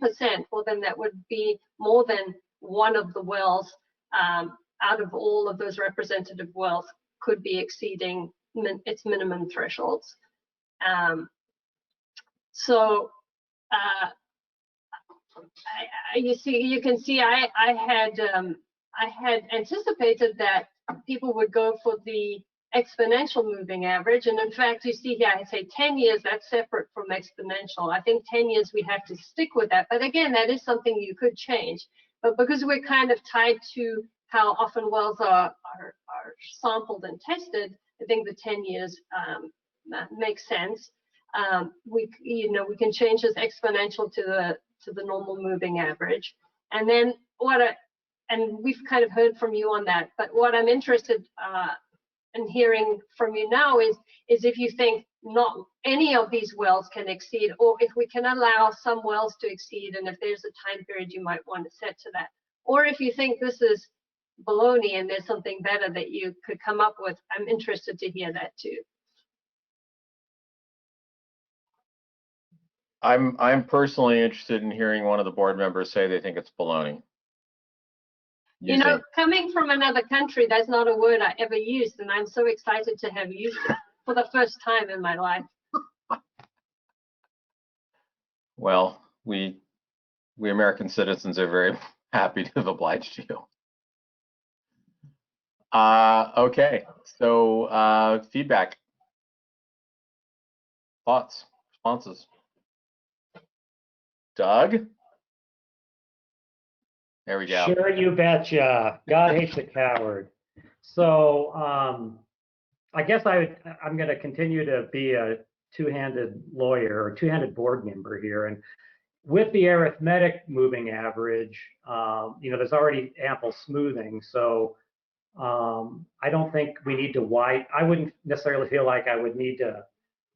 well, then that would be more than 1 of the wells out of all of those representative wells could be exceeding its minimum thresholds. You can see I had anticipated that people would go for the exponential moving average, and in fact, you see here I say 10 years. That's separate from exponential. I think 10 years we have to stick with that. But again, that is something you could change. But because we're kind of tied to how often wells are sampled and tested, I think the 10 years makes sense. We can change this exponential to the normal moving average, and then and we've kind of heard from you on that. But what I'm interested in hearing from you now is if you think not any of these wells can exceed, or if we can allow some wells to exceed, and if there's a time period you might want to set to that, or if you think this is baloney and there's something better that you could come up with. I'm interested to hear that too. I'm personally interested in hearing one of the board members say they think it's baloney. You know, coming from another country, that's not a word I ever used, and I'm so excited to have used it for the first time in my life. Well, we American citizens are very happy to have obliged you. Okay, so feedback, thoughts, responses. Doug? There we go. Sure, you betcha. God hates a coward. So I guess I'm going to continue to be a two-handed lawyer or two-handed board member here. And with the arithmetic moving average, there's already ample smoothing. So I don't think we need to I wouldn't necessarily feel like I would need to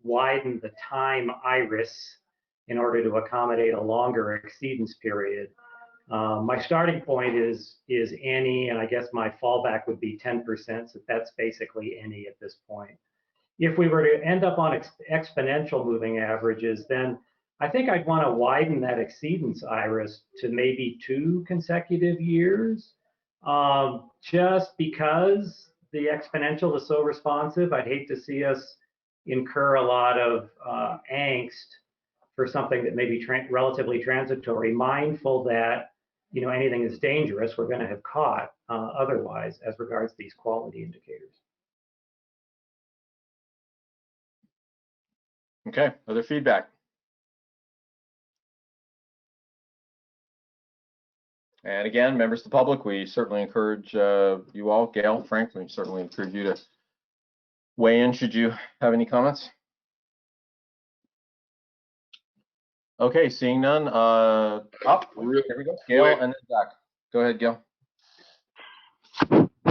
widen the time iris in order to accommodate a longer exceedance period. My starting point is any, and I guess my fallback would be 10%, so that's basically any at this point. If we were to end up on exponential moving averages, then I think I'd want to widen that exceedance iris to maybe 2 consecutive years, just because the exponential is so responsive. I'd hate to see us incur a lot of angst for something that may be relatively transitory, mindful that anything that's dangerous we're going to have caught otherwise as regards these quality indicators. Okay, other feedback? And again, members of the public, we certainly encourage you all, Gail, Frank, we certainly encourage you to weigh in should you have any comments. Okay, seeing none. Here we go. Gail and then Zach. Go ahead, Gail.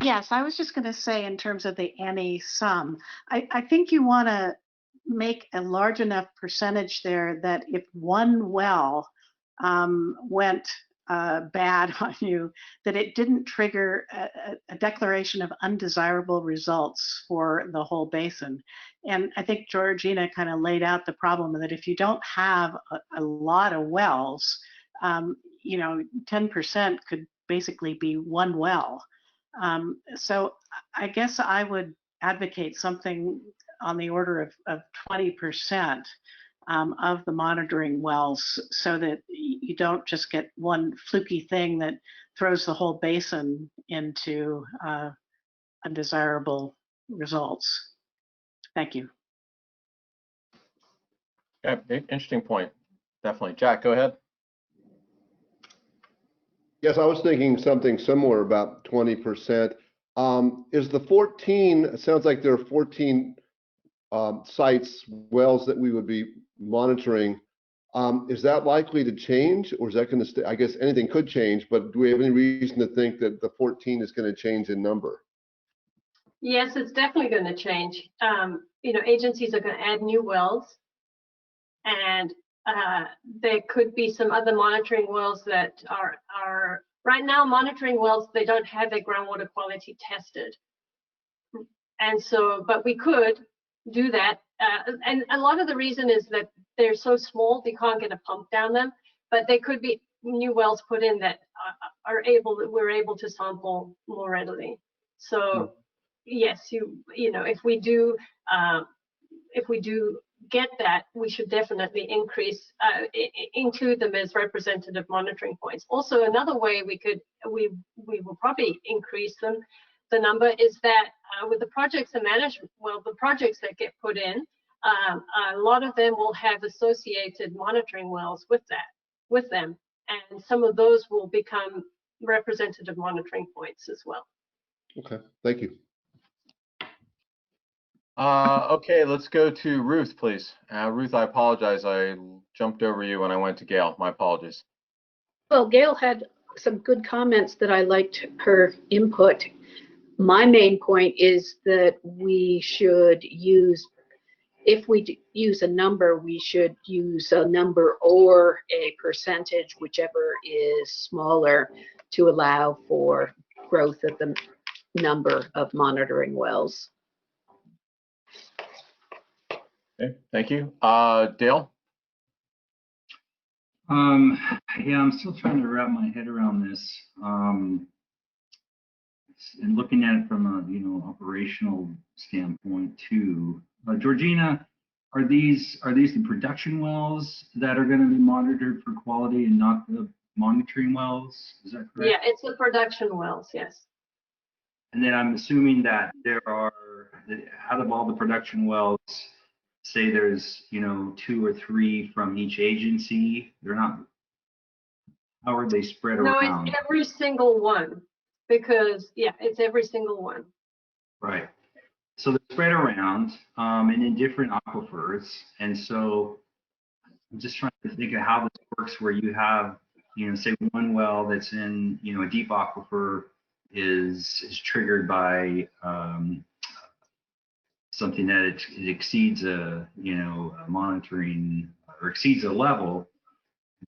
Yes, I was just going to say in terms of the any sum, I think you want to make a large enough percentage there that if one well went bad on you, that it didn't trigger a declaration of undesirable results for the whole basin. And I think Georgina kind of laid out the problem that if you don't have a lot of wells, 10% could basically be one well. So I guess I would advocate something on the order of 20% of the monitoring wells, so that you don't just get one fluky thing that throws the whole basin into undesirable results. Thank you. Okay, interesting point. definitely. Jack, go ahead. Yes, I was thinking something similar about 20%. Is the 14, it sounds like there are 14 sites, wells that we would be monitoring. Is that likely to change, or is that going to stay? I guess anything could change, but do we have any reason to think that the 14 is going to change in number? Yes, it's definitely going to change. Agencies are going to add new wells, and there could be some other monitoring wells that are right now monitoring wells. They don't have their groundwater quality tested, and so, but we could do that. And a lot of the reason is that they're so small, they can't get a pump down them. But there could be new wells put in that we're able to sample more readily. So yes, if we do get that, we should definitely include them as representative monitoring points. Also, another way we will probably increase the number is that with the projects and management, the projects that get put in, a lot of them will have associated monitoring wells with them, and some of those will become representative monitoring points as well. Okay, thank you. Okay, let's go to Ruth, please. Ruth, I apologize. I jumped over you when I went to Gail. My apologies. Well, Gail had some good comments that I liked her input. My main point is that we should use, if we use a number, we should use a number or a percentage, whichever is smaller, to allow for growth of the number of monitoring wells. Okay, thank you. Dale? Yeah, I'm still trying to wrap my head around this. And looking at it from a operational standpoint too. Georgina, are these the production wells that are going to be monitored for quality and not the monitoring wells? Is that correct? Yeah, it's the production wells, yes. And then I'm assuming that there are, out of all the production wells, say there's 2 or 3 from each agency. They're not. How are they spread around? No, it's every single one, because it's every single one. Right. So they're spread around and in different aquifers. And so I'm just trying to think of how this works, where you have, say one well that's in, a deep aquifer is triggered by something that it exceeds a monitoring or exceeds a level,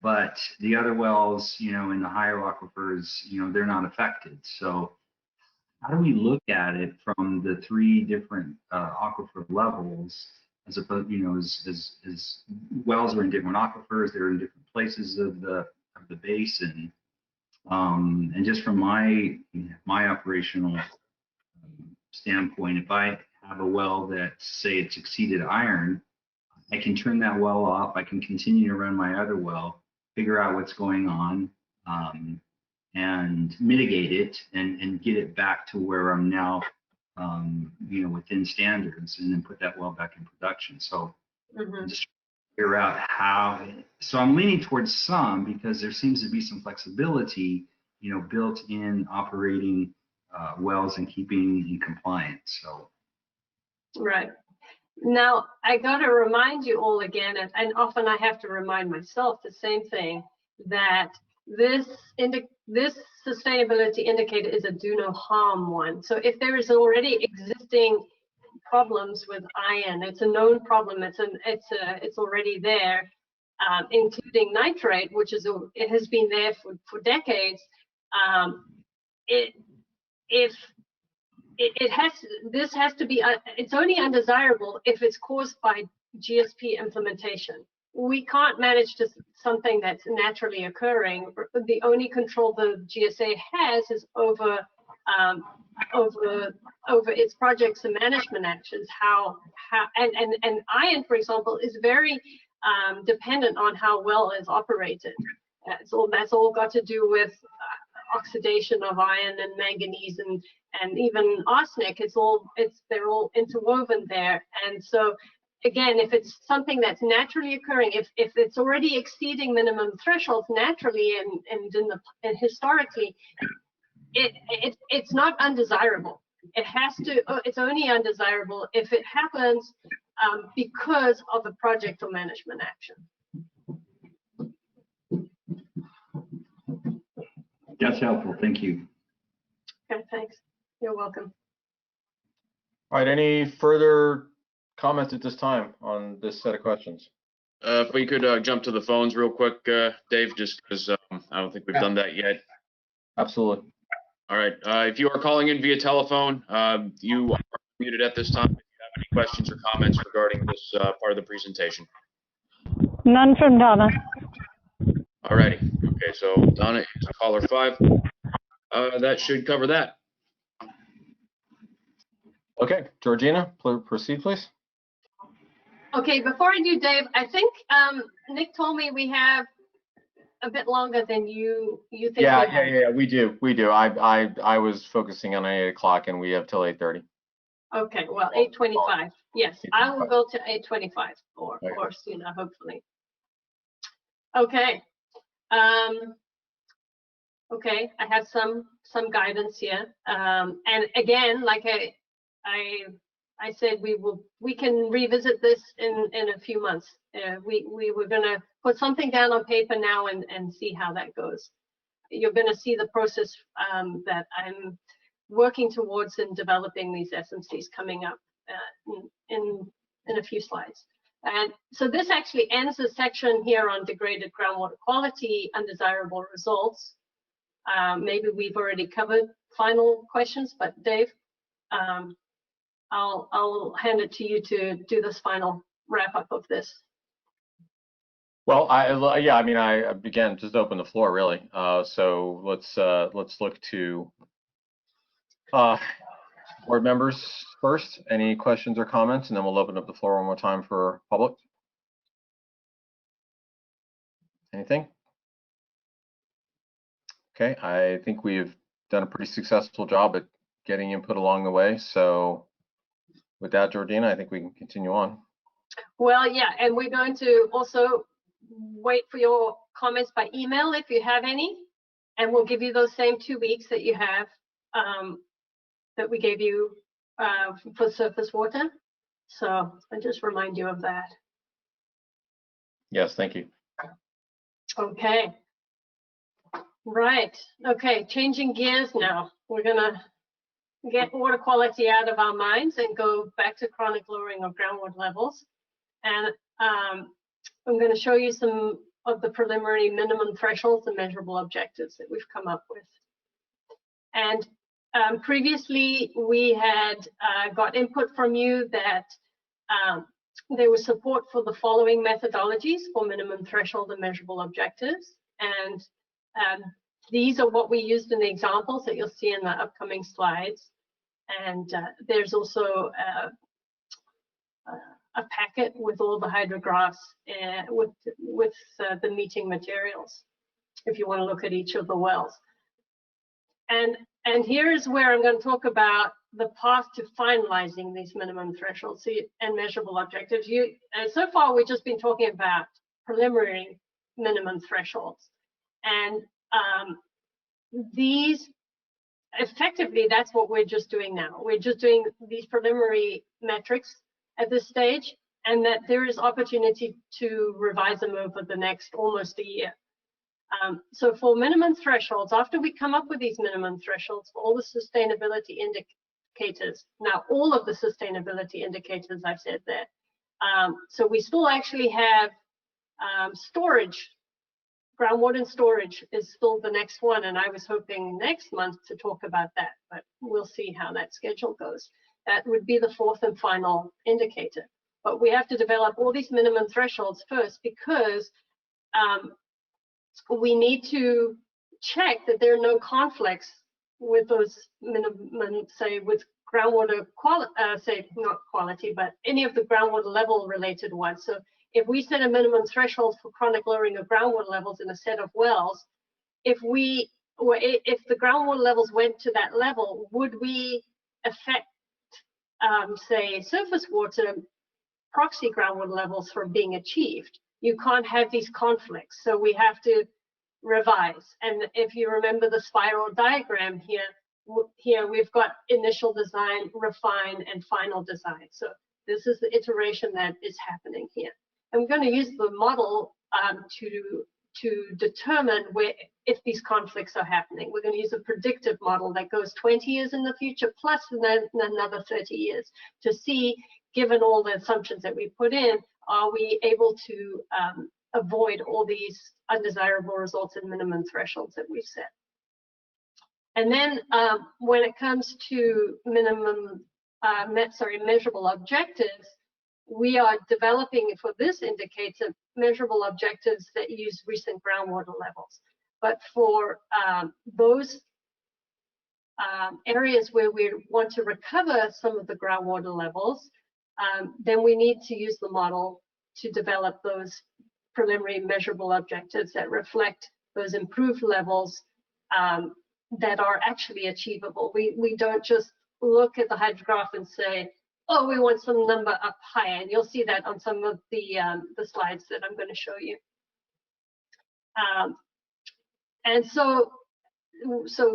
but the other wells, in the higher aquifers, they're not affected. So how do we look at it from the 3 different aquifer levels, as opposed, as wells are in different aquifers, they're in different places of the basin, and just from my operational standpoint, if I have a well that, say, it's exceeded iron, I can turn that well off. I can continue to run my other well, figure out what's going on, and mitigate it and get it back to where I'm now, within standards, and then put that well back in production. So just figure out how. So I'm leaning towards some, because there seems to be some flexibility, built in operating wells and keeping in compliance. So. Right. Now, I got to remind you all again, and often I have to remind myself the same thing, that this sustainability indicator is a do no harm one. So if there is already existing problems with iron, it's a known problem. It's already there, including nitrate, which it has been there for decades. This has to be, it's only undesirable if it's caused by GSP implementation. We can't manage something that's naturally occurring. The only control the GSA has is over its projects and management actions. And iron, for example, is very dependent on how well it's operated. That's all got to do with oxidation of iron and manganese and even arsenic. They're all interwoven there. And so again, if it's something that's naturally occurring, if it's already exceeding minimum thresholds naturally and historically, it's not undesirable. It has to. It's only undesirable if it happens because of a project or management action. That's helpful. Thank you. Okay, thanks. You're welcome. All right, any further comments at this time on this set of questions? If we could jump to the phones real quick, Dave, just because I don't think we've done that yet. Absolutely. All right. If you are calling in via telephone, you are muted at this time. If you have any questions or comments regarding this part of the presentation. None from Donna. All righty. Okay, so Donna is caller 5. That should cover that. Okay, Georgina, proceed, please. Okay, before I do, Dave, I think Nick told me we have a bit longer than you think. Yeah, we do. I was focusing on 8 o'clock, and we have till 8:30. Okay, well, 8:25. Yes, I will go to 8:25 or sooner, hopefully. Okay. Okay, I have some guidance here. And again, like I said, we can revisit this in a few months. We were gonna put something down on paper now and see how that goes. You're gonna see the process that I'm working towards in developing these SMCs coming up in a few slides. And so this actually ends the section here on degraded groundwater quality, undesirable results. Maybe we've already covered final questions, but Dave, I'll hand it to you to do this final wrap up of this. Well, I again just open the floor really. So let's look to board members first. Any questions or comments, and then we'll open up the floor one more time for public. Anything? Okay, I think we've done a pretty successful job at getting input along the way. So with that, Georgina, I think we can continue on. Well, yeah, and we're going to also wait for your comments by email if you have any, and we'll give you those same 2 weeks that you have that we gave you for surface water. So I just remind you of that. Yes, thank you. Okay. Right. Okay, changing gears now. We're gonna get water quality out of our minds and go back to chronic lowering of groundwater levels. And I'm going to show you some of the preliminary minimum thresholds and measurable objectives that we've come up with. And previously we had got input from you that there was support for the following methodologies for minimum threshold and measurable objectives. And these are what we used in the examples that you'll see in the upcoming slides. And there's also a packet with all the hydrographs with the meeting materials, if you want to look at each of the wells. And here is where I'm going to talk about the path to finalizing these minimum thresholds and measurable objectives. So far, we've just been talking about preliminary minimum thresholds. And these, effectively, that's what we're just doing now. We're just doing these preliminary metrics at this stage, and that there is opportunity to revise them over the next almost a year. So for minimum thresholds, after we come up with these minimum thresholds for all the sustainability indicators, now all of the sustainability indicators I've said there, so we still actually have storage. Groundwater and storage is still the next one, and I was hoping next month to talk about that, but we'll see how that schedule goes. That would be the fourth and final indicator. But we have to develop all these minimum thresholds first, because we need to check that there are no conflicts with those minimum, say with groundwater quality, say not quality, but any of the groundwater level related ones. So if we set a minimum threshold for chronic lowering of groundwater levels in a set of wells, if the groundwater levels went to that level, would we affect, say, surface water proxy groundwater levels from being achieved. You can't have these conflicts, so we have to revise. And if you remember the spiral diagram here we've got initial design, refine, and final design. So this is the iteration that is happening here. And we're going to use the model to determine if these conflicts are happening. We're going to use a predictive model that goes 20 years in the future plus another 30 years to see, given all the assumptions that we put in, are we able to avoid all these undesirable results and minimum thresholds that we've set. And then when it comes to measurable objectives, we are developing for this indicator measurable objectives that use recent groundwater levels. But for those areas where we want to recover some of the groundwater levels, then we need to use the model to develop those preliminary measurable objectives that reflect those improved levels that are actually achievable. We don't just look at the hydrograph and say, oh, we want some number up higher, and you'll see that on some of the slides that I'm going to show you. And so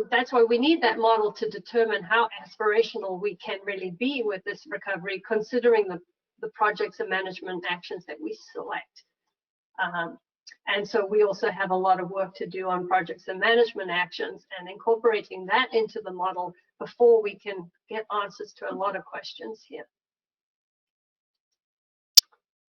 that's why we need that model to determine how aspirational we can really be with this recovery, considering the projects and management actions that we select. And so we also have a lot of work to do on projects and management actions and incorporating that into the model before we can get answers to a lot of questions here.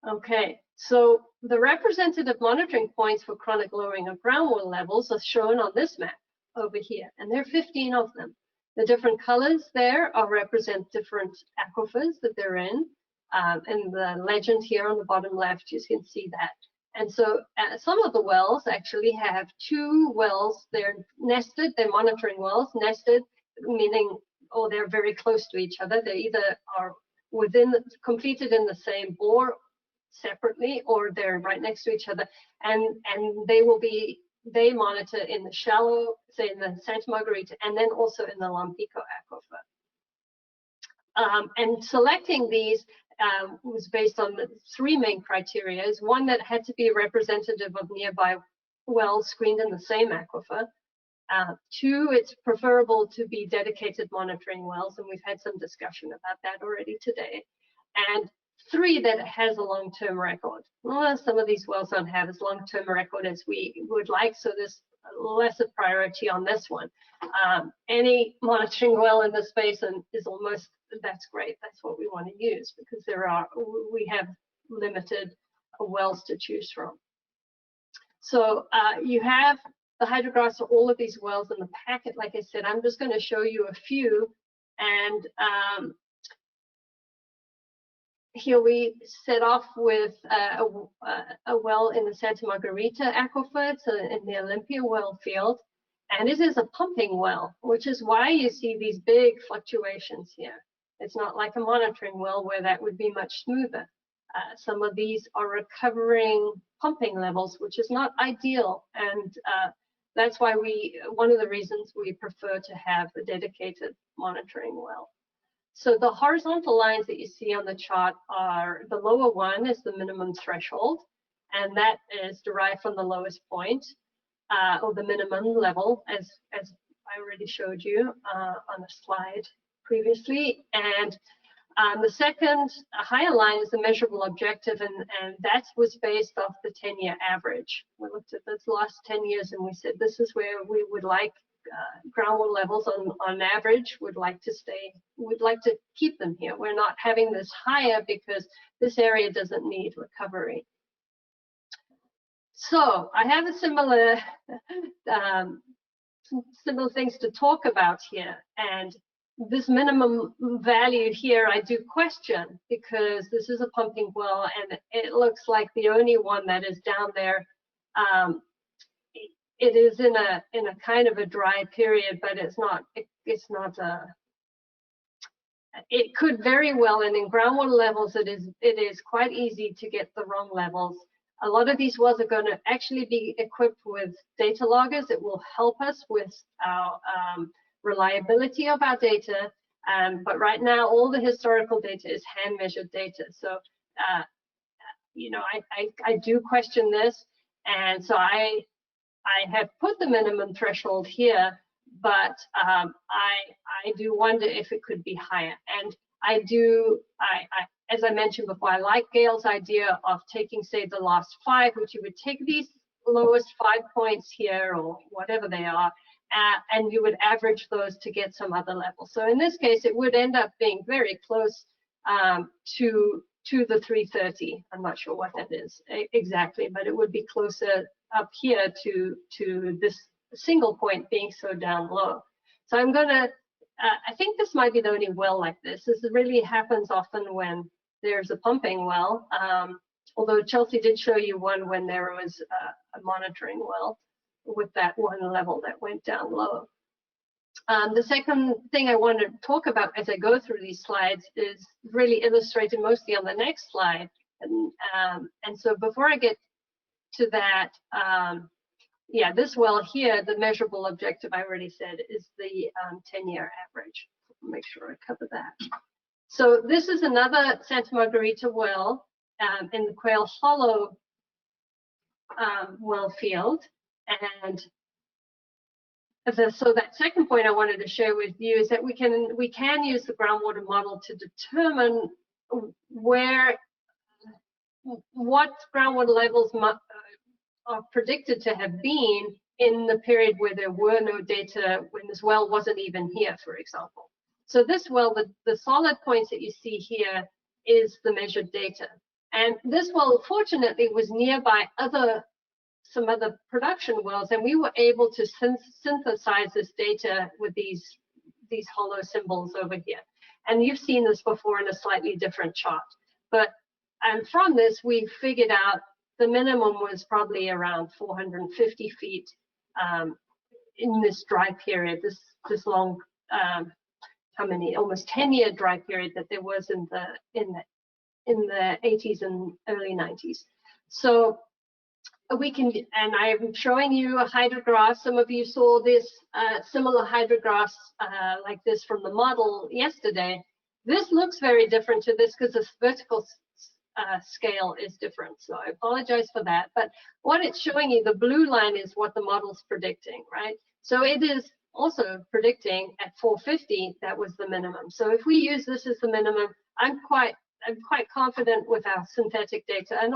Okay, so the representative monitoring points for chronic lowering of groundwater levels are shown on this map over here, and there are 15 of them. The different colors there represent different aquifers that they're in. And the legend here on the bottom left, you can see that. And so some of the wells actually have two wells. They're nested, they're monitoring wells, nested, meaning, oh, they're very close to each other. They either are completed in the same bore separately, or they're right next to each other. And they monitor in the shallow, say in the Santa Margarita, and then also in the Lompico aquifer. And selecting these was based on the three main criteria. One, that had to be representative of nearby wells screened in the same aquifer. Two, it's preferable to be dedicated monitoring wells, and we've had some discussion about that already today. And three, that it has a long-term record. Well, some of these wells don't have as long-term a record as we would like, so there's less of priority on this one. Any monitoring well in this basin is almost, that's great. That's what we want to use because we have limited wells to choose from. So you have the hydrographs of all of these wells in the packet. Like I said, I'm just going to show you a few. And here we set off with a well in the Santa Margarita aquifer, so in the Olympia well field. And it is a pumping well, which is why you see these big fluctuations here. It's not like a monitoring well where that would be much smoother. Some of these are recovering pumping levels, which is not ideal. And that's why one of the reasons we prefer to have a dedicated monitoring well. So the horizontal lines that you see on the chart are, the lower one is the minimum threshold, and that is derived from the lowest point, or the minimum level, as I already showed you on a slide previously. And the second higher line is the measurable objective, and that was based off the 10-year average. We looked at this last 10 years and we said this is where we would like groundwater levels on average, would like to keep them here. We're not having this higher because this area doesn't need recovery. So I have a similar things to talk about here, and this minimum value here I do question because this is a pumping well and it looks like the only one that is down there. It is in a kind of a dry period, but it's not it could very well, and in groundwater levels it is quite easy to get the wrong levels. A lot of these wells are going to actually be equipped with data loggers. It will help us with our reliability of our data, but right now all the historical data is hand measured data. So you know, I do question this, and so I have put the minimum threshold here, but I do wonder if it could be higher. And as I mentioned before, I like Gail's idea of taking, say, the last 5, which you would take these lowest 5 points here or whatever they are, and you would average those to get some other level. So in this case, it would end up being very close to the 330. I'm not sure what that is exactly, but it would be closer up here to this single point being so down low. So I'm gonna, I think this might be the only well like this. This really happens often when there's a pumping well, although Chelsea did show you one when there was a monitoring well with that one level that went down low. The second thing I want to talk about as I go through these slides is really illustrated mostly on the next slide. And so before I get to that, yeah, this well here, the measurable objective I already said is the 10-year average. Make sure I cover that. So this is another Santa Margarita well in the Quail Hollow well field. And so that second point I wanted to share with you is that we can use the groundwater model to determine what groundwater levels are predicted to have been in the period where there were no data, when this well wasn't even here, for example. So this well, the solid points that you see here is the measured data. And this well, fortunately, was nearby some other production wells, and we were able to synthesize this data with these hollow symbols over here. And you've seen this before in a slightly different chart. And from this, we figured out the minimum was probably around 450 feet in this dry period, this long, how many, almost 10-year dry period that there was in the 80s and early 90s. So we can, and I'm showing you a hydrograph. Some of you saw this similar hydrographs like this from the model yesterday. This looks very different to this because the vertical scale is different. So I apologize for that. But what it's showing you, the blue line is what the model's predicting, right? So it is also predicting at 450, that was the minimum. So if we use this as the minimum, I'm quite confident with our synthetic data and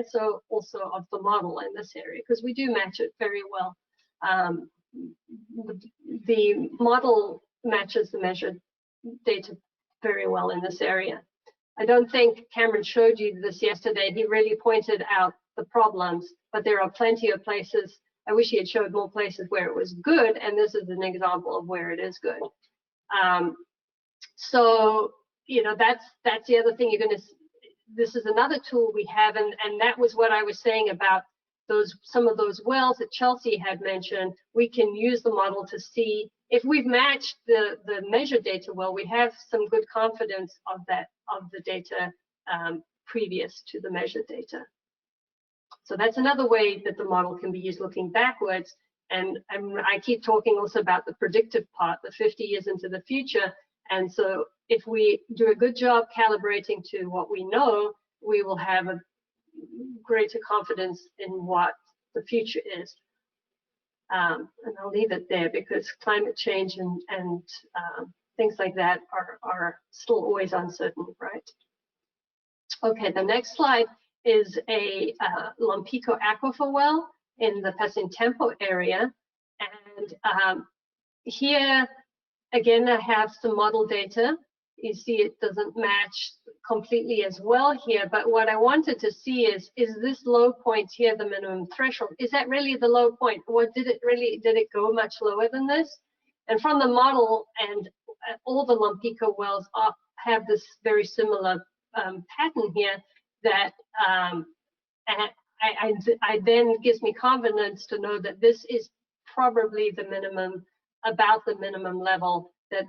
so also of the model in this area, because we do match it very well. The model matches the measured data very well in this area. I don't think Cameron showed you this yesterday. He really pointed out the problems, but there are plenty of places. I wish he had showed more places where it was good, and this is an example of where it is good. So, you know, that's the other thing you're going to, this is another tool we have, and that was what I was saying about some of those wells that Chelsea had mentioned. We can use the model to see if we've matched the measured data well, we have some good confidence of the data previous to the measured data. So that's another way that the model can be used looking backwards. And I keep talking also about the predictive part, the 50 years into the future. And so if we do a good job calibrating to what we know, we will have a greater confidence in what the future is. And I'll leave it there because climate change and things like that are still always uncertain, right? Okay, the next slide is a Lompico aquifer well in the Pacintempo area. And here, again, I have some model data. You see it doesn't match completely as well here, but what I wanted to see is this low point here the minimum threshold? Is that really the low point? Or did it go much lower than this? And from the model, and all the Lompico wells have this very similar pattern here that I then gives me confidence to know that this is probably the minimum, about the minimum level that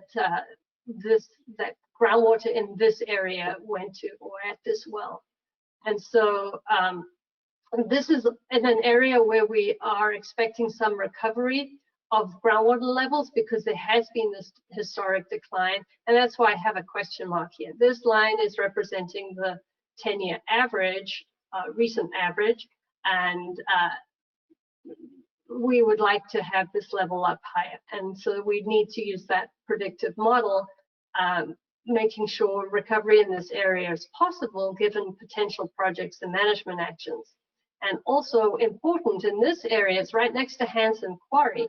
that groundwater in this area went to, or at this well. And so this is in an area where we are expecting some recovery of groundwater levels because there has been this historic decline, and that's why I have a question mark here. This line is representing 10-year average, recent average, and we would like to have this level up higher. And so we need to use that predictive model, making sure recovery in this area is possible given potential projects and management actions. And also important in this area, it's right next to Hansen Quarry.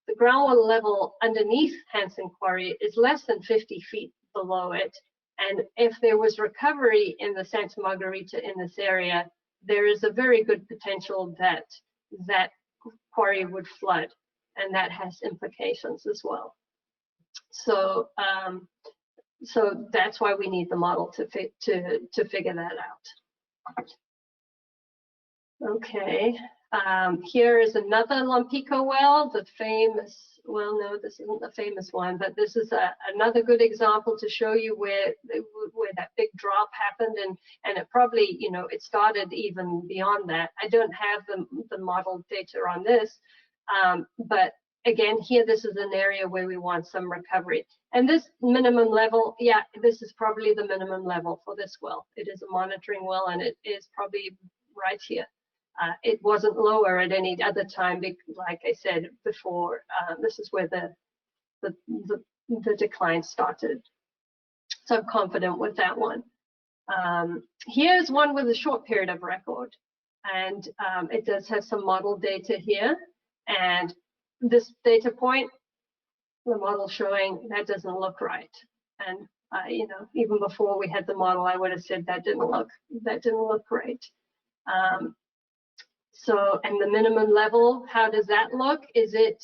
The groundwater level underneath Hansen Quarry is less than 50 feet below it. And if there was recovery in the Santa Margarita in this area, there is a very good potential that that quarry would flood, and that has implications as well. So, so that's why we need the model to figure that out. Okay, here is another Lompico well, the famous. Well, no, this isn't the famous one, but this is another good example to show you where that big drop happened, and it probably, you know, it started even beyond that. I don't have the model data on this, but again, here this is an area where we want some recovery. And this minimum level, yeah, this is probably the minimum level for this well. It is a monitoring well, and it is probably right here. It wasn't lower at any other time, like I said before. This is where the decline started. So I'm confident with that one. Here's one with a short period of record, and it does have some model data here. And this data point, the model showing that doesn't look right. And you know, even before we had the model, I would have said that didn't look great. So, and the minimum level, how does that look? Is it,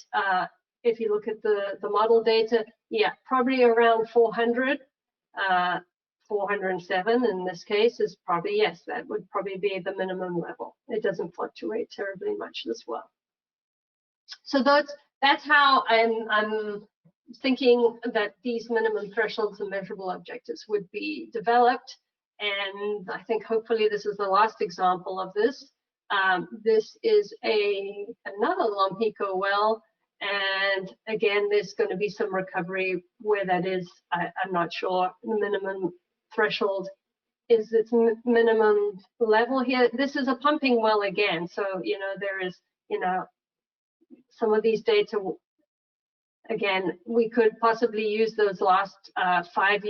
if you look at the model data, yeah, probably around 400, 407 in this case is probably, yes, that would probably be the minimum level. It doesn't fluctuate terribly much as well. So that's how I'm thinking that these minimum thresholds and measurable objectives would be developed. And I think hopefully this is the last example of this. This is another Lompico well, and again, there's going to be some recovery where that is. I'm not sure. The minimum threshold is its minimum level here. This is a pumping well again, so you know there is, you know, some of these data. Again, we could possibly use those last five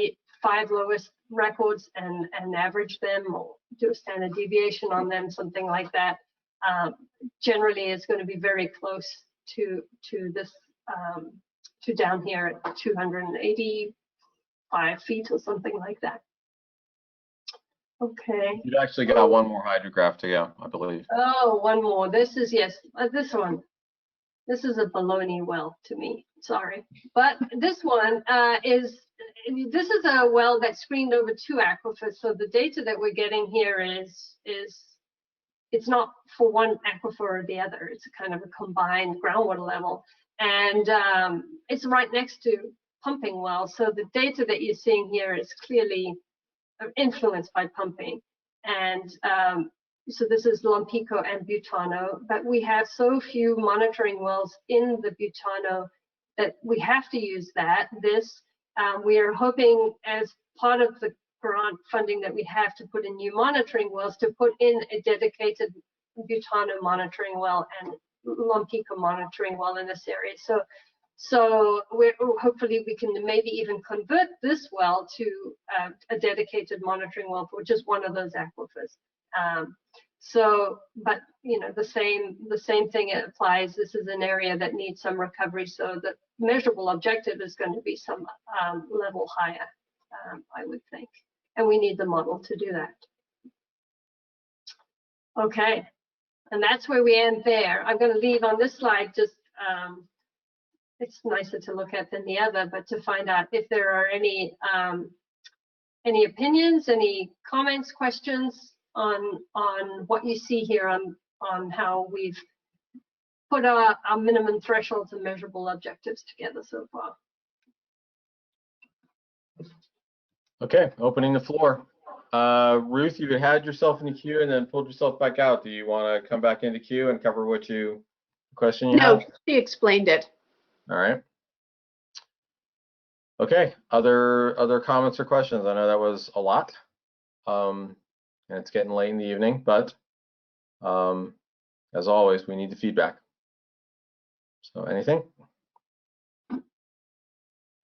lowest records and average them, or do a standard deviation on them, something like that. Generally, it's going to be very close to this, to down here at 285 feet or something like that. Okay. You've actually got one more hydrograph to go, I believe. Oh, one more. This is, yes, this one. This is a baloney well to me. Sorry, but this one this is a well that screened over 2 aquifers. So the data that we're getting here is it's not for one aquifer or the other. It's a kind of a combined groundwater level, and it's right next to pumping wells. So the data that you're seeing here is clearly influenced by pumping, and so this is Lompico and Butano, but we have so few monitoring wells in the Butano that we have to use that. We are hoping, as part of the grant funding that we have, to put in new monitoring wells, to put in a dedicated Butano monitoring well and Lompico monitoring well in this area. So hopefully we can maybe even convert this well to a dedicated monitoring well for just one of those aquifers. So, but you know, the same thing applies. This is an area that needs some recovery, so the measurable objective is going to be some level higher, I would think, and we need the model to do that. Okay, and that's where we end there. I'm going to leave on this slide just it's nicer to look at than the other, but to find out if there are any opinions, any comments, questions on what you see here on how we've put our minimum thresholds and measurable objectives together so far. Okay, opening the floor. Ruth, you had yourself in the queue and then pulled yourself back out. Do you want to come back into queue and cover what question you have? No, she explained it. All right. Okay, other comments or questions? I know that was a lot. and it's getting late in the evening, but as always, we need the feedback. So anything?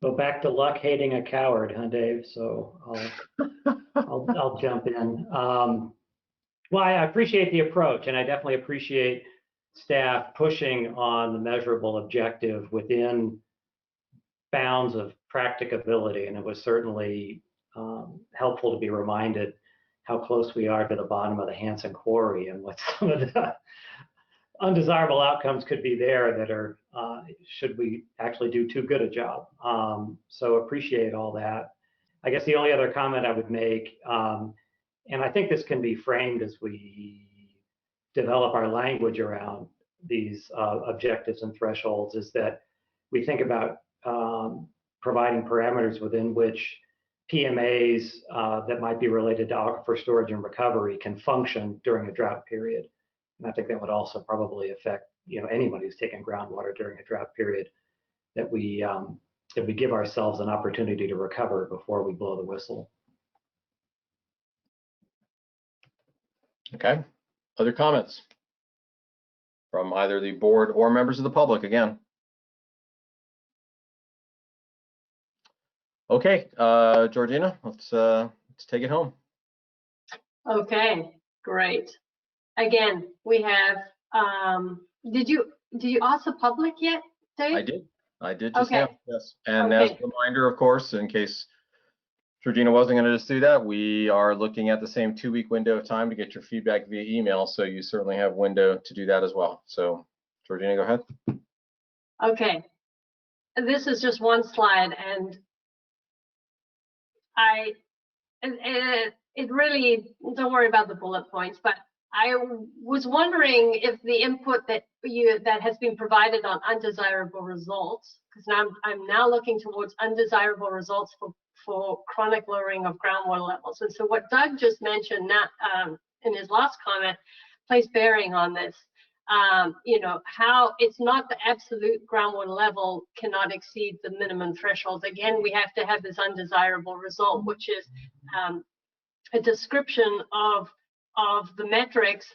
Go back to luck hating a coward, huh, Dave? So I'll jump in. Well, I appreciate the approach, and I definitely appreciate staff pushing on the measurable objective within bounds of practicability. And it was certainly helpful to be reminded how close we are to the bottom of the Hansen quarry and what some of the undesirable outcomes could be there that are, should we actually do too good a job. So appreciate all that. I guess the only other comment I would make, and I think this can be framed as we develop our language around these objectives and thresholds, is that we think about providing parameters within which PMAs that might be related to aquifer storage and recovery can function during a drought period. And I think that would also probably affect, anybody who's taking groundwater during a drought period, that we give ourselves an opportunity to recover before we blow the whistle. Okay. Other comments from either the board or members of the public again? Okay, Georgina, let's take it home. Okay, great. Again, we have, did you ask the public yet, Dave? I did just Okay. now, yes. And as a reminder, of course, in case Georgina wasn't going to just do that, we are looking at the same 2-week window of time to get your feedback via email. So you certainly have window to do that as well. So Georgina, go ahead. Okay. This is just one slide, and it really, don't worry about the bullet points, but I was wondering if the input that has been provided on undesirable results, because I'm now looking towards undesirable results for chronic lowering of groundwater levels. And so what Doug just mentioned in his last comment plays bearing on this. How it's not the absolute groundwater level cannot exceed the minimum thresholds. Again, we have to have this undesirable result, which is a description of the metrics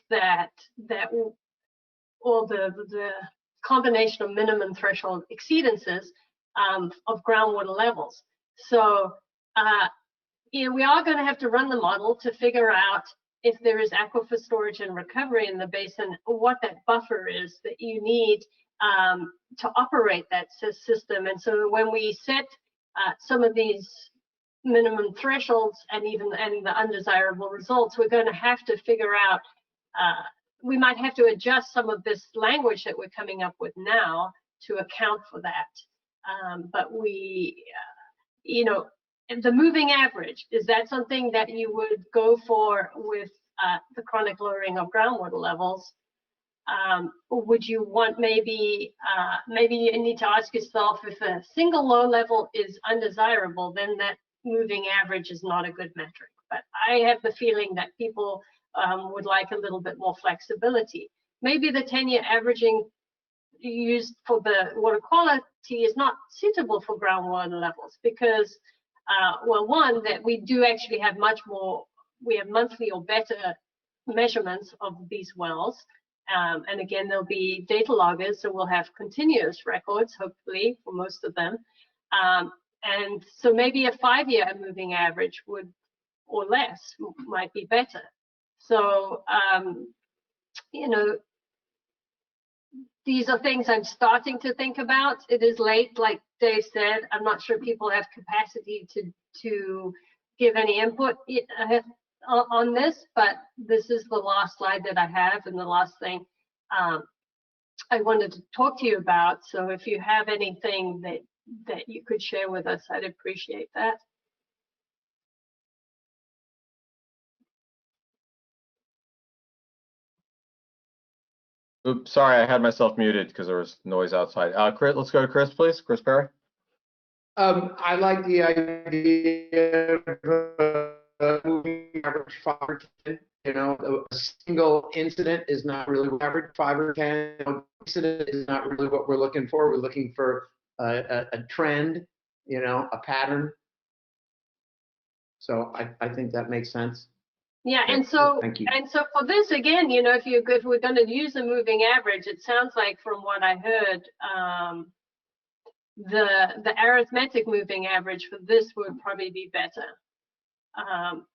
or the combination of minimum threshold exceedances of groundwater levels. So we are going to have to run the model to figure out if there is aquifer storage and recovery in the basin, what that buffer is that you need to operate that system. And so when we set some of these minimum thresholds and the undesirable results, we're going to have to figure out, we might have to adjust some of this language that we're coming up with now to account for that. But the moving average, is that something that you would go for with the chronic lowering of groundwater levels? Or would you want maybe you need to ask yourself, if a single low level is undesirable, then that moving average is not a good metric. But I have the feeling that people would like a little bit more flexibility. Maybe the 10-year averaging used for the water quality is not suitable for groundwater levels because, one, that we do actually have much more, we have monthly or better measurements of these wells. And again, there'll be data loggers, so we'll have continuous records, hopefully, for most of them. And so maybe a 5-year moving average would, or less, might be better. So, these are things I'm starting to think about. It is late, like Dave said. I'm not sure people have capacity to give any input on this, but this is the last slide that I have and the last thing I wanted to talk to you about. So if you have anything that you could share with us, I'd appreciate that. Oops, sorry, I had myself muted because there was noise outside. Chris, let's go to Chris, please. Chris Perry. I like the idea of moving average 5 or 10. A single incident is not really average. 5 or 10 incident is not really what we're looking for. We're looking for a trend, a pattern. So I think that makes sense. Yeah, Okay, and so thank you. for this again, you know, if we're going to use a moving average, it sounds like from what I heard, the arithmetic moving average for this would probably be better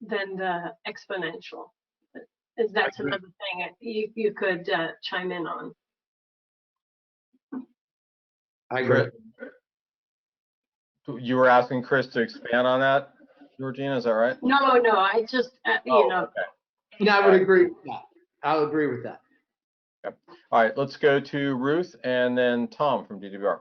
than the exponential. That's another thing you could chime in on. I agree. You were asking Chris to expand on that, Georgina, is that right? No, I just, you know. Okay. And I would agree with that. I'll agree with that. Okay. All right, let's go to Ruth and then Tom from DWR.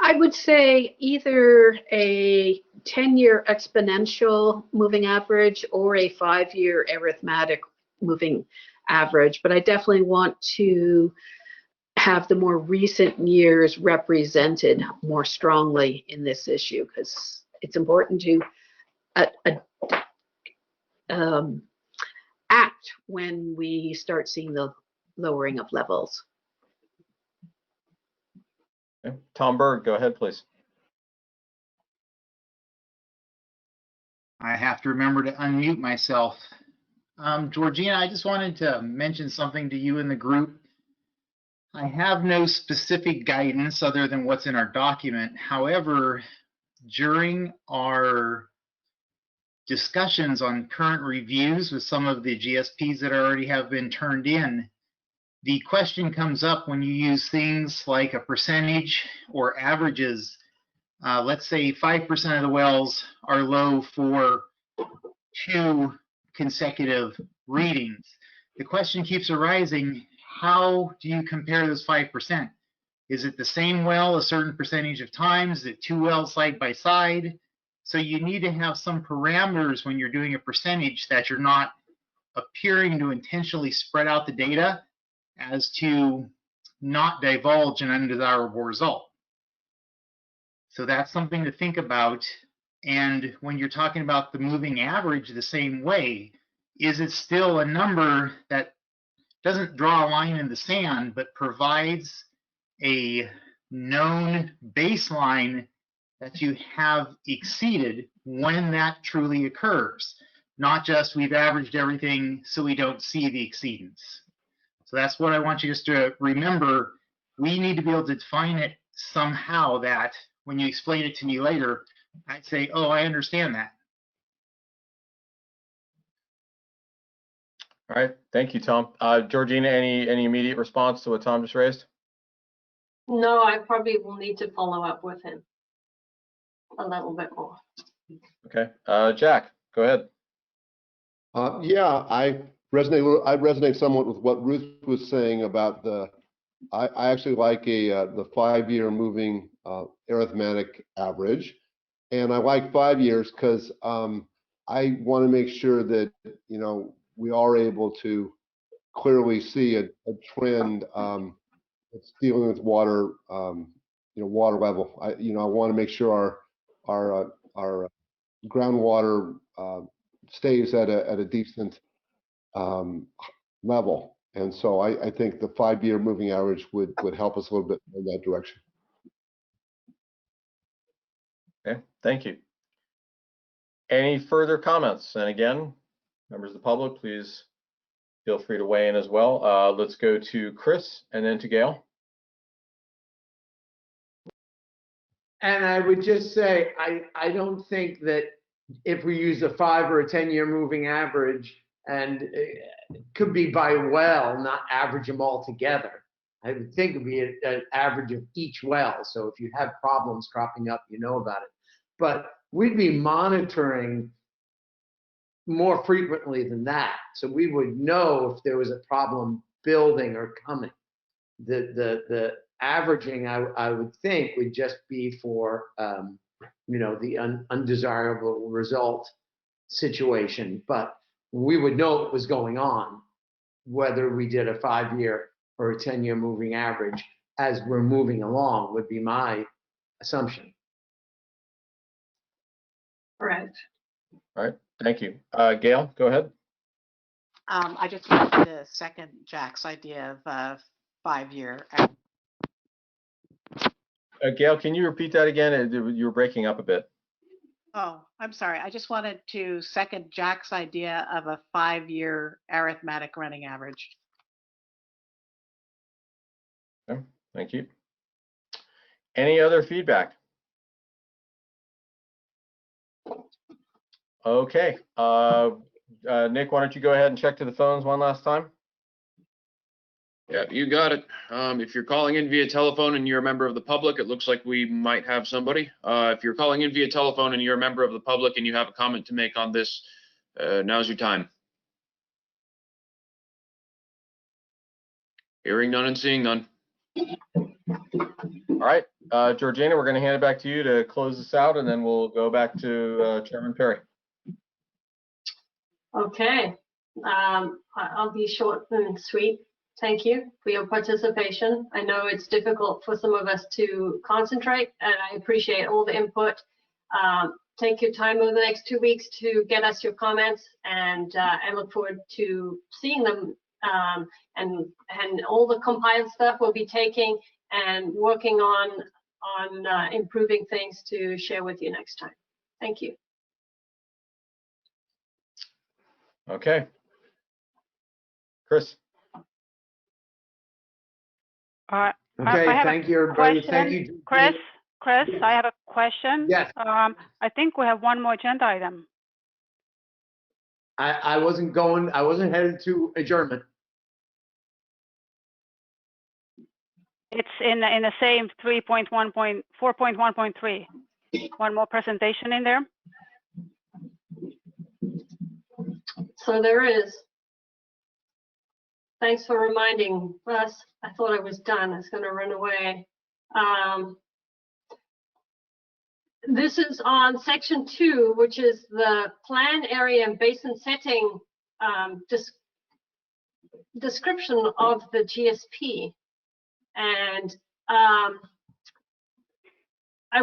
I would say either a 10-year exponential moving average or a 5-year arithmetic moving average, but I definitely want to have the more recent years represented more strongly in this issue because it's important to act when we start seeing the lowering of levels. Okay. Tom Berg, go ahead, please. I have to remember to unmute myself. Georgina, I just wanted to mention something to you in the group. I have no specific guidance other than what's in our document. However, during our discussions on current reviews with some of the GSPs that already have been turned in, the question comes up when you use things like a percentage or averages. Let's say 5% of the wells are low for 2 consecutive readings. The question keeps arising, how do you compare those 5%? Is it the same well a certain percentage of times? Is it 2 wells side by side? So you need to have some parameters when you're doing a percentage that you're not appearing to intentionally spread out the data as to not divulge an undesirable result. So that's something to think about. And when you're talking about the moving average the same way, is it still a number that doesn't draw a line in the sand, but provides a known baseline that you have exceeded when that truly occurs? Not just we've averaged everything so we don't see the exceedance. So that's what I want you just to remember. We need to be able to define it somehow that when you explain it to me later, I'd say, oh, I understand that. All right, thank you, Tom. Georgina, any immediate response to what Tom just raised? No, I probably will need to follow up with him a little bit more. Okay, Jack, go ahead. Yeah, I resonate somewhat with what Ruth was saying about I actually like the 5-year moving arithmetic average, and I like 5 years because I want to make sure that we are able to clearly see a trend that's dealing with water, water level. I want to make sure our groundwater stays at a decent level. And so I think the 5-year moving average would help us a little bit in that direction. Okay, thank you. Any further comments? And again, members of the public, please feel free to weigh in as well. Let's go to Chris and then to Gail. And I would just say, I don't think that if we use a 5 or a 10-year moving average, and it could be by well, not average them all together. I would think it would be an average of each well. So if you have problems cropping up, you know about it. But we'd be monitoring more frequently than that. So we would know if there was a problem building or coming. The averaging, I would think, would just be for the undesirable result situation. But we would know what was going on, whether we did a 5-year or a 10-year moving average as we're moving along, would be my assumption. Correct. All right, thank you. Gail, go ahead. I just wanted to second Jack's idea of 5-year. Gail, can you repeat that again? You were breaking up a bit. Oh, I'm sorry. I just wanted to second Jack's idea of a 5-year arithmetic running average. Okay, thank you. Any other feedback? Okay, Nick, why don't you go ahead and check to the phones one last time? Yeah, you got it. If you're calling in via telephone and you're a member of the public, it looks like we might have somebody. If you're calling in via telephone and you're a member of the public and you have a comment to make on this, now's your time. Hearing none and seeing none. All right, Georgina, we're going to hand it back to you to close this out, and then we'll go back to Chairman Perry. Okay, I'll be short and sweet. Thank you for your participation. I know it's difficult for some of us to concentrate, and I appreciate all the input. Take your time over the next 2 weeks to get us your comments, and I look forward to seeing them. And all the compiled stuff we'll be taking and working on improving things to share with you next time. Thank you. Okay. Chris. Okay, I have thank a you, everybody. question. Thank you. Chris, I have a question. Yes. I think we have one more agenda item. I wasn't headed to adjournment. It's in the same 4.1.3. One more presentation in there. So there is. Thanks for reminding us. I thought I was done. I was going to run away. This is on section 2, which is the plan area and basin setting description of the GSP. And I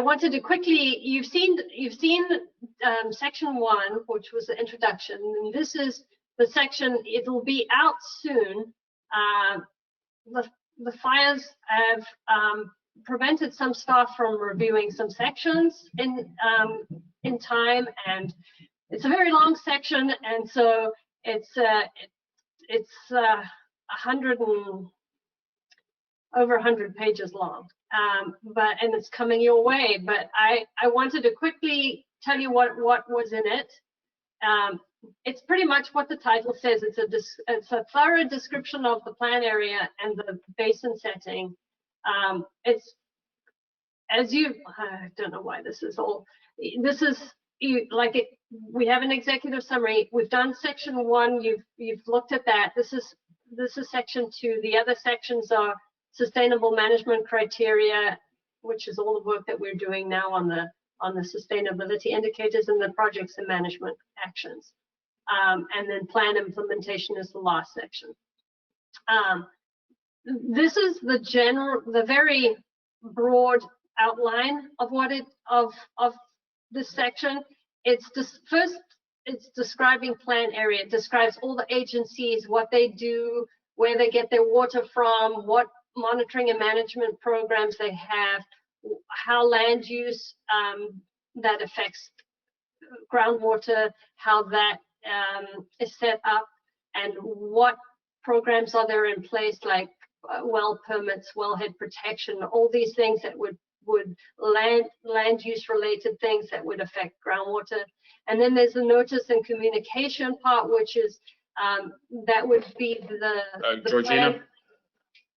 wanted to quickly, you've seen section 1, which was the introduction, and this is the section. It will be out soon. The fires have prevented some staff from reviewing some sections in time, and it's a very long section, and so it's over 100 pages long, and it's coming your way. But I wanted to quickly tell you what was in it. It's pretty much what the title says. It's a thorough description of the plan area and the basin setting. It's as you, I don't know why this is all. This is like it. We have an executive summary. We've done section 1. You've looked at that. This is section 2. The other sections are sustainable management criteria, which is all the work that we're doing now on the sustainability indicators and the projects and management actions. And then plan implementation is the last section. This is the very broad outline of of this section. It's describing plan area. It describes all the agencies, what they do, where they get their water from, what monitoring and management programs they have, how land use that affects groundwater, how that is set up, and what programs are there in place, like well permits, wellhead protection, all these things that would land use related things that would affect groundwater. And then there's the notice and communication part, which is that would be the Georgina? plan.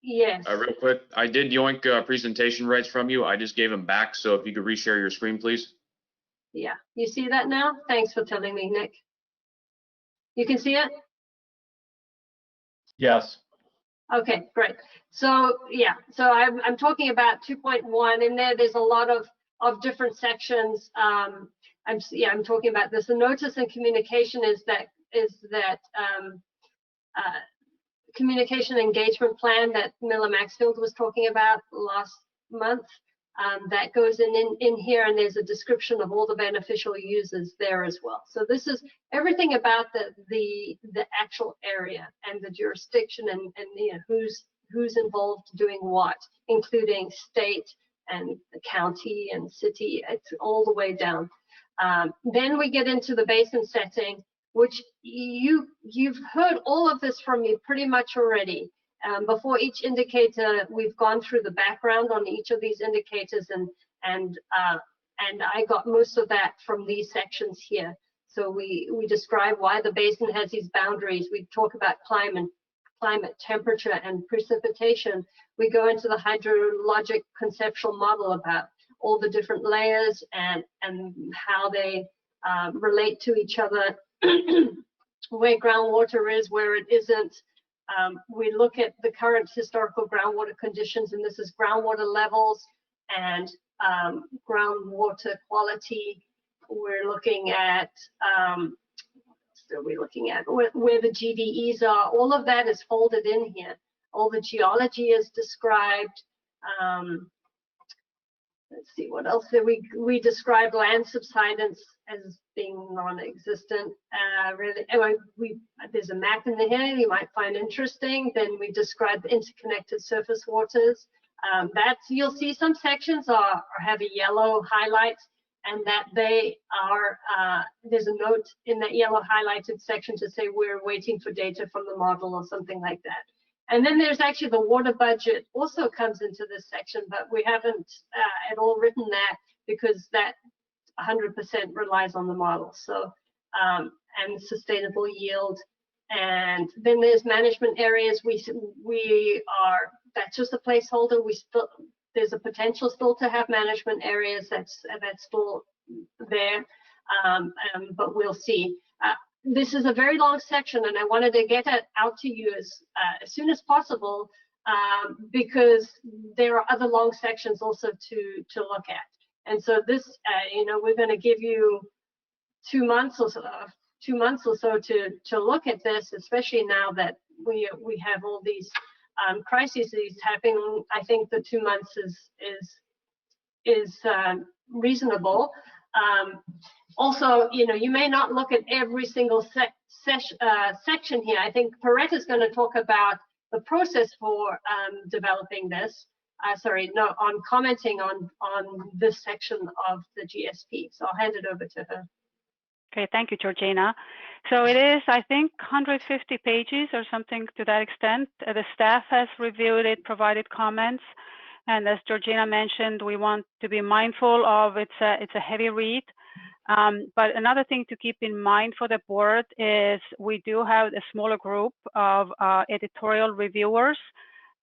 Yes. Real quick, I did yoink presentation rights from you. I just gave them back. So if you could reshare your screen, please. Yeah, you see that now? Thanks for telling me, Nick. You can see it? Yes. Okay, great. So yeah, so I'm talking about 2.1 in there. There's a lot of different sections. I'm talking about this. The notice and communication is that communication engagement plan that Miller Maxfield was talking about last month. That goes in here, and there's a description of all the beneficial users there as well. So this is everything about the actual area and the jurisdiction and you know, who's involved doing what, including state and the county and city. It's all the way down. Then we get into the basin setting, which you've heard all of this from me pretty much already. Before each indicator, we've gone through the background on each of these indicators, and I got most of that from these sections here. So we describe why the basin has these boundaries. We talk about climate, temperature, and precipitation. We go into the hydrologic conceptual model about all the different layers and how they relate to each other, where groundwater is, where it isn't. We look at the current historical groundwater conditions, and this is groundwater levels and groundwater quality. We're looking at where the GDEs are. All of that is folded in here. All the geology is described. Let's see, what else did we describe land subsidence as being non-existent. Really, anyway, there's a map in here you might find interesting. Then we describe interconnected surface waters. You'll see some sections have a yellow highlight, and that they are, there's a note in that yellow highlighted section to say we're waiting for data from the model or something like that. And then there's actually the water budget also comes into this section, but we haven't at all written that because that 100% relies on the model. So, and sustainable yield. And then there's management areas. That's just a placeholder. There's a potential still to have management areas that's still there, but we'll see. This is a very long section, and I wanted to get it out to you as soon as possible because there are other long sections also to look at. And so this, we're going to give you 2 months or so, to look at this, especially now that we have all these crises happening. I think the 2 months is reasonable. Also, you may not look at every single section here. I think Paretta's going to talk about the process for developing this. Commenting on this section of the GSP. So I'll hand it over to her. Okay, thank you, Georgina. So it is, I think, 150 pages or something to that extent. The staff has reviewed it, provided comments. And as Georgina mentioned, we want to be mindful of it's a heavy read. But another thing to keep in mind for the board is we do have a smaller group of editorial reviewers,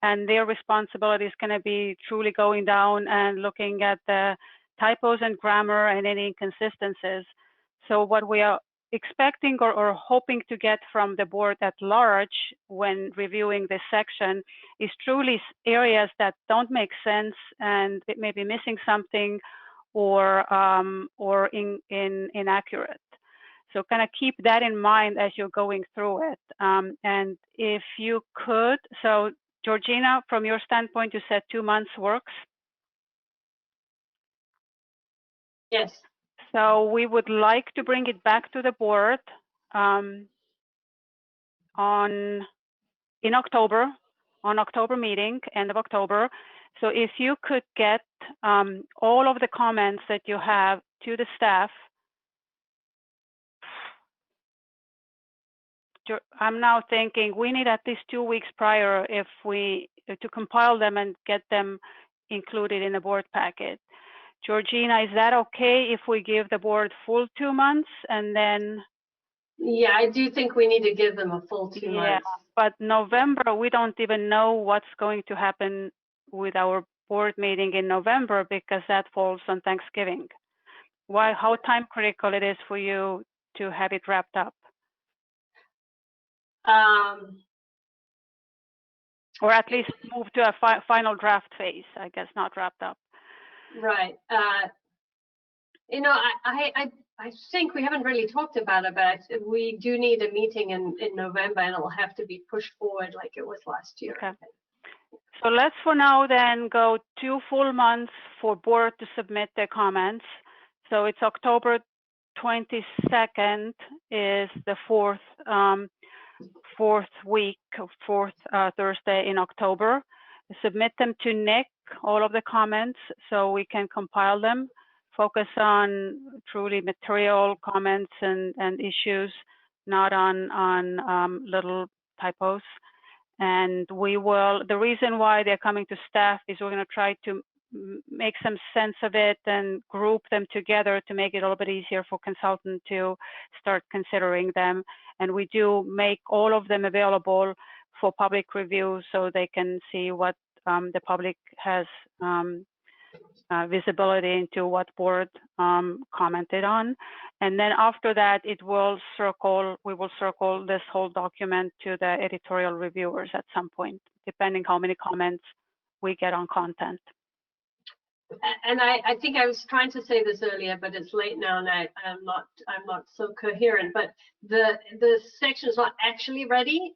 and their responsibility is going to be truly going down and looking at the typos and grammar and any inconsistencies. So what we are expecting or hoping to get from the board at large when reviewing this section is truly areas that don't make sense and it may be missing something or inaccurate. So kind of keep that in mind as you're going through it. And if you could, so Georgina, from your standpoint, you said 2 months works? Yes. So we would like to bring it back to the board in October, on October meeting, end of October. So if you could get all of the comments that you have to the staff. I'm now thinking we need at least 2 weeks prior to compile them and get them included in the board packet. Georgina, is that okay if we give the board full 2 months and then? Yeah, I do think we need to give them a full 2 months. But November, we don't even know what's going to happen with our board meeting in November because that falls on Thanksgiving. How time critical it is for you to have it wrapped up? Or at least move to a final draft phase, I guess, not wrapped up. Right. I think we haven't really talked about it, but we do need a meeting in November, and it will have to be pushed forward like it was last year. Okay. So let's for now then go 2 full months for board to submit their comments. So it's October 22nd is the fourth Thursday in October. Submit them to Nick, all of the comments, so we can compile them focus on truly material comments and issues, not on little typos. And the reason why they're coming to staff is we're going to try to make some sense of it and group them together to make it a little bit easier for consultant to start considering them. And we do make all of them available for public review so they can see what the public has visibility into what board commented on. And then after that, we will circle this whole document to the editorial reviewers at some point, depending how many comments we get on content. And I think I was trying to say this earlier, but it's late now, and I'm not so coherent. But the section is not actually ready,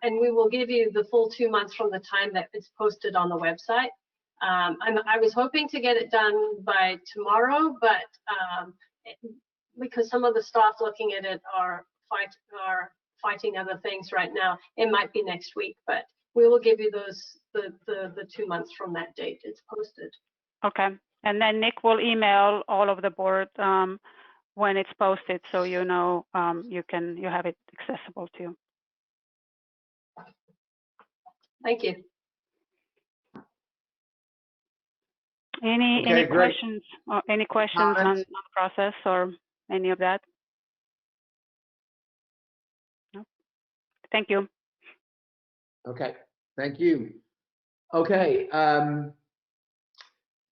and we will give you the full 2 months from the time that it's posted on the website. I was hoping to get it done by tomorrow, but because some of the staff looking at it are fighting other things right now, it might be next week. But we will give you the 2 months from that date it's posted. Okay, and then Nick will email all of the board when it's posted, so you know you have it accessible to you. Thank you. Any questions or any questions on the process or any of that? No. Thank you. Okay, thank you. Okay.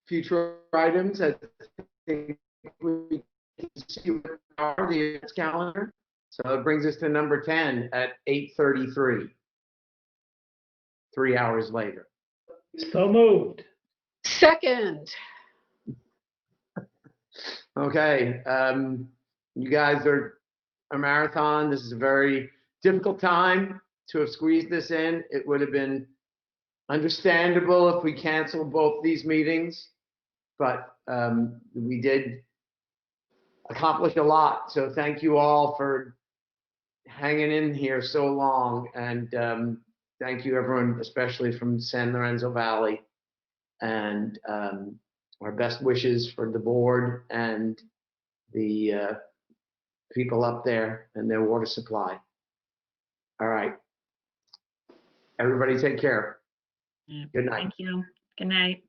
Future items, I think we can see what are the events calendar. So it brings us to number 10 at 8:33, 3 hours later. So moved. Second. Okay, you guys are a marathon. This is a very difficult time to have squeezed this in. It would have been understandable if we canceled both these meetings, but we did accomplish a lot. So thank you all for hanging in here so long, and thank you everyone, especially from San Lorenzo Valley, and our best wishes for the board and the people up there and their water supply. All right, everybody take care. Good night. Thank you. Good night.